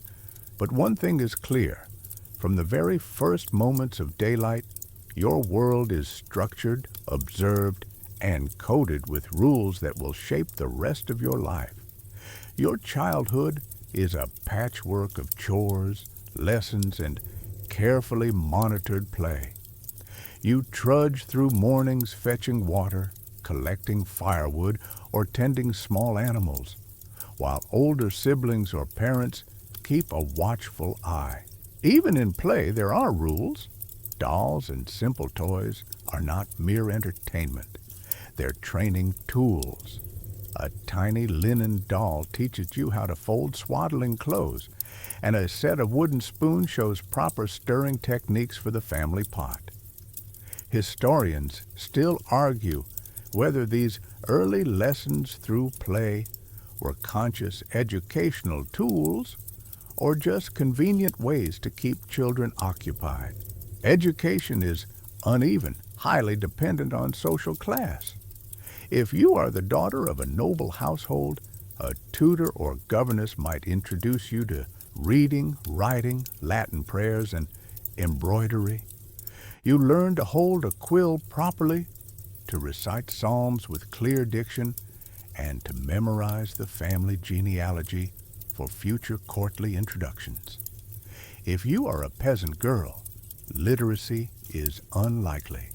But one thing is clear. From the very first moments of daylight, your world is structured, observed, and coded with rules that will shape the rest of your life. Your childhood is a patchwork of chores, lessons, and carefully monitored play. You trudge through mornings fetching water, collecting firewood, or tending small animals, while older siblings or parents keep a watchful eye. Even in play, there are rules. Dolls and simple toys are not mere entertainment. They're training tools. A tiny linen doll teaches you how to fold swaddling clothes, and a set of wooden spoons shows proper stirring techniques for the family pot. Historians still argue whether these early lessons through play were conscious educational tools or just convenient ways to keep children occupied. Education is uneven, highly dependent on social class. If you are the daughter of a noble household, a tutor or governess might introduce you to reading, writing, Latin prayers, and embroidery. You learn to hold a quill properly, to recite psalms with clear diction, and to memorize the family genealogy for future courtly introductions. If you are a peasant girl, literacy is unlikely,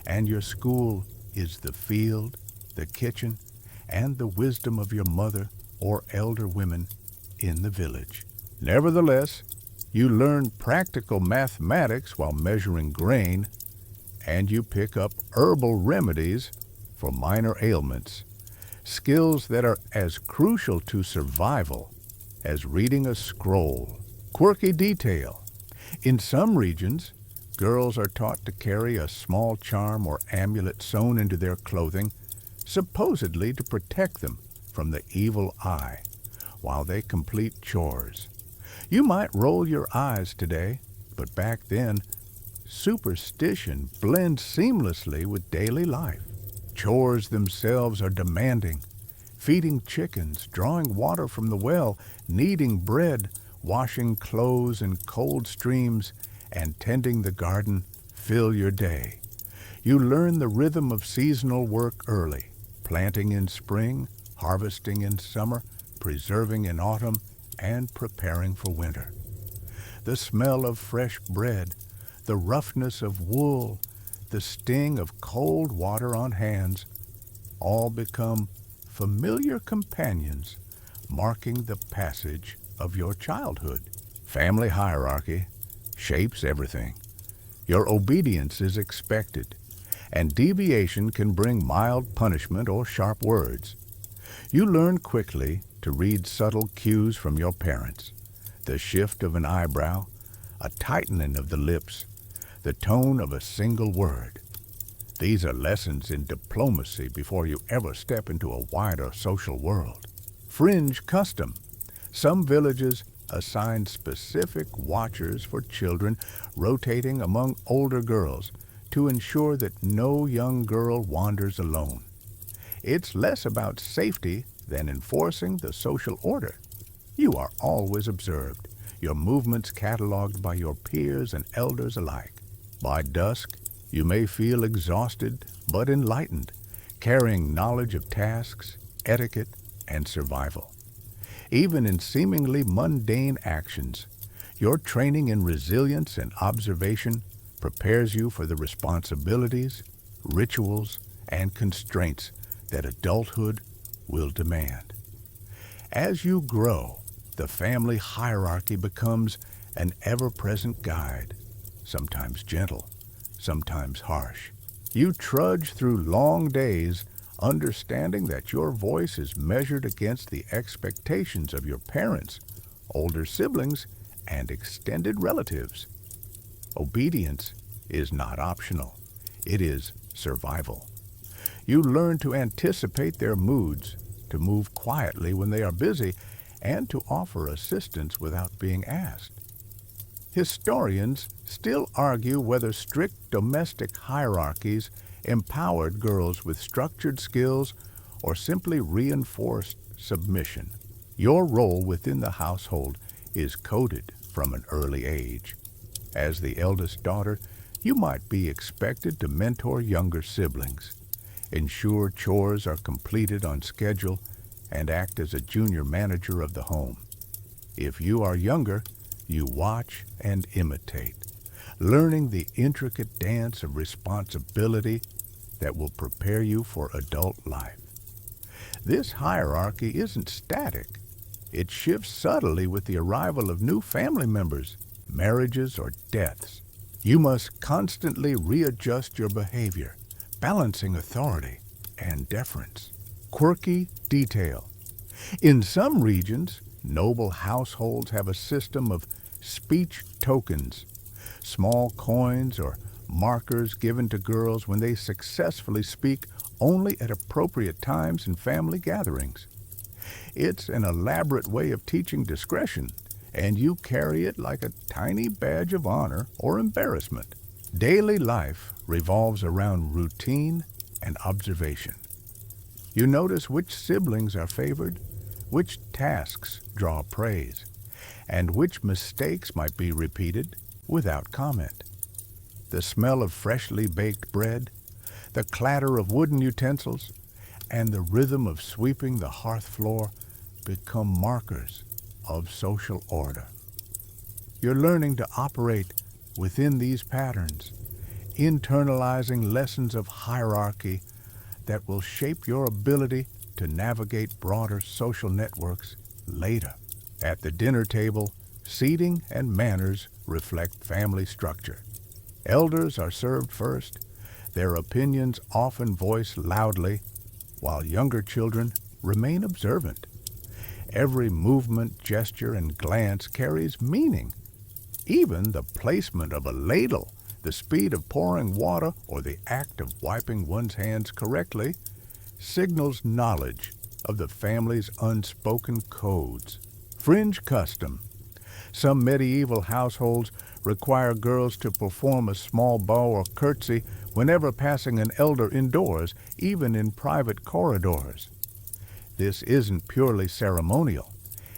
and your school is the field, the kitchen, and the wisdom of your mother or elder women in the village. Nevertheless, you learn practical mathematics while measuring grain, and you pick up herbal remedies for minor ailments, skills that are as crucial to survival as reading a scroll. Quirky detail. In some regions, girls are taught to carry a small charm or amulet sewn into their clothing, supposedly to protect them from the evil eye, while they complete chores. You might roll your eyes today, but back then, superstition blends seamlessly with daily life. Chores themselves are demanding. Feeding chickens, drawing water from the well, kneading bread, washing clothes in cold streams, and tending the garden fill your day. You learn the rhythm of seasonal work early, planting in spring, harvesting in summer, preserving in autumn, and preparing for winter. The smell of fresh bread, the roughness of wool, the sting of cold water on hands, all become familiar companions marking the passage of your childhood. Family hierarchy shapes everything. Your obedience is expected, and deviation can bring mild punishment or sharp words. You learn quickly to read subtle cues from your parents, the shift of an eyebrow, a tightening of the lips, the tone of a single word. These are lessons in diplomacy before you ever step into a wider social world. Fringe custom. Some villages assign specific watchers for children, rotating among older girls to ensure that no young girl wanders alone. It's less about safety than enforcing the social order. You are always observed, your movements cataloged by your peers and elders alike. By dusk, you may feel exhausted but enlightened, carrying knowledge of tasks, etiquette, and survival. Even in seemingly mundane actions, your training in resilience and observation prepares you for the responsibilities, rituals, and constraints that adulthood will demand. As you grow, the family hierarchy becomes an ever-present guide, sometimes gentle, sometimes harsh. You trudge through long days, understanding that your voice is measured against the expectations of your parents, older siblings, and extended relatives. Obedience is not optional. It is survival. You learn to anticipate their moods, to move quietly when they are busy, and to offer assistance without being asked. Historians still argue whether strict domestic hierarchies empowered girls with structured skills or simply reinforced submission. Your role within the household is coded from an early age. As the eldest daughter, you might be expected to mentor younger siblings, ensure chores are completed on schedule, and act as a junior manager of the home. If you are younger, you watch and imitate, learning the intricate dance of responsibility that will prepare you for adult life. This hierarchy isn't static. It shifts subtly with the arrival of new family members, marriages, or deaths. You must constantly readjust your behavior, balancing authority and deference. Quirky detail. In some regions, noble households have a system of speech tokens, small coins or markers given to girls when they successfully speak only at appropriate times in family gatherings. It's an elaborate way of teaching discretion, and you carry it like a tiny badge of honor or embarrassment. Daily life revolves around routine and observation. You notice which siblings are favored, which tasks draw praise, and which mistakes might be repeated without comment. The smell of freshly baked bread, the clatter of wooden utensils, and the rhythm of sweeping the hearth floor become markers of social order. You're learning to operate within these patterns, internalizing lessons of hierarchy that will shape your ability to navigate broader social networks later. At the dinner table, seating and manners reflect family structure. Elders are served first, their opinions often voiced loudly, while younger children remain observant. Every movement, gesture, and glance carries meaning. Even the placement of a ladle, the speed of pouring water, or the act of wiping one's hands correctly signals knowledge of the family's unspoken codes. Fringe custom. Some medieval households require girls to perform a small bow or curtsy whenever passing an elder indoors, even in private corridors. This isn't purely ceremonial.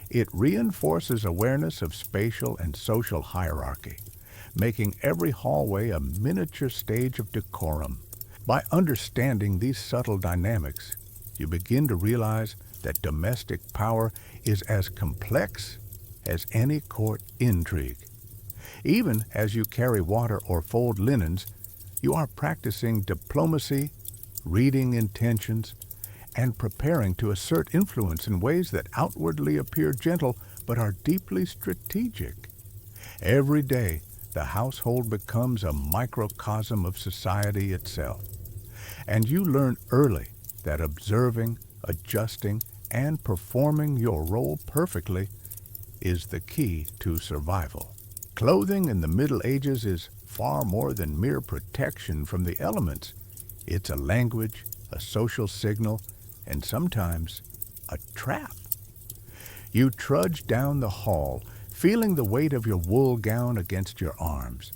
It reinforces awareness of spatial and social hierarchy, making every hallway a miniature stage of decorum. By understanding these subtle dynamics, you begin to realize that domestic power is as complex as any court intrigue. Even as you carry water or fold linens, you are practicing diplomacy, reading intentions, and preparing to assert influence in ways that outwardly appear gentle but are deeply strategic. Every day, the household becomes a microcosm of society itself, and you learn early that observing, adjusting, and performing your role perfectly is the key to survival. Clothing in the Middle Ages is far more than mere protection from the elements. It's a language, a social signal, and sometimes a trap. You trudge down the hall, feeling the weight of your wool gown against your arms,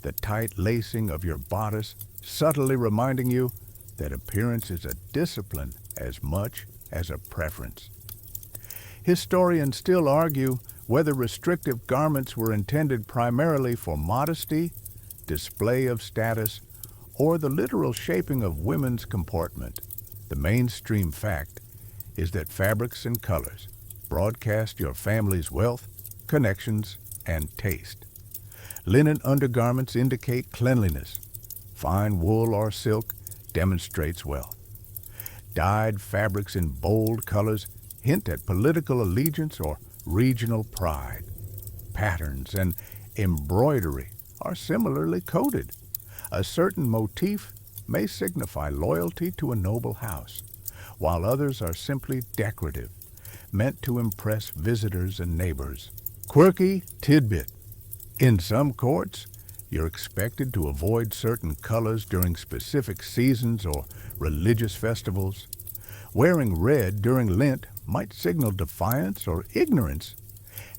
the tight lacing of your bodice subtly reminding you that appearance is a discipline as much as a preference. Historians still argue whether restrictive garments were intended primarily for modesty, display of status, or the literal shaping of women's comportment. The mainstream fact is that fabrics and colors broadcast your family's wealth, connections, and taste. Linen undergarments indicate cleanliness. Fine wool or silk demonstrates wealth. Dyed fabrics in bold colors hint at political allegiance or regional pride. Patterns and embroidery are similarly coded. A certain motif may signify loyalty to a noble house, while others are simply decorative, meant to impress visitors and neighbors. Quirky tidbit. In some courts, you're expected to avoid certain colors during specific seasons or religious festivals, Wearing red during Lent might signal defiance or ignorance,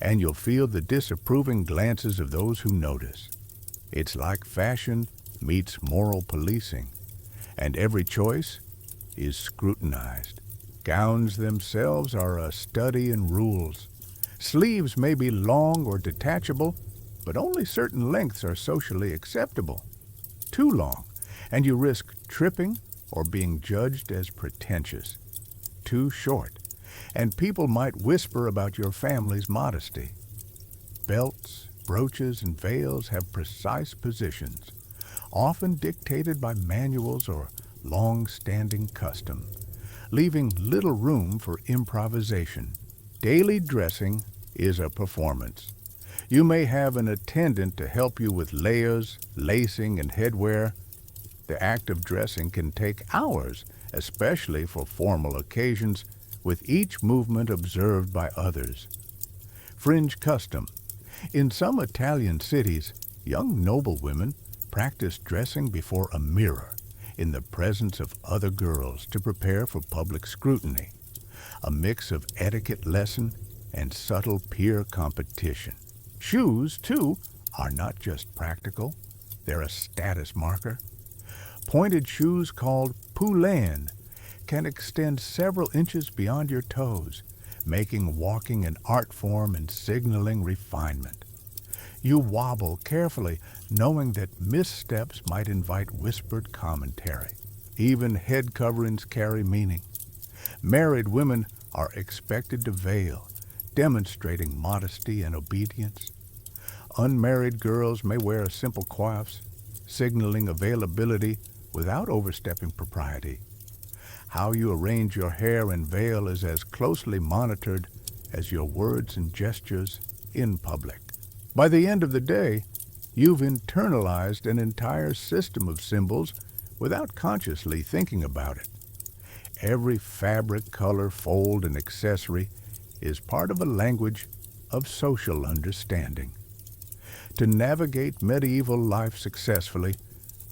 and you'll feel the disapproving glances of those who notice. It's like fashion meets moral policing, and every choice is scrutinized. Gowns themselves are a study in rules. Sleeves may be long or detachable, but only certain lengths are socially acceptable. Too long, and you risk tripping or being judged as pretentious. Too short, and people might whisper about your family's modesty. Belts, brooches, and veils have precise positions, often dictated by manuals or long-standing custom, leaving little room for improvisation. Daily dressing is a performance. You may have an attendant to help you with layers, lacing, and headwear. The act of dressing can take hours, especially for formal occasions, with each movement observed by others. Fringe custom. In some Italian cities, young noblewomen practice dressing before a mirror in the presence of other girls to prepare for public scrutiny, a mix of etiquette lesson and subtle peer competition. Shoes, too, are not just practical, they're a status marker. Pointed shoes called poulaines can extend several inches beyond your toes, making walking an art form and signaling refinement. You wobble carefully, knowing that missteps might invite whispered commentary. Even head coverings carry meaning. Married women are expected to veil, demonstrating modesty and obedience. Unmarried girls may wear simple coifs, signaling availability without overstepping propriety. How you arrange your hair and veil is as closely monitored as your words and gestures in public. By the end of the day, you've internalized an entire system of symbols without consciously thinking about it. Every fabric, color, fold, and accessory is part of a language of social understanding. To navigate medieval life successfully,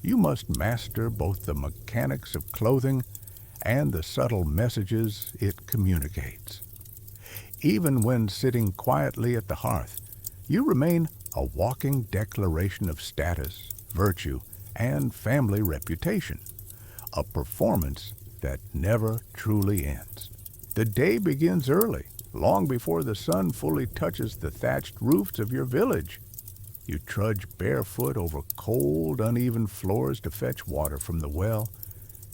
you must master both the mechanics of clothing and the subtle messages it communicates. Even when sitting quietly at the hearth, you remain a walking declaration of status, virtue, and family reputation, a performance that never truly ends. The day begins early, long before the sun fully touches the thatched roofs of your village. You trudge barefoot over cold, uneven floors to fetch water from the well,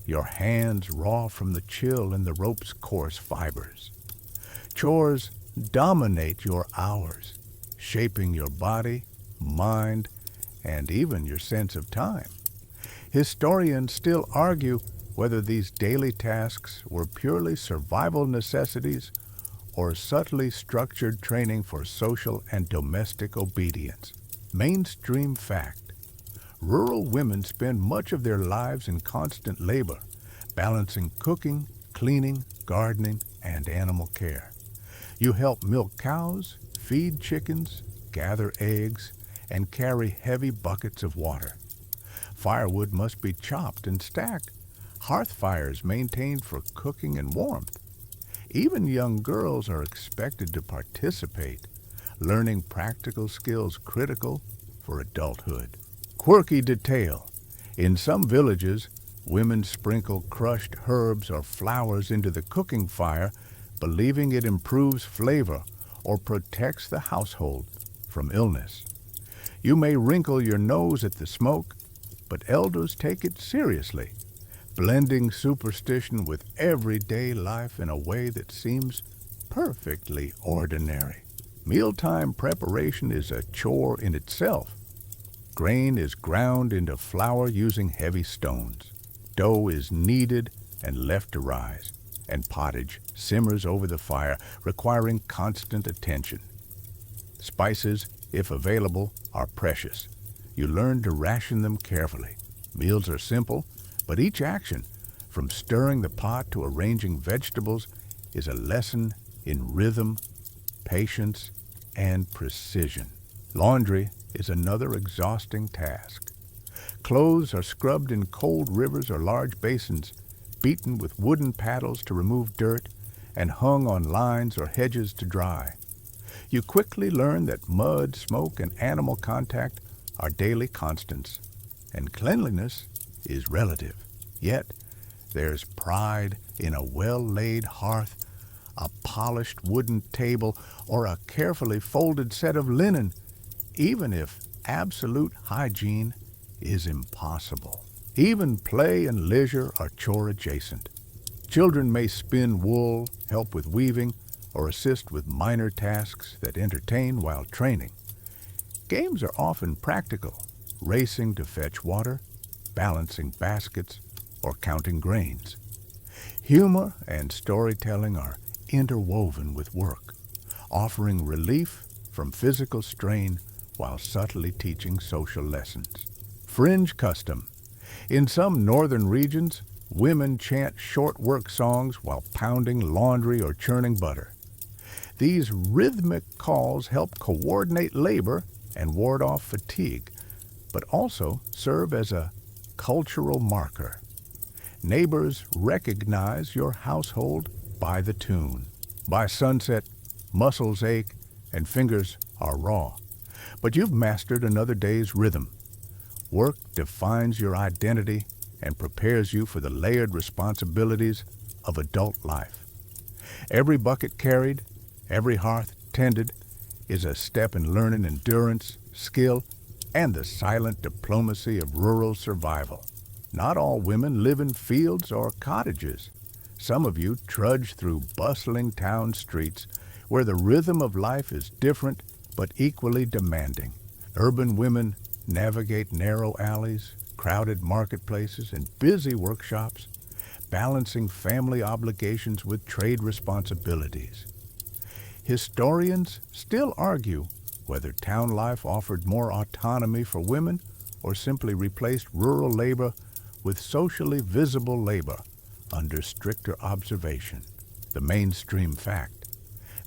your hands raw from the chill in the rope's coarse fibers. Chores dominate your hours, shaping your body, mind, and even your sense of time. Historians still argue whether these daily tasks were purely survival necessities or subtly structured training for social and domestic obedience. Mainstream fact: rural women spend much of their lives in constant labor, balancing cooking, cleaning, gardening, and animal care. You help milk cows, feed chickens, gather eggs, and carry heavy buckets of water. Firewood must be chopped and stacked, hearth fires maintained for cooking and warmth. Even young girls are expected to participate, learning practical skills critical for adulthood. Quirky detail. In some villages, women sprinkle crushed herbs or flowers into the cooking fire, believing it improves flavor or protects the household from illness. You may wrinkle your nose at the smoke, but elders take it seriously, blending superstition with everyday life in a way that seems perfectly ordinary. Mealtime preparation is a chore in itself. Grain is ground into flour using heavy stones. Dough is kneaded and left to rise, and pottage simmers over the fire, requiring constant attention. Spices, if available, are precious. You learn to ration them carefully. Meals are simple, but each action, from stirring the pot to arranging vegetables, is a lesson in rhythm, patience, and precision. Laundry is another exhausting task. Clothes are scrubbed in cold rivers or large basins beaten with wooden paddles to remove dirt, and hung on lines or hedges to dry. You quickly learn that mud, smoke, and animal contact are daily constants, and cleanliness is relative. Yet, there's pride in a well-laid hearth, a polished wooden table, or a carefully folded set of linen, even if absolute hygiene is impossible. Even play and leisure are chore adjacent. Children may spin wool, help with weaving, or assist with minor tasks that entertain while training. Games are often practical, racing to fetch water, balancing baskets, or counting grains. Humor and storytelling are interwoven with work, offering relief from physical strain while subtly teaching social lessons. Fringe custom. In some northern regions, women chant short work songs while pounding laundry or churning butter. These rhythmic calls help coordinate labor and ward off fatigue, but also serve as a cultural marker. Neighbors recognize your household by the tune. By sunset, muscles ache and fingers are raw, but you've mastered another day's rhythm. Work defines your identity and prepares you for the layered responsibilities of adult life. Every bucket carried, every hearth tended, is a step in learning endurance, skill, and the silent diplomacy of rural survival. Not all women live in fields or cottages. Some of you trudge through bustling town streets where the rhythm of life is different but equally demanding. Urban women navigate narrow alleys, crowded marketplaces, and busy workshops, balancing family obligations with trade responsibilities. Historians still argue whether town life offered more autonomy for women or simply replaced rural labor with socially visible labor under stricter observation. The mainstream fact: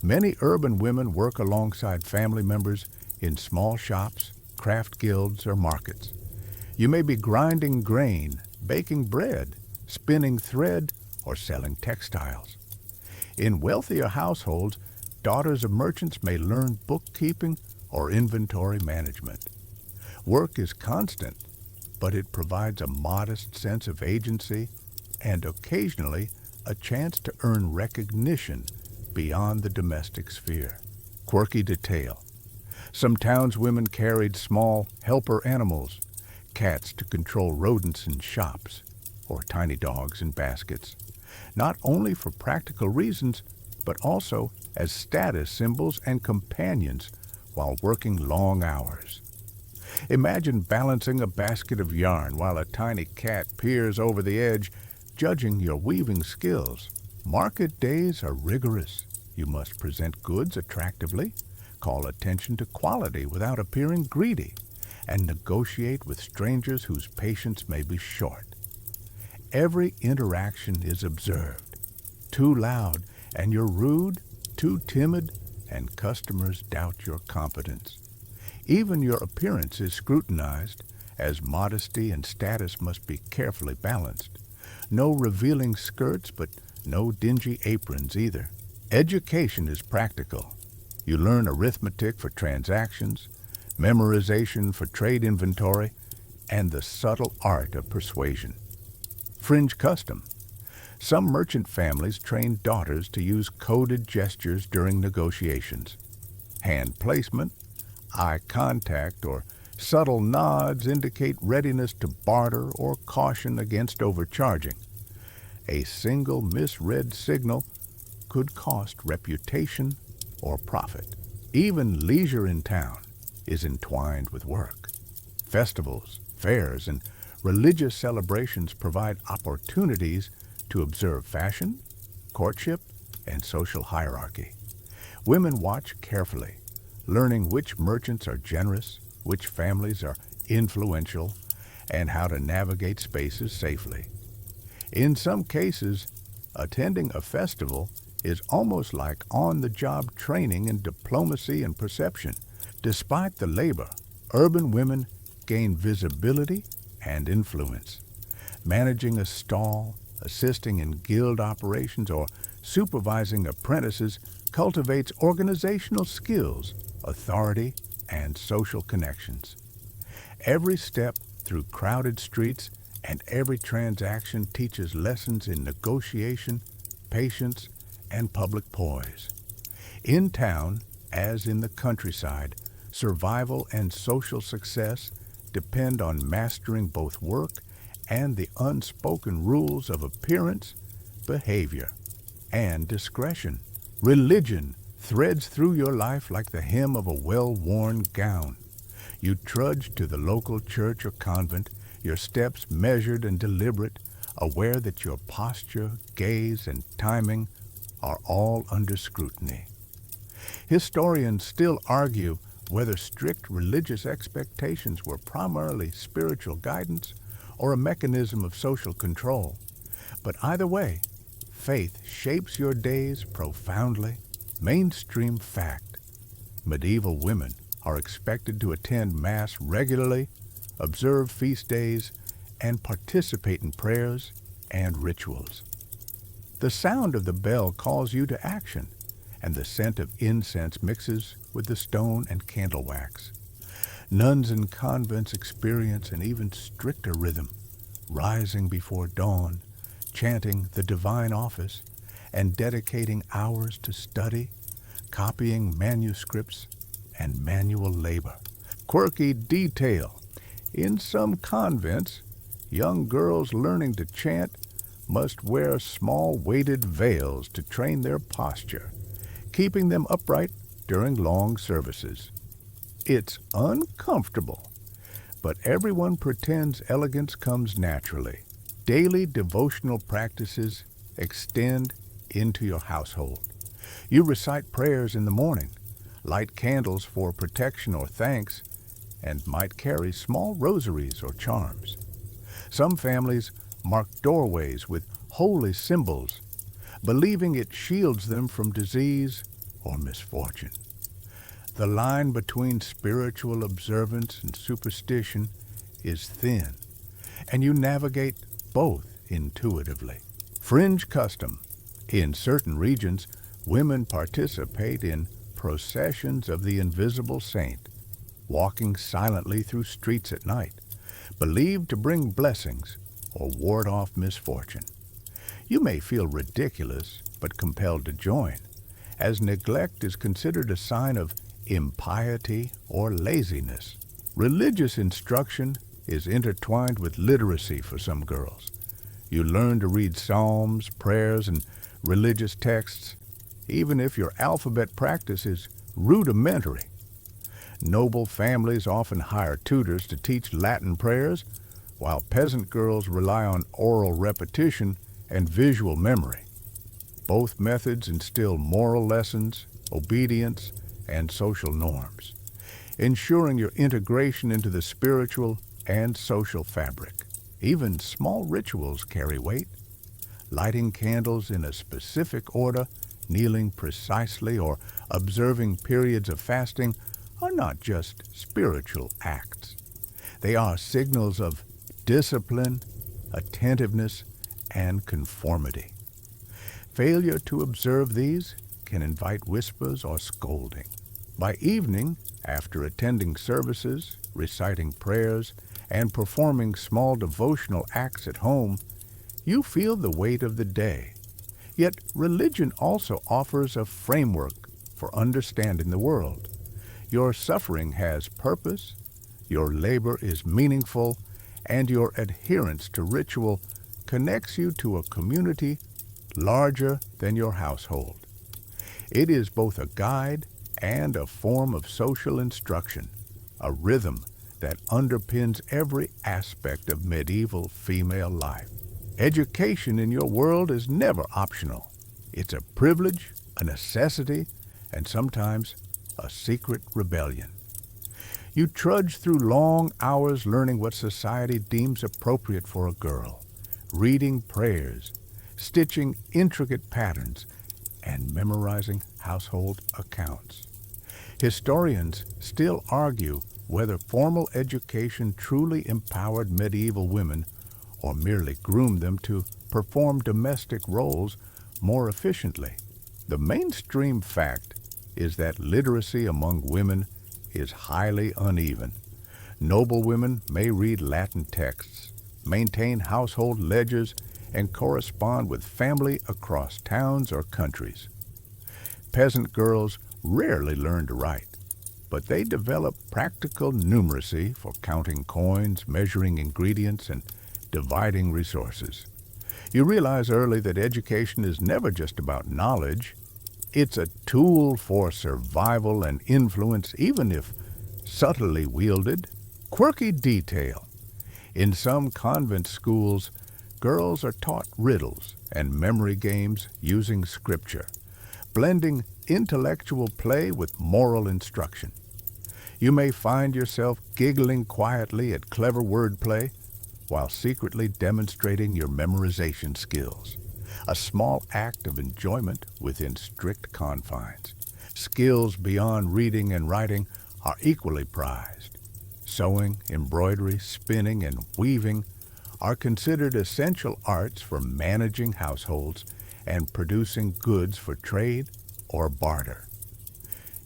many urban women work alongside family members in small shops, craft guilds, or markets. You may be grinding grain, baking bread, spinning thread, or selling textiles. In wealthier households, daughters of merchants may learn bookkeeping or inventory management. Work is constant, but it provides a modest sense of agency and occasionally a chance to earn recognition beyond the domestic sphere. Quirky detail. Some townswomen carried small helper animals, cats to control rodents in shops, or tiny dogs in baskets, not only for practical reasons, but also as status symbols and companions while working long hours. Imagine balancing a basket of yarn while a tiny cat peers over the edge, judging your weaving skills. Market days are rigorous. You must present goods attractively, call attention to quality without appearing greedy, and negotiate with strangers whose patience may be short. Every interaction is observed. Too loud and you're rude, too timid, and customers doubt your competence. Even your appearance is scrutinized, as modesty and status must be carefully balanced. No revealing skirts, but no dingy aprons either. Education is practical. You learn arithmetic for transactions, memorization for trade inventory, and the subtle art of persuasion. Fringe custom. Some merchant families train daughters to use coded gestures during negotiations. Hand placement, eye contact, or subtle nods indicate readiness to barter or caution against overcharging. A single misread signal could cost reputation or profit. Even leisure in town is entwined with work. Festivals, fairs, and religious celebrations provide opportunities to observe fashion, courtship, and social hierarchy. Women watch carefully, learning which merchants are generous, which families are influential, and how to navigate spaces safely. In some cases, attending a festival is almost like on-the-job training in diplomacy and perception. Despite the labor, urban women gain visibility and influence. Managing a stall, assisting in guild operations, or supervising apprentices cultivates organizational skills, authority, and social connections. Every step through crowded streets and every transaction teaches lessons in negotiation, patience, and public poise. In town, as in the countryside, survival and social success depend on mastering both work and the unspoken rules of appearance, behavior, and discretion. Religion threads through your life like the hem of a well-worn gown. You trudge to the local church or convent, your steps measured and deliberate, aware that your posture, gaze, and timing are all under scrutiny. Historians still argue whether strict religious expectations were primarily spiritual guidance or a mechanism of social control. But either way, faith shapes your days profoundly. Mainstream fact: medieval women are expected to attend Mass regularly, observe feast days, and participate in prayers and rituals. The sound of the bell calls you to action, and the scent of incense mixes with the stone and candle wax. Nuns in convents experience an even stricter rhythm, rising before dawn, chanting the divine office, and dedicating hours to study, copying manuscripts, and manual labor. Quirky detail: in some convents, young girls learning to chant must wear small weighted veils to train their posture, keeping them upright during long services. It's uncomfortable, but everyone pretends elegance comes naturally. Daily devotional practices extend into your household. You recite prayers in the morning, light candles for protection or thanks, and might carry small rosaries or charms. Some families mark doorways with holy symbols, believing it shields them from disease or misfortune. The line between spiritual observance and superstition is thin, and you navigate both intuitively. Fringe custom: in certain regions, women participate in processions of the invisible saint, walking silently through streets at night, believed to bring blessings or ward off misfortune. You may feel ridiculous, but compelled to join, as neglect is considered a sign of impiety or laziness. Religious instruction is intertwined with literacy for some girls. You learn to read psalms, prayers, and religious texts, even if your alphabet practice is rudimentary. Noble families often hire tutors to teach Latin prayers, while peasant girls rely on oral repetition and visual memory. Both methods instill moral lessons, obedience, and social norms, ensuring your integration into the spiritual and social fabric. Even small rituals carry weight. Lighting candles in a specific order, kneeling precisely, or observing periods of fasting are not just spiritual acts. They are signals of discipline, attentiveness, and conformity. Failure to observe these can invite whispers or scolding. By evening, after attending services, reciting prayers, and performing small devotional acts at home, you feel the weight of the day. Yet religion also offers a framework for understanding the world. Your suffering has purpose, your labor is meaningful, and your adherence to ritual connects you to a community larger than your household. It is both a guide and a form of social instruction, a rhythm that underpins every aspect of medieval female life. Education in your world is never optional. It's a privilege, a necessity, and sometimes a secret rebellion. You trudge through long hours learning what society deems appropriate for a girl, reading prayers, stitching intricate patterns, and memorizing household accounts. Historians still argue whether formal education truly empowered medieval women or merely groom them to perform domestic roles more efficiently. The mainstream fact is that literacy among women is highly uneven. Noble women may read Latin texts, maintain household ledgers, and correspond with family across towns or countries. Peasant girls rarely learn to write, but they develop practical numeracy for counting coins, measuring ingredients, and dividing resources. You realize early that education is never just about knowledge. It's a tool for survival and influence, even if subtly wielded. Quirky detail. In some convent schools, girls are taught riddles and memory games using scripture, blending intellectual play with moral instruction. You may find yourself giggling quietly at clever wordplay while secretly demonstrating your memorization skills, a small act of enjoyment within strict confines. Skills beyond reading and writing are equally prized. Sewing, embroidery, spinning, and weaving are considered essential arts for managing households and producing goods for trade or barter.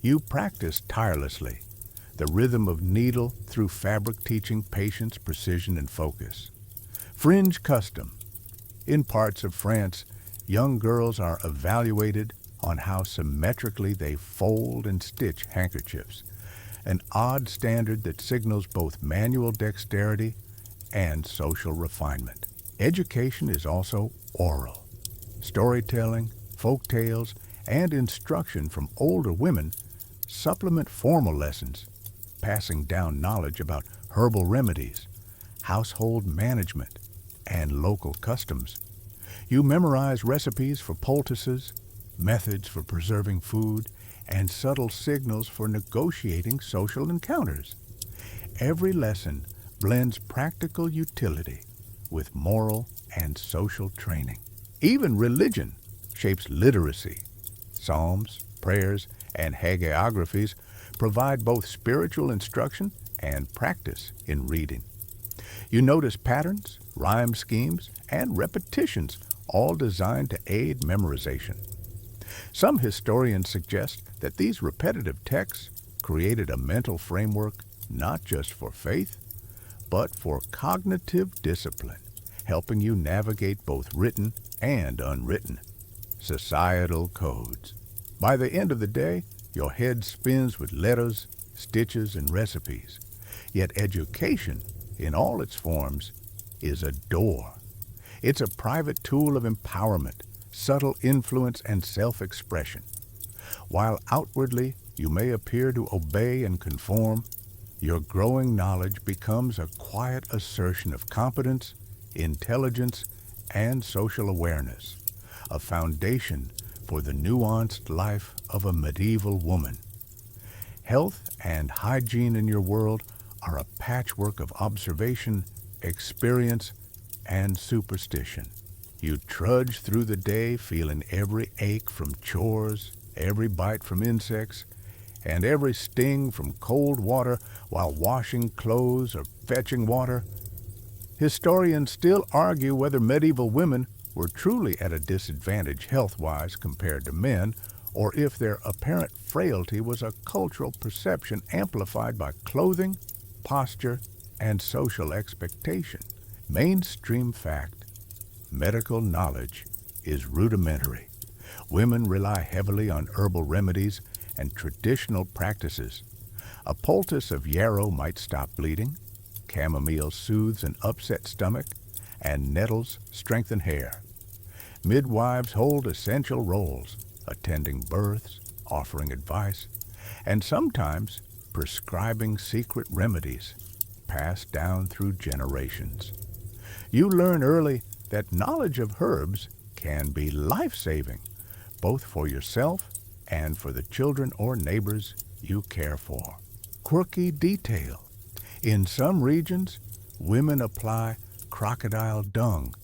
You practice tirelessly, the rhythm of needle through fabric, teaching patience, precision, and focus. Fringe custom. In parts of France, young girls are evaluated on how symmetrically they fold and stitch handkerchiefs, an odd standard that signals both manual dexterity and social refinement. Education is also oral. Storytelling, folk tales, and instruction from older women supplement formal lessons, passing down knowledge about herbal remedies, household management, and local customs. You memorize recipes for poultices, methods for preserving food, and subtle signals for negotiating social encounters. Every lesson blends practical utility with moral and social training. Even religion shapes literacy. Psalms, prayers, and hagiographies provide both spiritual instruction and practice in reading. You notice patterns, rhyme schemes, and repetitions, all designed to aid memorization. Some historians suggest that these repetitive texts created a mental framework not just for faith, but for cognitive discipline, helping you navigate both written and unwritten societal codes. By the end of the day, your head spins with letters, stitches, and recipes. Yet education, in all its forms, is a door. It's a private tool of empowerment, subtle influence, and self-expression. While outwardly you may appear to obey and conform, your growing knowledge becomes a quiet assertion of competence, intelligence, and social awareness, a foundation for the nuanced life of a medieval woman. Health and hygiene in your world are a patchwork of observation, experience, and superstition. You trudge through the day feeling every ache from chores, every bite from insects, and every sting from cold water while washing clothes or fetching water. Historians still argue whether medieval women were truly at a disadvantage health-wise compared to men, or if their apparent frailty was a cultural perception amplified by clothing, posture, and social expectation. Mainstream fact: medical knowledge is rudimentary. Women rely heavily on herbal remedies and traditional practices. A poultice of yarrow might stop bleeding, chamomile soothes an upset stomach, and nettles strengthen hair. Midwives hold essential roles, attending births, offering advice, and sometimes prescribing secret remedies passed down through generations. You learn early that knowledge of herbs can be life-saving, both for yourself and for the children or neighbors you care for. Quirky detail. In some regions, women apply crocodile dung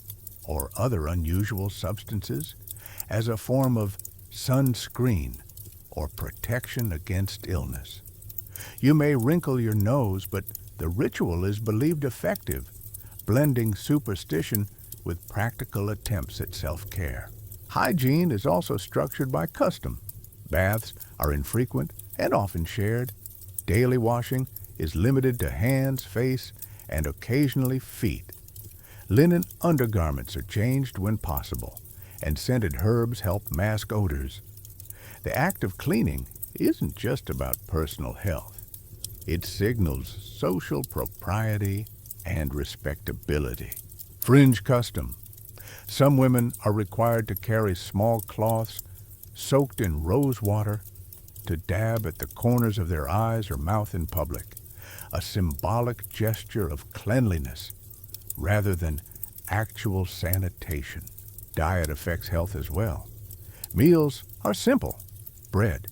or other unusual substances as a form of sunscreen or protection against illness. You may wrinkle your nose, but the ritual is believed effective, blending superstition with practical attempts at self-care. Hygiene is also structured by custom. Baths are infrequent and often shared. Daily washing is limited to hands, face, and occasionally feet. Linen undergarments are changed when possible, and scented herbs help mask odors. The act of cleaning isn't just about personal health. It signals social propriety and respectability. Fringe custom. Some women are required to carry small cloths soaked in rose water to dab at the corners of their eyes or mouth in public, a symbolic gesture of cleanliness rather than actual sanitation. Diet affects health as well. Meals are simple: bread,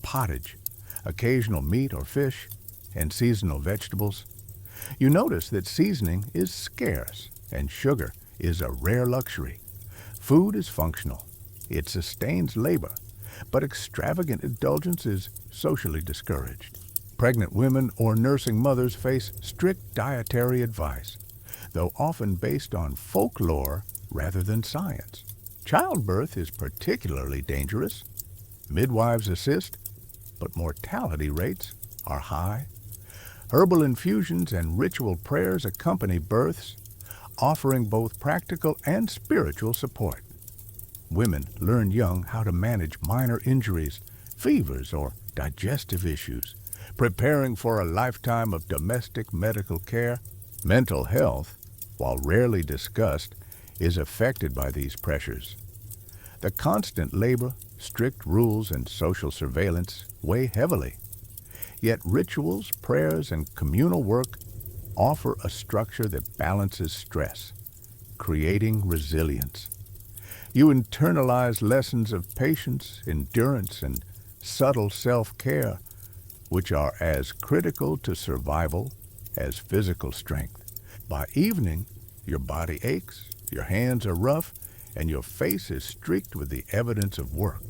pottage, occasional meat or fish, and seasonal vegetables. You notice that seasoning is scarce and sugar is a rare luxury. Food is functional. It sustains labor, but extravagant indulgence is socially discouraged. Pregnant women or nursing mothers face strict dietary advice, though often based on folklore rather than science. Childbirth is particularly dangerous. Midwives assist, but mortality rates are high. Herbal infusions and ritual prayers accompany births, offering both practical and spiritual support. Women learn young how to manage minor injuries, fevers, or digestive issues, preparing for a lifetime of domestic medical care. Mental health, while rarely discussed, is affected by these pressures. The constant labor, strict rules, and social surveillance weigh heavily. Yet rituals, prayers, and communal work offer a structure that balances stress, creating resilience. You internalize lessons of patience, endurance, and subtle self-care, which are as critical to survival as physical strength. By evening, your body aches, your hands are rough, and your face is streaked with the evidence of work.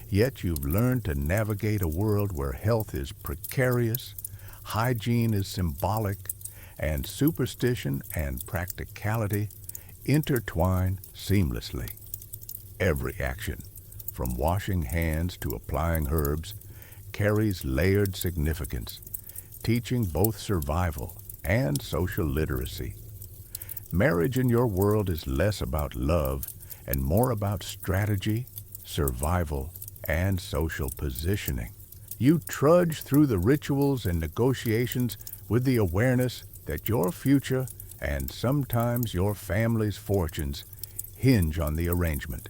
Yet you've learned to navigate a world where health is precarious, hygiene is symbolic, and superstition and practicality intertwine seamlessly. Every action, from washing hands to applying herbs, carries layered significance, teaching both survival and social literacy. Marriage in your world is less about love and more about strategy, survival, and social positioning. You trudge through the rituals and negotiations with the awareness that your future and sometimes your family's fortunes hinge on the arrangement.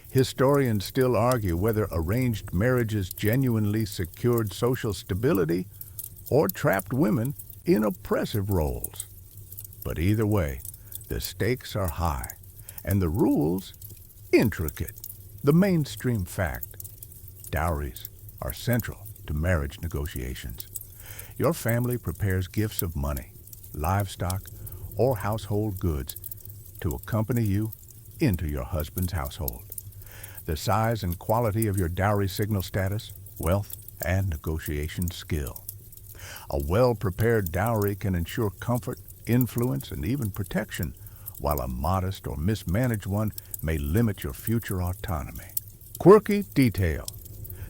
Historians still argue whether arranged marriages genuinely secured social stability or trapped women in oppressive roles. But either way, the stakes are high and the rules intricate. The mainstream fact: dowries are central to marriage negotiations. Your family prepares gifts of money, livestock, or household goods to accompany you into your husband's household. The size and quality of your dowry signal status, wealth, and negotiation skill. A well-prepared dowry can ensure comfort, influence, and even protection, while a modest or mismanaged one may limit your future autonomy. Quirky detail.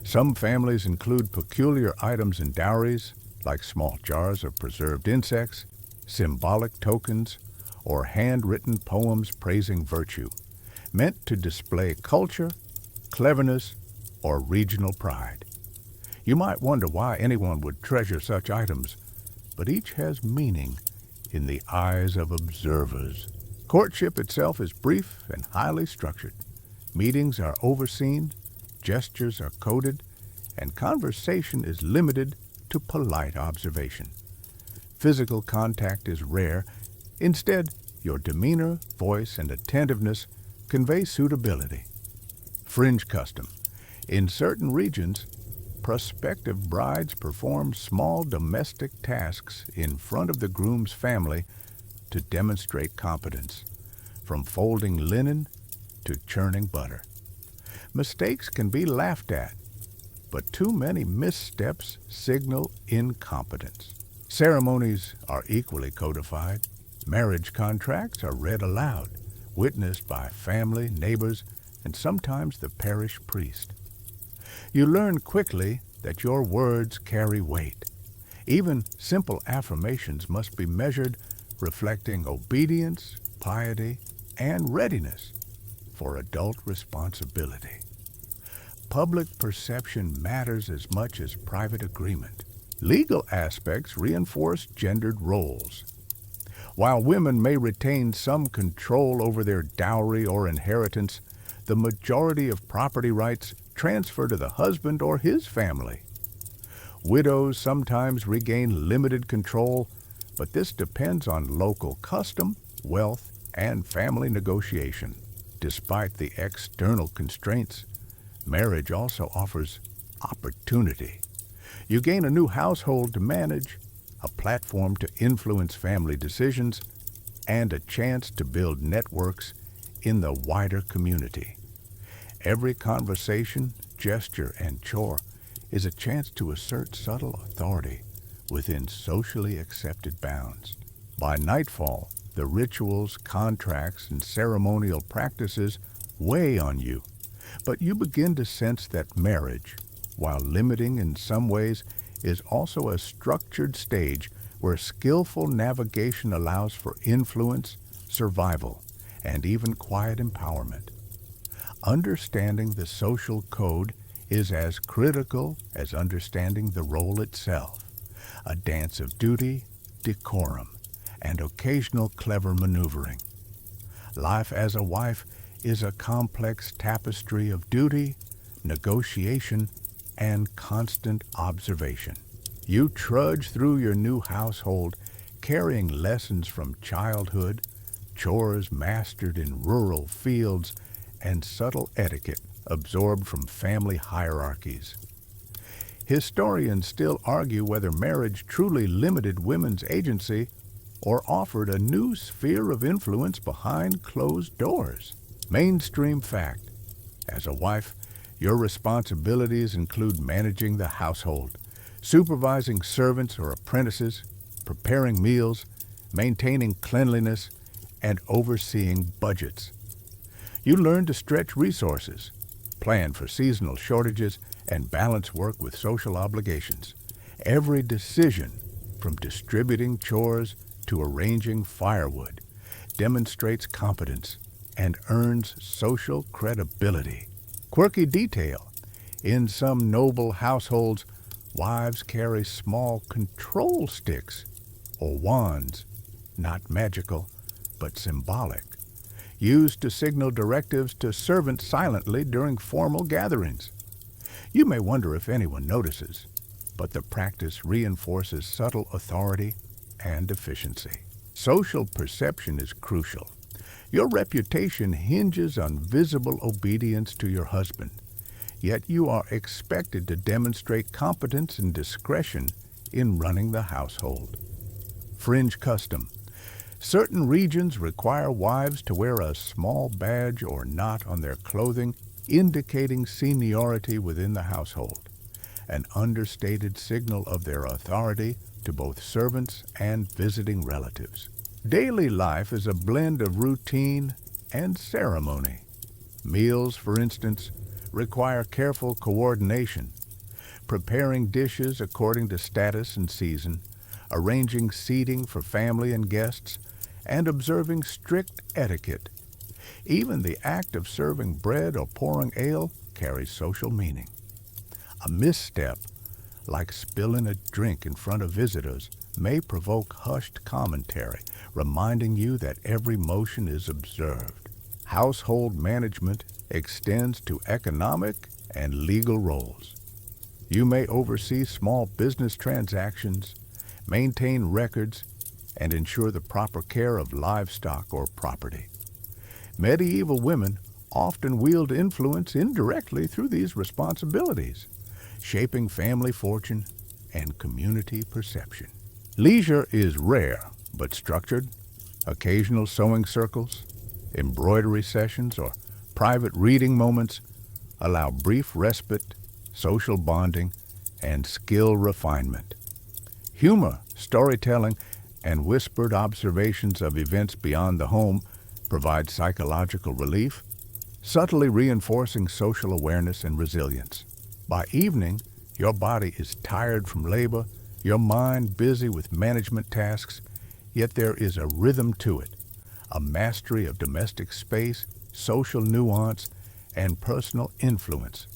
Some families include peculiar items in dowries, like small jars of preserved insects, symbolic tokens, or handwritten poems praising virtue, meant to display culture, cleverness, or regional pride. You might wonder why anyone would treasure such items, but each has meaning in the eyes of observers. Courtship itself is brief and highly structured. Meetings are overseen, gestures are coded, and conversation is limited to polite observation. Physical contact is rare. Instead, your demeanor, voice, and attentiveness convey suitability. Fringe custom. In certain regions, prospective brides perform small domestic tasks in front of the groom's family to demonstrate competence, from folding linen to churning butter. Mistakes can be laughed at, but too many missteps signal incompetence. Ceremonies are equally codified. Marriage contracts are read aloud, witnessed by family, neighbors, and sometimes the parish priest. You learn quickly that your words carry weight. Even simple affirmations must be measured, reflecting obedience, piety, and readiness for adult responsibility. Public perception matters as much as private agreement. Legal aspects reinforce gendered roles. While women may retain some control over their dowry or inheritance, the majority of property rights transfer to the husband or his family. Widows sometimes regain limited control, but this depends on local custom, wealth, and family negotiation. Despite the external constraints, marriage also offers opportunity. You gain a new household to manage, a platform to influence family decisions, and a chance to build networks in the wider community. Every conversation, gesture, and chore is a chance to assert subtle authority within socially accepted bounds. By nightfall, the rituals, contracts, and ceremonial practices weigh on you, but you begin to sense that marriage, while limiting in some ways, is also a structured stage where skillful navigation allows for influence, survival, and even quiet empowerment. Understanding the social code is as critical as understanding the role itself, a dance of duty, decorum, and occasional clever maneuvering. Life as a wife is a complex tapestry of duty, negotiation, and constant observation. You trudge through your new household carrying lessons from childhood, chores mastered in rural fields, and subtle etiquette absorbed from family hierarchies. Historians still argue whether marriage truly limited women's agency or offered a new sphere of influence behind closed doors. Mainstream fact: as a wife, your responsibilities include managing the household, supervising servants or apprentices, preparing meals, maintaining cleanliness, and overseeing budgets. You learn to stretch resources, plan for seasonal shortages, and balance work with social obligations. Every decision, from distributing chores to arranging firewood, demonstrates competence and earns social credibility. Quirky detail: in some noble households, wives carry small control sticks or wands, not magical, but symbolic, used to signal directives to servants silently during formal gatherings. You may wonder if anyone notices, but the practice reinforces subtle authority and efficiency. Social perception is crucial. Your reputation hinges on visible obedience to your husband, yet you are expected to demonstrate competence and discretion in running the household. Fringe custom: certain regions require wives to wear a small badge or knot on their clothing, indicating seniority within the household, an understated signal of their authority to both servants and visiting relatives. Daily life is a blend of routine and ceremony. Meals, for instance, require careful coordination, preparing dishes according to status and season, arranging seating for family and guests, and observing strict etiquette. Even the act of serving bread or pouring ale carries social meaning. A misstep, like spilling a drink in front of visitors, may provoke hushed commentary, reminding you that every motion is observed. Household management extends to economic and legal roles. You may oversee small business transactions, maintain records, and ensure the proper care of livestock or property. Medieval women often wield influence indirectly through these responsibilities, shaping family fortune and community perception. Leisure is rare but structured. Occasional sewing circles, embroidery sessions, or private reading moments allow brief respite, social bonding, and skill refinement. Humor, storytelling, and whispered observations of events beyond the home provide psychological relief, subtly reinforcing social awareness and resilience. By evening, your body is tired from labor, your mind busy with management tasks, yet there is a rhythm to it, a mastery of domestic space, social nuance, and personal influence.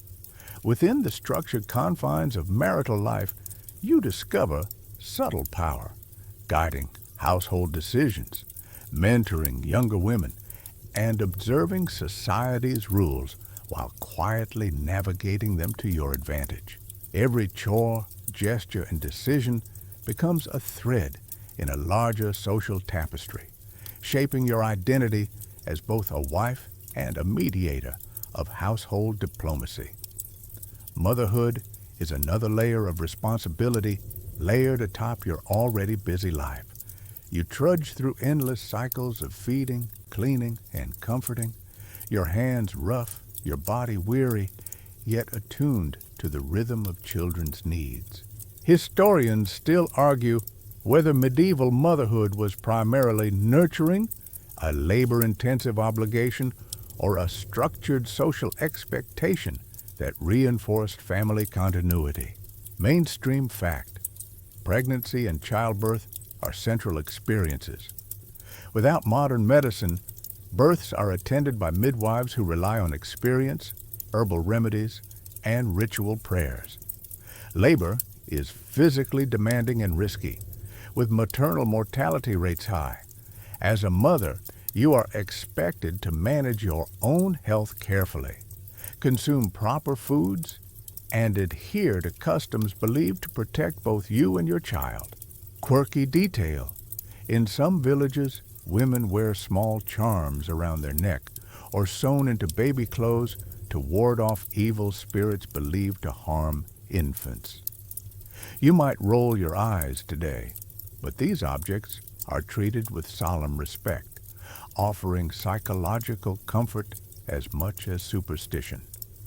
Within the structured confines of marital life, you discover subtle power, guiding household decisions, mentoring younger women, and observing society's rules while quietly navigating them to your advantage. Every chore, gesture, and decision becomes a thread in a larger social tapestry, shaping your identity as both a wife and a mediator of household diplomacy. Motherhood is another layer of responsibility layered atop your already busy life. You trudge through endless cycles of feeding, cleaning, and comforting, your hands rough, your body weary, yet attuned to the rhythm of children's needs. Historians still argue whether medieval motherhood was primarily nurturing, a labor-intensive obligation, or a structured social expectation that reinforced family continuity. Mainstream fact: pregnancy and childbirth are central experiences. Without modern medicine, births are attended by midwives who rely on experience, herbal remedies, and ritual prayers. Labor is physically demanding and risky, with maternal mortality rates high. As a mother, you are expected to manage your own health carefully, consume proper foods, and adhere to customs believed to protect both you and your child. Quirky detail: in some villages, women wear small charms around their neck or sewn into baby clothes to ward off evil spirits believed to harm infants. You might roll your eyes today, but these objects are treated with solemn respect, offering psychological comfort as much as superstition.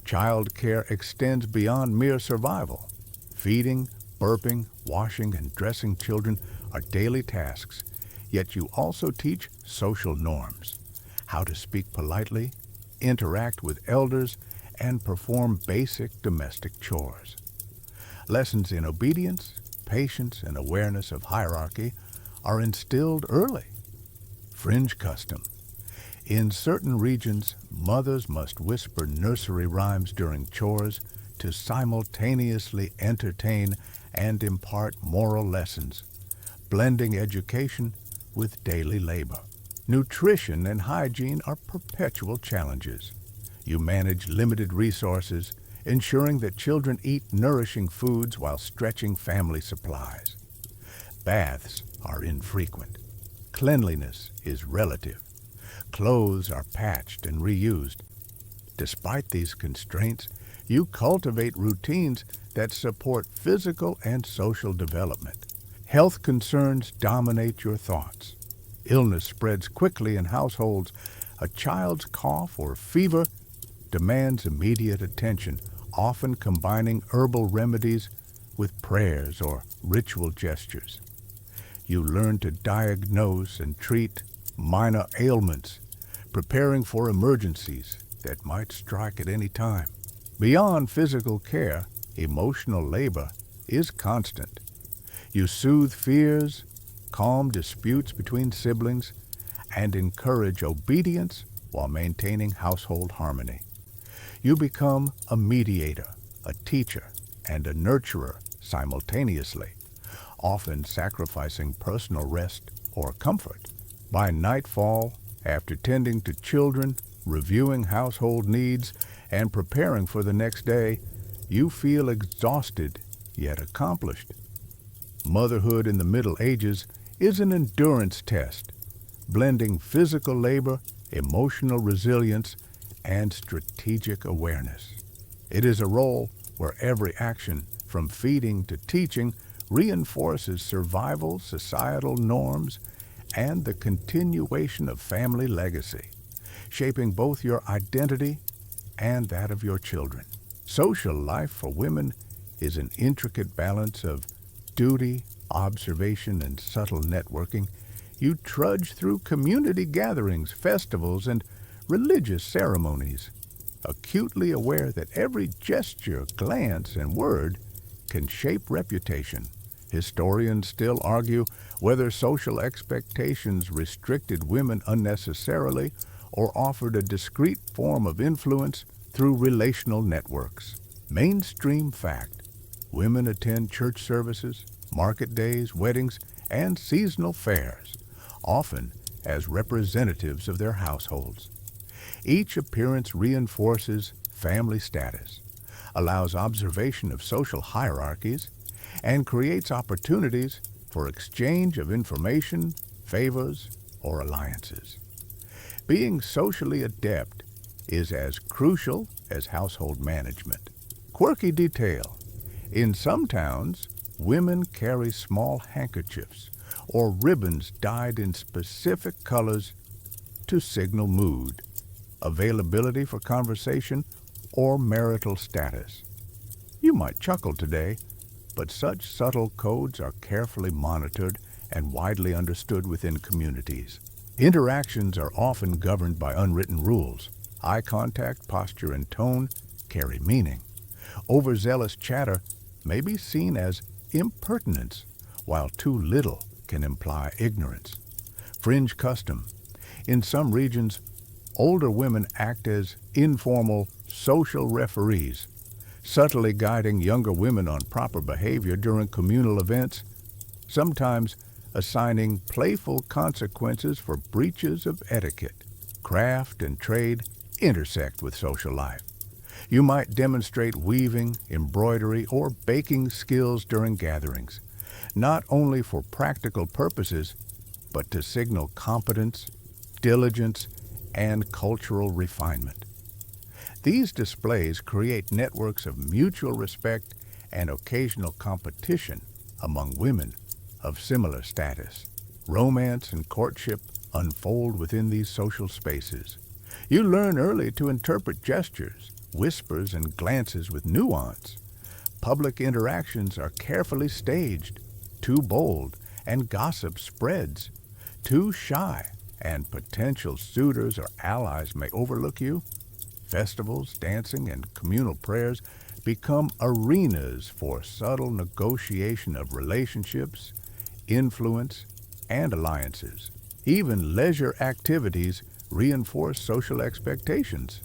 Child care extends beyond mere survival. Feeding, burping, washing, and dressing children are daily tasks, yet you also teach social norms: how to speak politely, interact with elders, and perform basic domestic chores. Lessons in obedience, patience, and awareness of hierarchy are instilled early. Fringe custom: in certain regions, mothers must whisper nursery rhymes during chores to simultaneously entertain and impart moral lessons, blending education with daily labor. Nutrition and hygiene are perpetual challenges. You manage limited resources, ensuring that children eat nourishing foods while stretching family supplies. Baths are infrequent. Cleanliness is relative. Clothes are patched and reused. Despite these constraints, you cultivate routines that support physical and social development. Health concerns dominate your thoughts. Illness spreads quickly in households. A child's cough or fever demands immediate attention, often combining herbal remedies with prayers or ritual gestures. You learn to diagnose and treat minor ailments, preparing for emergencies that might strike at any time. Beyond physical care, emotional labor is constant. You soothe fears, calm disputes between siblings, and encourage obedience while maintaining household harmony. You become a mediator, a teacher, and a nurturer simultaneously, often sacrificing personal rest or comfort. By nightfall, after tending to children, reviewing household needs, and preparing for the next day, you feel exhausted yet accomplished. Motherhood in the Middle Ages is an endurance test, blending physical labor, emotional resilience, and strategic awareness. It is a role where every action, from feeding to teaching, reinforces survival, societal norms, and the continuation of family legacy, shaping both your identity and that of your children. Social life for women is an intricate balance of duty, observation, and subtle networking, you trudge through community gatherings, festivals, and religious ceremonies, acutely aware that every gesture, glance, and word can shape reputation. Historians still argue whether social expectations restricted women unnecessarily or offered a discrete form of influence through relational networks. Mainstream fact: women attend church services, market days, weddings, and seasonal fairs, often as representatives of their households. Each appearance reinforces family status, allows observation of social hierarchies, and creates opportunities for exchange of information, favors, or alliances. Being socially adept is as crucial as household management. Quirky detail: in some towns, women carry small handkerchiefs or ribbons dyed in specific colors to signal mood, availability for conversation, or marital status. You might chuckle today, but such subtle codes are carefully monitored and widely understood within communities. Interactions are often governed by unwritten rules. Eye contact, posture, and tone carry meaning. Overzealous chatter may be seen as impertinence, while too little can imply ignorance. Fringe custom: in some regions, older women act as informal social referees, subtly guiding younger women on proper behavior during communal events, sometimes assigning playful consequences for breaches of etiquette. Craft and trade intersect with social life. You might demonstrate weaving, embroidery, or baking skills during gatherings, not only for practical purposes, but to signal competence, diligence, and cultural refinement. These displays create networks of mutual respect and occasional competition among women of similar status. Romance and courtship unfold within these social spaces. You learn early to interpret gestures, whispers, and glances with nuance. Public interactions are carefully staged. Too bold, and gossip spreads. Too shy, and potential suitors or allies may overlook you. Festivals, dancing, and communal prayers become arenas for subtle negotiation of relationships, influence, and alliances. Even leisure activities reinforce social expectations.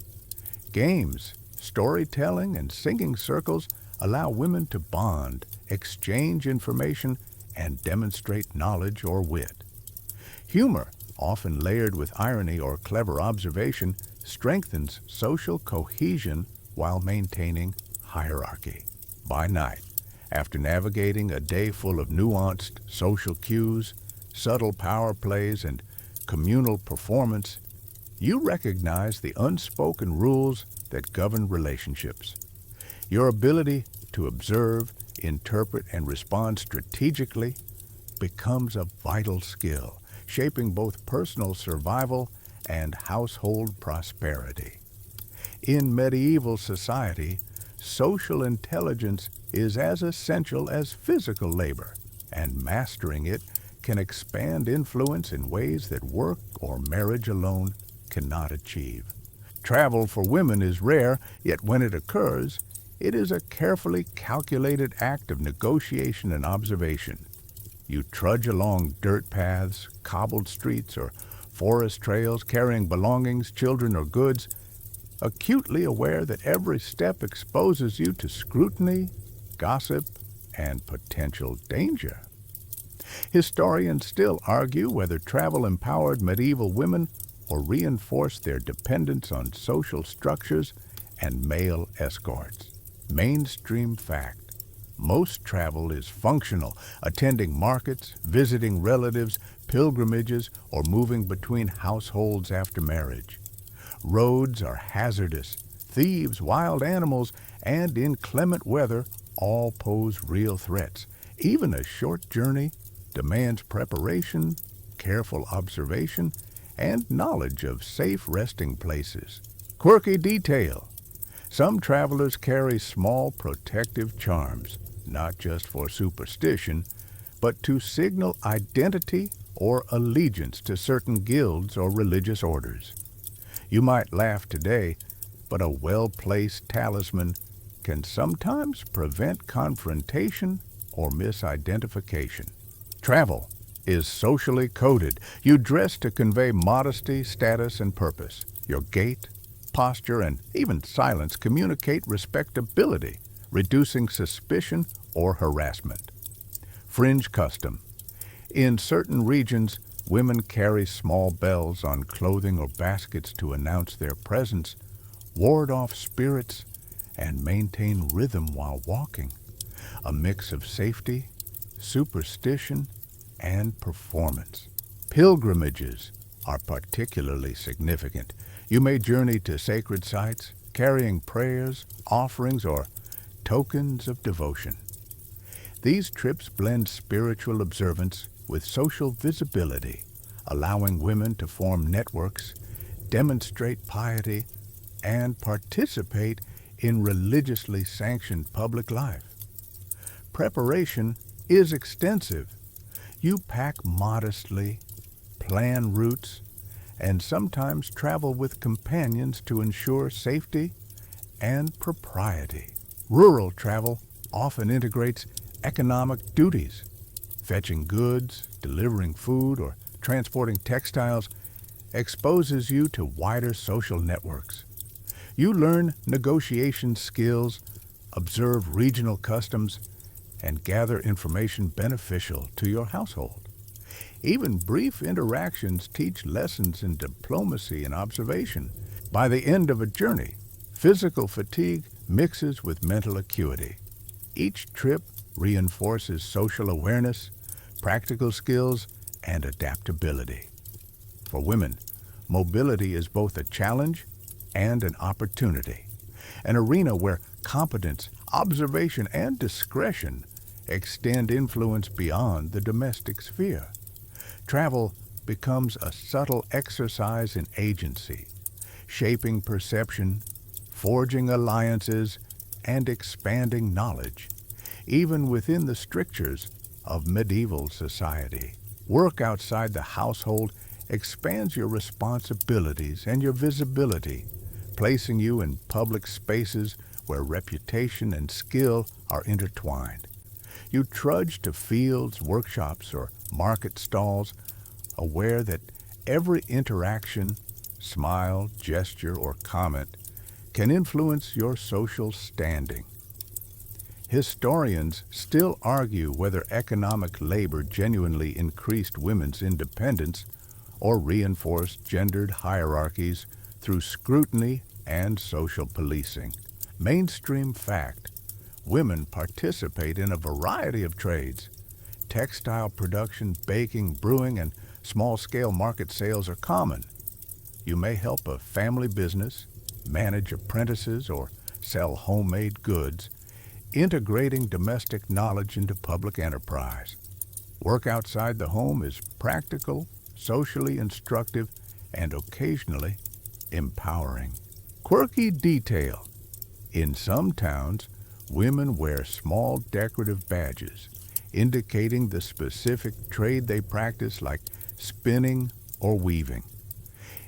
Games, storytelling, and singing circles allow women to bond, exchange information, and demonstrate knowledge or wit. Humor, often layered with irony or clever observation, strengthens social cohesion while maintaining hierarchy. By night, after navigating a day full of nuanced social cues, subtle power plays, and communal performance, you recognize the unspoken rules that govern relationships. Your ability to observe, interpret, and respond strategically becomes a vital skill, shaping both personal survival and household prosperity. In medieval society, social intelligence is as essential as physical labor, and mastering it can expand influence in ways that work or marriage alone cannot achieve. Travel for women is rare, yet when it occurs, it is a carefully calculated act of negotiation and observation. You trudge along dirt paths, cobbled streets, or forest trails carrying belongings, children, or goods, acutely aware that every step exposes you to scrutiny, gossip, and potential danger. Historians still argue whether travel empowered medieval women or reinforced their dependence on social structures and male escorts. Mainstream fact: most travel is functional, attending markets, visiting relatives, pilgrimages, or moving between households after marriage. Roads are hazardous. Thieves, wild animals, and inclement weather all pose real threats. Even a short journey demands preparation, careful observation, and knowledge of safe resting places. Quirky detail: some travelers carry small protective charms, not just for superstition, but to signal identity or allegiance to certain guilds or religious orders. You might laugh today, but a well-placed talisman can sometimes prevent confrontation or misidentification. Travel is socially coded. You dress to convey modesty, status, and purpose. Your gait, posture, and even silence communicate respectability, reducing suspicion or harassment. Fringe custom. In certain regions, women carry small bells on clothing or baskets to announce their presence, ward off spirits, and maintain rhythm while walking. A mix of safety, superstition, and performance. Pilgrimages are particularly significant. You may journey to sacred sites, carrying prayers, offerings, or tokens of devotion. These trips blend spiritual observance with social visibility, allowing women to form networks, demonstrate piety, and participate in religiously sanctioned public life. Preparation is extensive. You pack modestly, plan routes, and sometimes travel with companions to ensure safety and propriety. Rural travel often integrates economic duties. Fetching goods, delivering food, or transporting textiles exposes you to wider social networks. You learn negotiation skills, observe regional customs, and gather information beneficial to your household. Even brief interactions teach lessons in diplomacy and observation. By the end of a journey, physical fatigue mixes with mental acuity. Each trip reinforces social awareness, practical skills, and adaptability. For women, mobility is both a challenge and an opportunity, an arena where competence, observation, and discretion extend influence beyond the domestic sphere. Travel becomes a subtle exercise in agency, shaping perception, forging alliances, and expanding knowledge, even within the strictures of medieval society. Work outside the household expands your responsibilities and your visibility, placing you in public spaces where reputation and skill are intertwined. You trudge to fields, workshops, or market stalls, aware that every interaction, smile, gesture, or comment can influence your social standing. Historians still argue whether economic labor genuinely increased women's independence or reinforced gendered hierarchies through scrutiny and social policing. Mainstream fact: women participate in a variety of trades. Textile production, baking, brewing, and small-scale market sales are common. You may help a family business, manage apprentices, or sell homemade goods, integrating domestic knowledge into public enterprise. Work outside the home is practical, socially instructive, and occasionally empowering. Quirky detail. In some towns, women wear small decorative badges, indicating the specific trade they practice, like spinning or weaving.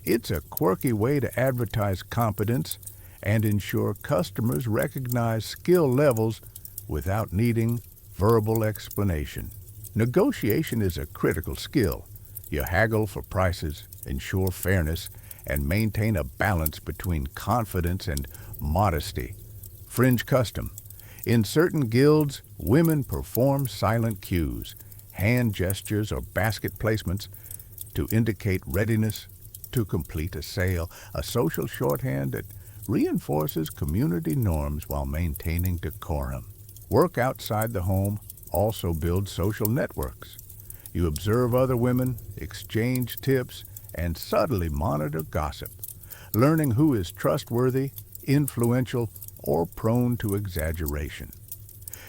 It's a quirky way to advertise competence and ensure customers recognize skill levels without needing verbal explanation. Negotiation is a critical skill. You haggle for prices, ensure fairness, and maintain a balance between confidence and modesty. Fringe custom. In certain guilds, women perform silent cues, hand gestures, or basket placements to indicate readiness to complete a sale, a social shorthand that reinforces community norms while maintaining decorum. Work outside the home also builds social networks. You observe other women, exchange tips, and subtly monitor gossip, learning who is trustworthy, influential, or prone to exaggeration.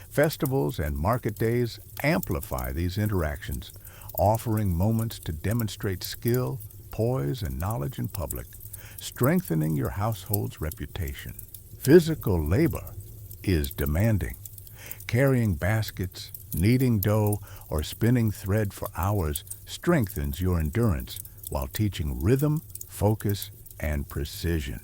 Festivals and market days amplify these interactions, offering moments to demonstrate skill, poise, and knowledge in public, strengthening your household's reputation. Physical labor is demanding. Carrying baskets, Kneading dough or spinning thread for hours strengthens your endurance while teaching rhythm, focus, and precision.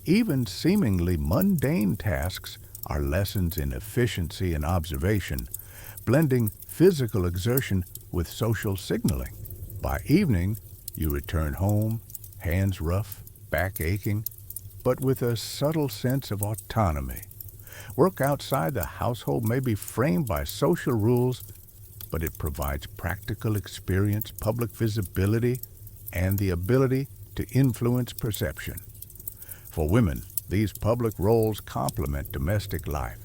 Even seemingly mundane tasks are lessons in efficiency and observation, blending physical exertion with social signaling. By evening, you return home, hands rough, back aching, but with a subtle sense of autonomy. Work outside the household may be framed by social rules, but it provides practical experience, public visibility, and the ability to influence perception. For women, these public roles complement domestic life,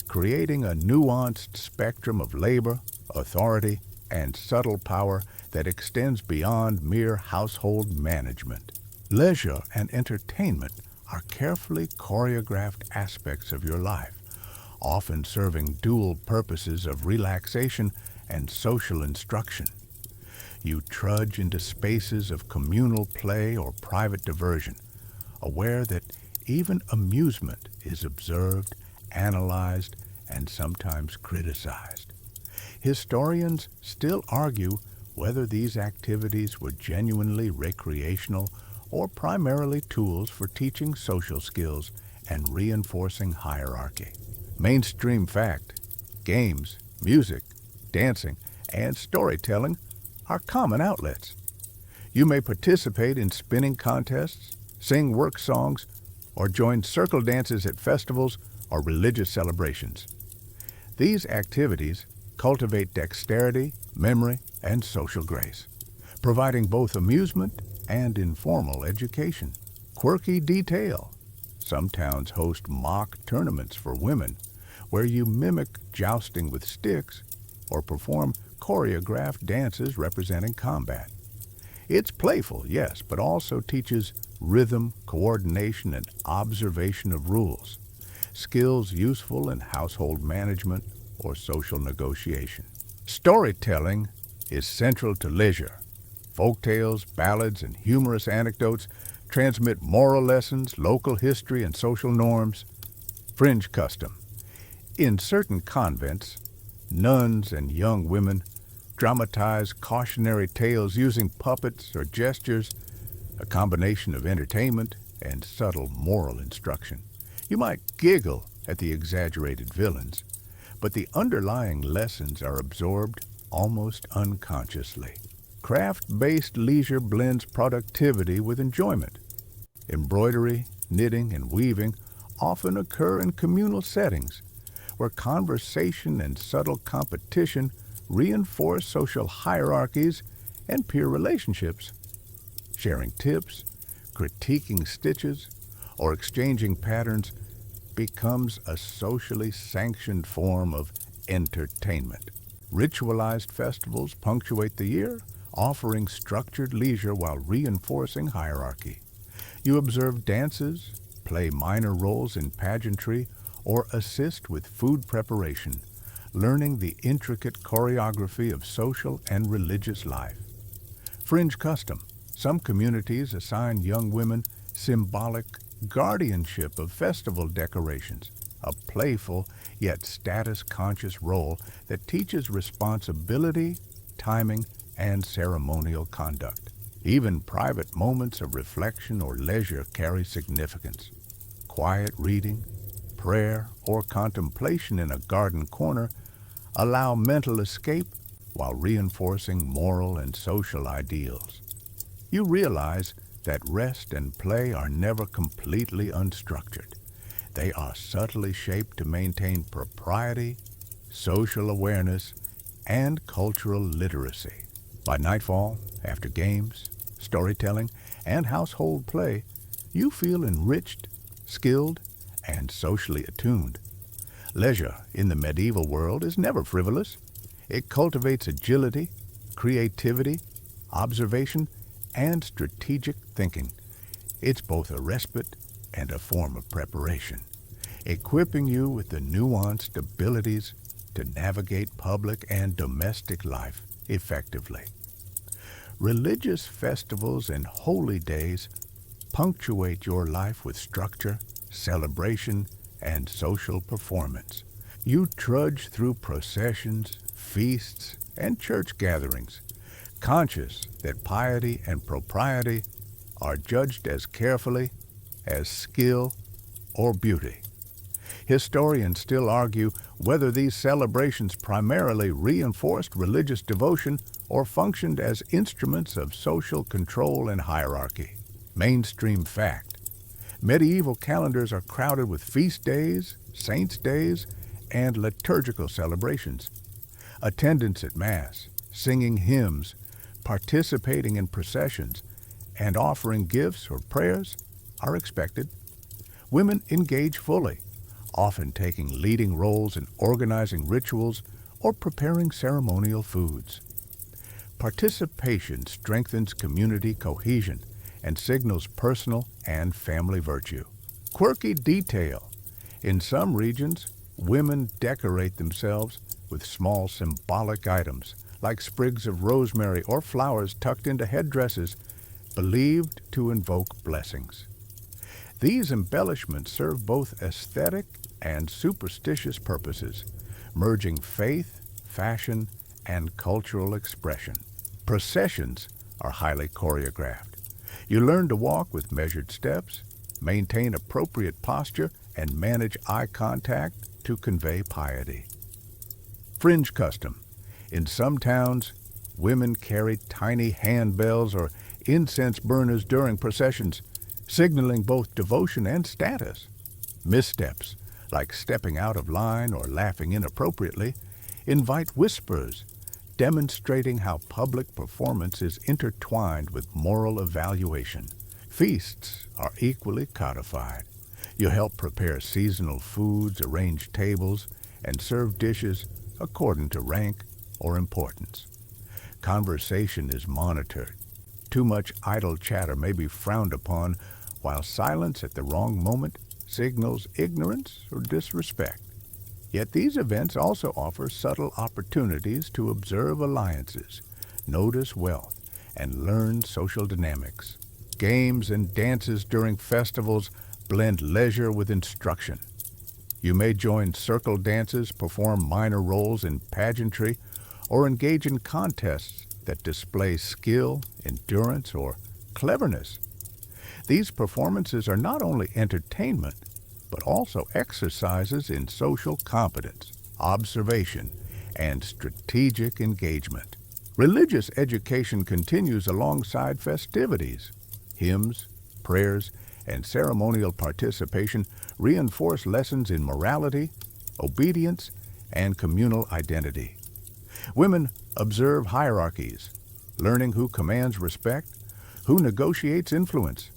creating a nuanced spectrum of labor, authority, and subtle power that extends beyond mere household management. Leisure and entertainment are carefully choreographed aspects of your life, often serving dual purposes of relaxation and social instruction. You trudge into spaces of communal play or private diversion, aware that even amusement is observed, analyzed, and sometimes criticized. Historians still argue whether these activities were genuinely recreational or primarily tools for teaching social skills and reinforcing hierarchy. Mainstream fact: games, music, dancing, and storytelling are common outlets. You may participate in spinning contests, sing work songs, or join circle dances at festivals or religious celebrations. These activities cultivate dexterity, memory, and social grace, providing both amusement and informal education. Quirky detail: some towns host mock tournaments for women where you mimic jousting with sticks or perform choreographed dances representing combat. It's playful, yes, but also teaches rhythm, coordination, and observation of rules, skills useful in household management or social negotiation. Storytelling is central to leisure. Folktales, ballads, and humorous anecdotes transmit moral lessons, local history, and social norms. Fringe custom: in certain convents, nuns and young women dramatize cautionary tales using puppets or gestures, a combination of entertainment and subtle moral instruction. You might giggle at the exaggerated villains, but the underlying lessons are absorbed almost unconsciously. Craft-based leisure blends productivity with enjoyment. Embroidery, knitting, and weaving often occur in communal settings, where conversation and subtle competition reinforce social hierarchies and peer relationships. Sharing tips, critiquing stitches, or exchanging patterns becomes a socially sanctioned form of entertainment. Ritualized festivals punctuate the year, offering structured leisure while reinforcing hierarchy. You observe dances, play minor roles in pageantry, or assist with food preparation, learning the intricate choreography of social and religious life. Fringe custom: some communities assign young women symbolic guardianship of festival decorations, a playful yet status-conscious role that teaches responsibility, timing, and ceremonial conduct. Even private moments of reflection or leisure carry significance. Quiet reading, prayer, or contemplation in a garden corner allow mental escape while reinforcing moral and social ideals. You realize that rest and play are never completely unstructured. They are subtly shaped to maintain propriety, social awareness, and cultural literacy. By nightfall, after games, storytelling, and household play, you feel enriched, skilled, and socially attuned. Leisure in the medieval world is never frivolous. It cultivates agility, creativity, observation, and strategic thinking. It's both a respite and a form of preparation, equipping you with the nuanced abilities to navigate public and domestic life effectively. Religious festivals and holy days punctuate your life with structure, celebration, and social performance, You trudge through processions, feasts, and church gatherings, conscious that piety and propriety are judged as carefully as skill or beauty. Historians still argue whether these celebrations primarily reinforced religious devotion or functioned as instruments of social control and hierarchy. Mainstream fact: medieval calendars are crowded with feast days, saints' days, and liturgical celebrations. Attendance at Mass, singing hymns, participating in processions, and offering gifts or prayers are expected. Women engage fully, often taking leading roles in organizing rituals or preparing ceremonial foods. Participation strengthens community cohesion and signals personal and family virtue. Quirky detail: in some regions, women decorate themselves with small symbolic items, like sprigs of rosemary or flowers tucked into headdresses, believed to invoke blessings. These embellishments serve both aesthetic and superstitious purposes, merging faith, fashion, and cultural expression. Processions are highly choreographed. You learn to walk with measured steps, maintain appropriate posture, and manage eye contact to convey piety. Fringe custom: in some towns, women carried tiny handbells or incense burners during processions, signaling both devotion and status. Missteps, like stepping out of line or laughing inappropriately, invite whispers, demonstrating how public performance is intertwined with moral evaluation. Feasts are equally codified. You help prepare seasonal foods, arrange tables, and serve dishes according to rank or importance. Conversation is monitored. Too much idle chatter may be frowned upon, while silence at the wrong moment signals ignorance or disrespect. Yet these events also offer subtle opportunities to observe alliances, notice wealth, and learn social dynamics. Games and dances during festivals blend leisure with instruction. You may join circle dances, perform minor roles in pageantry, or engage in contests that display skill, endurance, or cleverness. These performances are not only entertainment, but also exercises in social competence, observation, and strategic engagement. Religious education continues alongside festivities. Hymns, prayers, and ceremonial participation reinforce lessons in morality, obedience, and communal identity. Women observe hierarchies, learning who commands respect, who negotiates influence,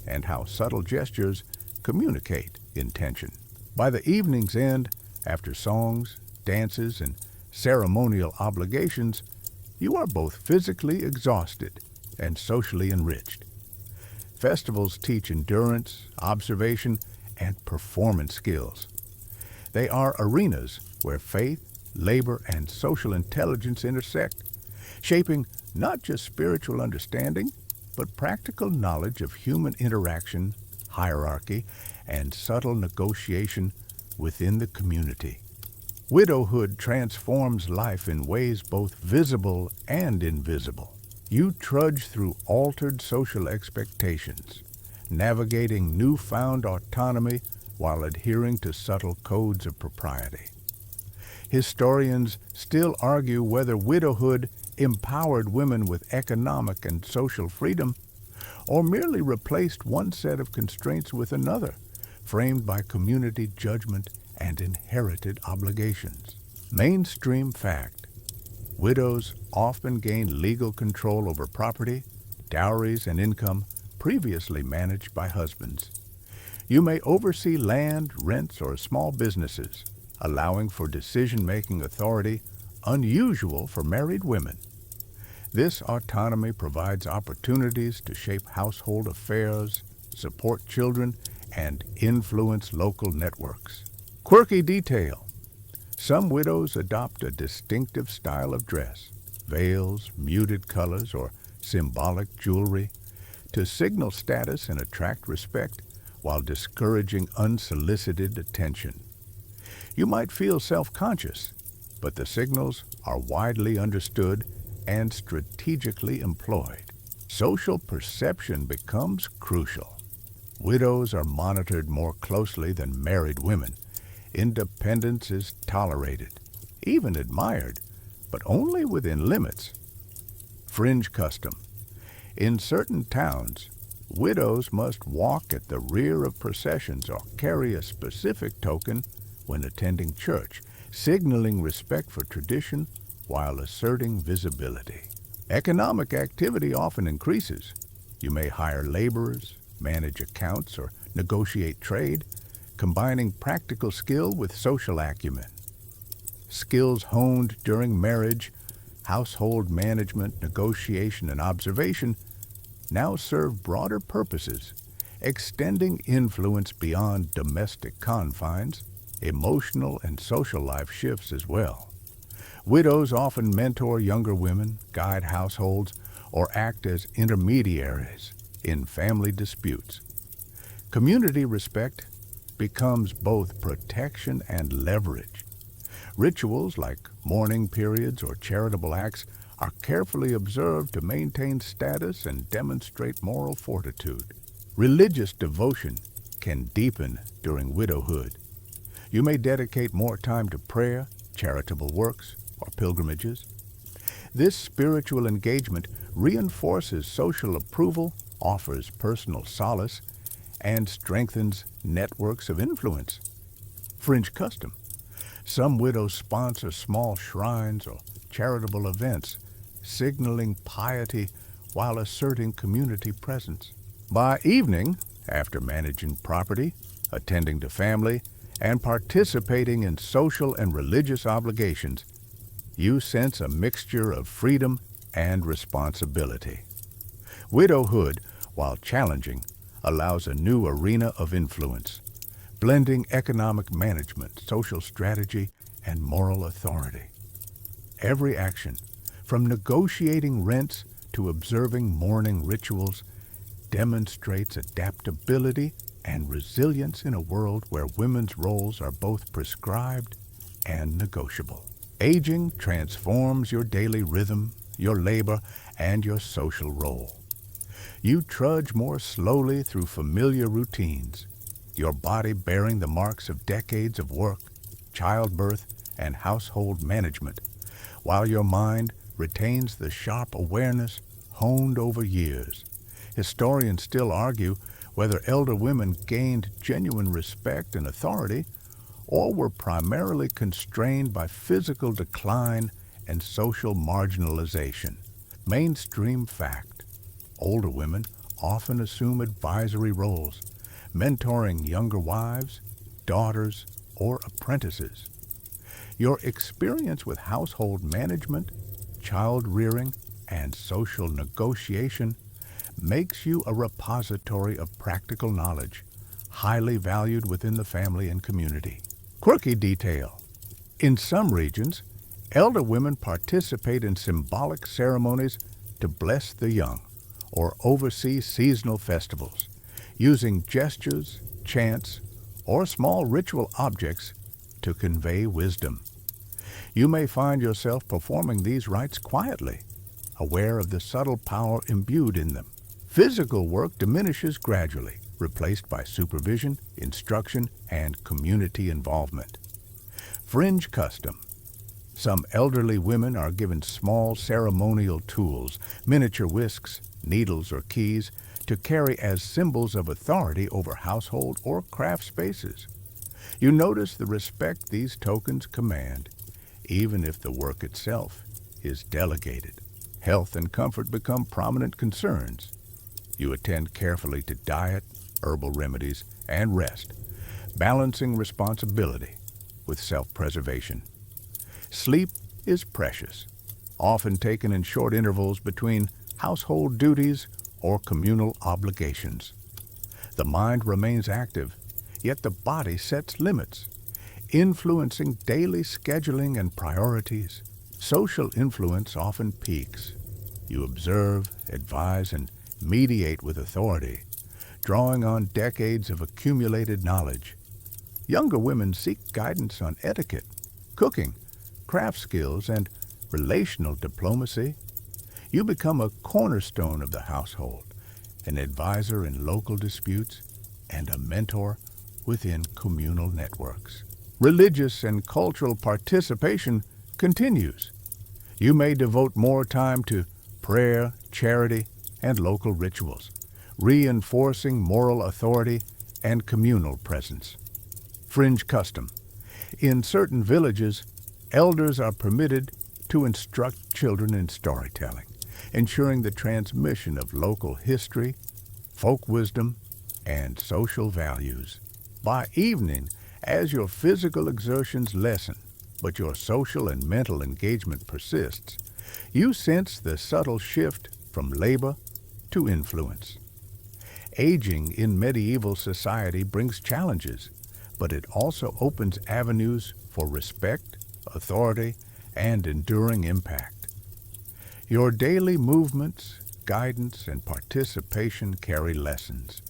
and how subtle gestures communicate intention. By the evening's end, after songs, dances, and ceremonial obligations, you are both physically exhausted and socially enriched. Festivals teach endurance, observation, and performance skills. They are arenas where faith, labor, and social intelligence intersect, shaping not just spiritual understanding, but practical knowledge of human interaction, hierarchy, and subtle negotiation within the community. Widowhood transforms life in ways both visible and invisible. You trudge through altered social expectations, navigating newfound autonomy while adhering to subtle codes of propriety. Historians still argue whether widowhood empowered women with economic and social freedom, or merely replaced one set of constraints with another, framed by community judgment and inherited obligations. Mainstream fact: widows often gain legal control over property, dowries, and income previously managed by husbands. You may oversee land, rents, or small businesses, allowing for decision-making authority unusual for married women. This autonomy provides opportunities to shape household affairs, support children, and influence local networks. Quirky detail: some widows adopt a distinctive style of dress, veils, muted colors, or symbolic jewelry, to signal status and attract respect while discouraging unsolicited attention. You might feel self-conscious, but the signals are widely understood and strategically employed. Social perception becomes crucial. Widows are monitored more closely than married women. Independence is tolerated, even admired, but only within limits. Fringe custom. In certain towns, widows must walk at the rear of processions or carry a specific token when attending church, signaling respect for tradition while asserting visibility. Economic activity often increases. You may hire laborers, manage accounts, or negotiate trade, combining practical skill with social acumen. Skills honed during marriage, household management, negotiation, and observation now serve broader purposes, extending influence beyond domestic confines. Emotional and social life shifts as well. Widows often mentor younger women, guide households, or act as intermediaries in family disputes. Community respect becomes both protection and leverage. Rituals like mourning periods or charitable acts are carefully observed to maintain status and demonstrate moral fortitude. Religious devotion can deepen during widowhood. You may dedicate more time to prayer, charitable works, or pilgrimages. This spiritual engagement reinforces social approval, offers personal solace, and strengthens networks of influence. Fringe custom. Some widows sponsor small shrines or charitable events, signaling piety while asserting community presence. By evening, after managing property, attending to family, and participating in social and religious obligations, you sense a mixture of freedom and responsibility. Widowhood, while challenging, allows a new arena of influence, blending economic management, social strategy, and moral authority. Every action, from negotiating rents to observing mourning rituals, demonstrates adaptability and resilience in a world where women's roles are both prescribed and negotiable. Aging transforms your daily rhythm, your labor, and your social role. You trudge more slowly through familiar routines, your body bearing the marks of decades of work, childbirth, and household management, while your mind retains the sharp awareness honed over years. Historians still argue whether elder women gained genuine respect and authority or were primarily constrained by physical decline and social marginalization. Mainstream fact: older women often assume advisory roles, mentoring younger wives, daughters, or apprentices. Your experience with household management, child rearing, and social negotiation makes you a repository of practical knowledge, highly valued within the family and community. Quirky detail. In some regions, elder women participate in symbolic ceremonies to bless the young or oversee seasonal festivals, using gestures, chants, or small ritual objects to convey wisdom. You may find yourself performing these rites quietly, aware of the subtle power imbued in them. Physical work diminishes gradually, replaced by supervision, instruction, and community involvement. Fringe custom. Some elderly women are given small ceremonial tools, miniature whisks, needles, or keys to carry as symbols of authority over household or craft spaces. You notice the respect these tokens command, even if the work itself is delegated. Health and comfort become prominent concerns. You attend carefully to diet, herbal remedies, and rest, balancing responsibility with self-preservation. Sleep is precious, often taken in short intervals between household duties or communal obligations. The mind remains active, yet the body sets limits, influencing daily scheduling and priorities. Social influence often peaks. You observe, advise, and mediate with authority, drawing on decades of accumulated knowledge. Younger women seek guidance on etiquette, cooking, craft skills, and relational diplomacy. You become a cornerstone of the household, an advisor in local disputes, and a mentor within communal networks. Religious and cultural participation continues. You may devote more time to prayer, charity, and local rituals, reinforcing moral authority and communal presence. Fringe custom. In certain villages, elders are permitted to instruct children in storytelling, ensuring the transmission of local history, folk wisdom, and social values. By evening, as your physical exertions lessen, but your social and mental engagement persists, you sense the subtle shift from labor to influence. Aging in medieval society brings challenges, but it also opens avenues for respect, authority, and enduring impact. Your daily movements, guidance, and participation carry lessons,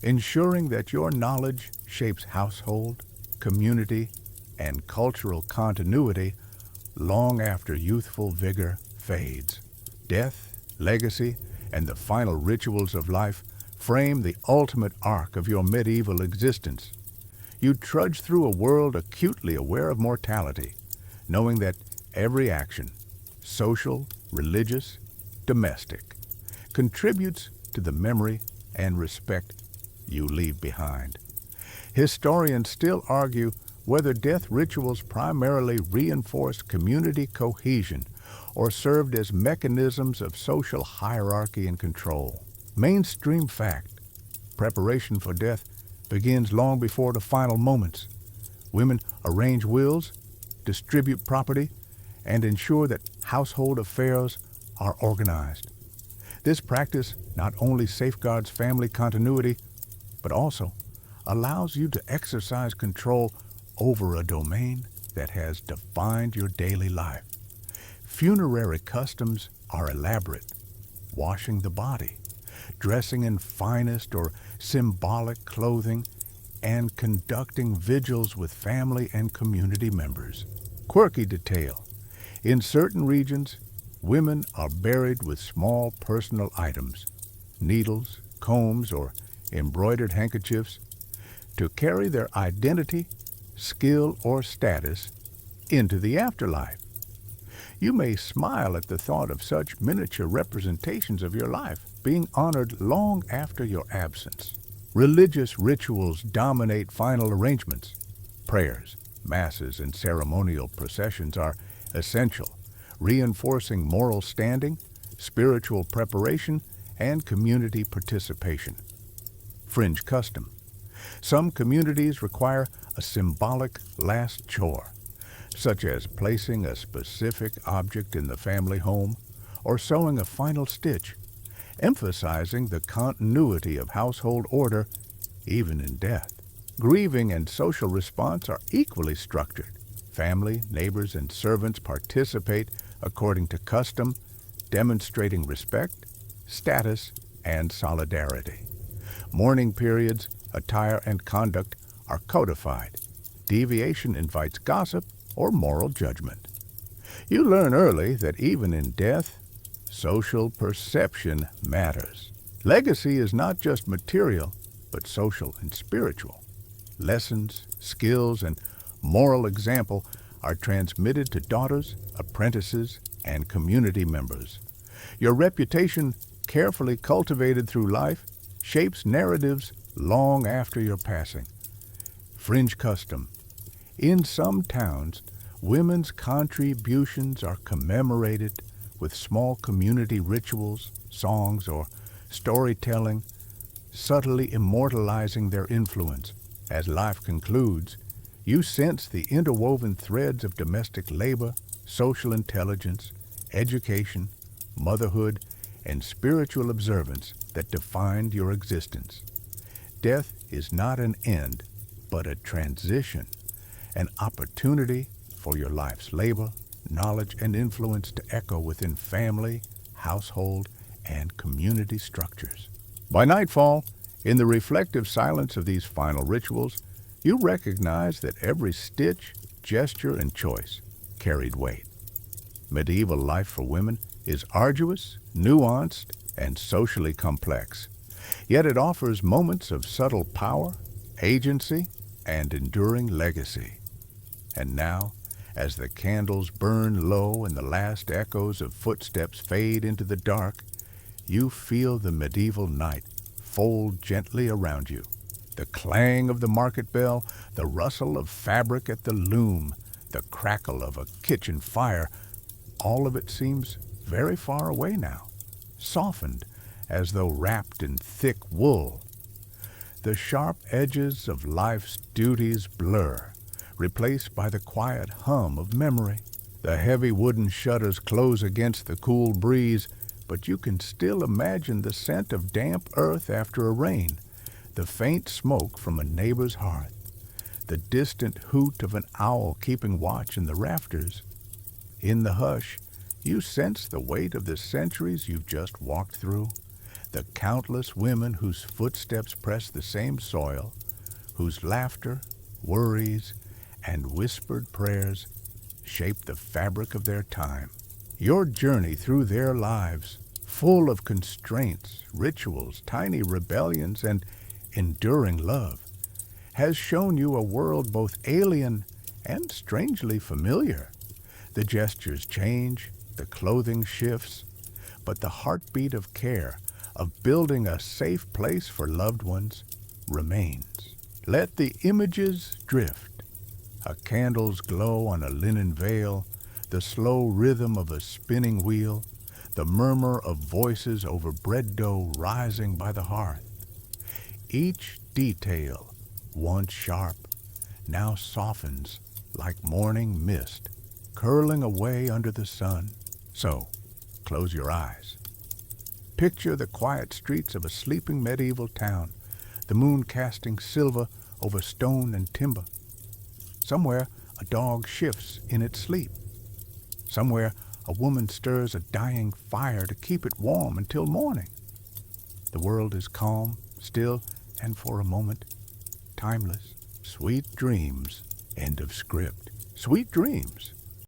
ensuring that your knowledge shapes household, community, and cultural continuity long after youthful vigor fades. Death, legacy, and the final rituals of life frame the ultimate arc of your medieval existence. You trudge through a world acutely aware of mortality, knowing that every action, social, religious, domestic, contributes to the memory and respect you leave behind. Historians still argue whether death rituals primarily reinforced community cohesion or served as mechanisms of social hierarchy and control. Mainstream fact: preparation for death begins long before the final moments. Women arrange wills, distribute property, and ensure that household affairs are organized. This practice not only safeguards family continuity, but also allows you to exercise control over a domain that has defined your daily life. Funerary customs are elaborate: washing the body, dressing in finest or symbolic clothing, and conducting vigils with family and community members. Quirky detail: in certain regions, women are buried with small personal items, needles, combs, or embroidered handkerchiefs, to carry their identity, skill, or status into the afterlife. You may smile at the thought of such miniature representations of your life being honored long after your absence. Religious rituals dominate final arrangements. Prayers, masses, and ceremonial processions are essential, reinforcing moral standing, spiritual preparation, and community participation. Fringe custom. Some communities require a symbolic last chore, such as placing a specific object in the family home or sewing a final stitch, emphasizing the continuity of household order even in death. Grieving and social response are equally structured. Family, neighbors, and servants participate according to custom, demonstrating respect, status, and solidarity. Mourning periods, attire, and conduct are codified. Deviation invites gossip or moral judgment. You learn early that even in death, social perception matters. Legacy is not just material, but social and spiritual. Lessons, skills, and moral example are transmitted to daughters, apprentices, and community members. Your reputation, carefully cultivated through life, shapes narratives long after your passing. Fringe custom. In some towns, women's contributions are commemorated with small community rituals, songs, or storytelling, subtly immortalizing their influence. As life concludes, you sense the interwoven threads of domestic labor, social intelligence, education, motherhood, and spiritual observance that defined your existence. Death is not an end, but a transition, an opportunity for your life's labor, knowledge, and influence to echo within family, household, and community structures. By nightfall, in the reflective silence of these final rituals, you recognize that every stitch, gesture, and choice carried weight. Medieval life for women is arduous, nuanced, and socially complex, yet it offers moments of subtle power, agency, and enduring legacy. And now, as the candles burn low and the last echoes of footsteps fade into the dark, you feel the medieval night fold gently around you. The clang of the market bell, the rustle of fabric at the loom, the crackle of a kitchen fire, all of it seems very far away now, softened as though wrapped in thick wool. The sharp edges of life's duties blur, replaced by the quiet hum of memory. The heavy wooden shutters close against the cool breeze, but you can still imagine the scent of damp earth after a rain, the faint smoke from a neighbor's hearth, the distant hoot of an owl keeping watch in the rafters. In the hush, you sense the weight of the centuries you've just walked through, the countless women whose footsteps press the same soil, whose laughter, worries, and whispered prayers shape the fabric of their time. Your journey through their lives, full of constraints, rituals, tiny rebellions, and enduring love, has shown you a world both alien and strangely familiar. The gestures change, the clothing shifts, but the heartbeat of care, of building a safe place for loved ones, remains. Let the images drift. A candle's glow on a linen veil, the slow rhythm of a spinning wheel, the murmur of voices over bread dough rising by the hearth. Each detail, once sharp, now softens like morning mist, curling away under the sun. So, close your eyes. Picture the quiet streets of a sleeping medieval town, the moon casting silver over stone and timber. Somewhere, a dog shifts in its sleep. Somewhere, a woman stirs a dying fire to keep it warm until morning. The world is calm, still, and for a moment, timeless. Sweet dreams. End of script. Sweet dreams.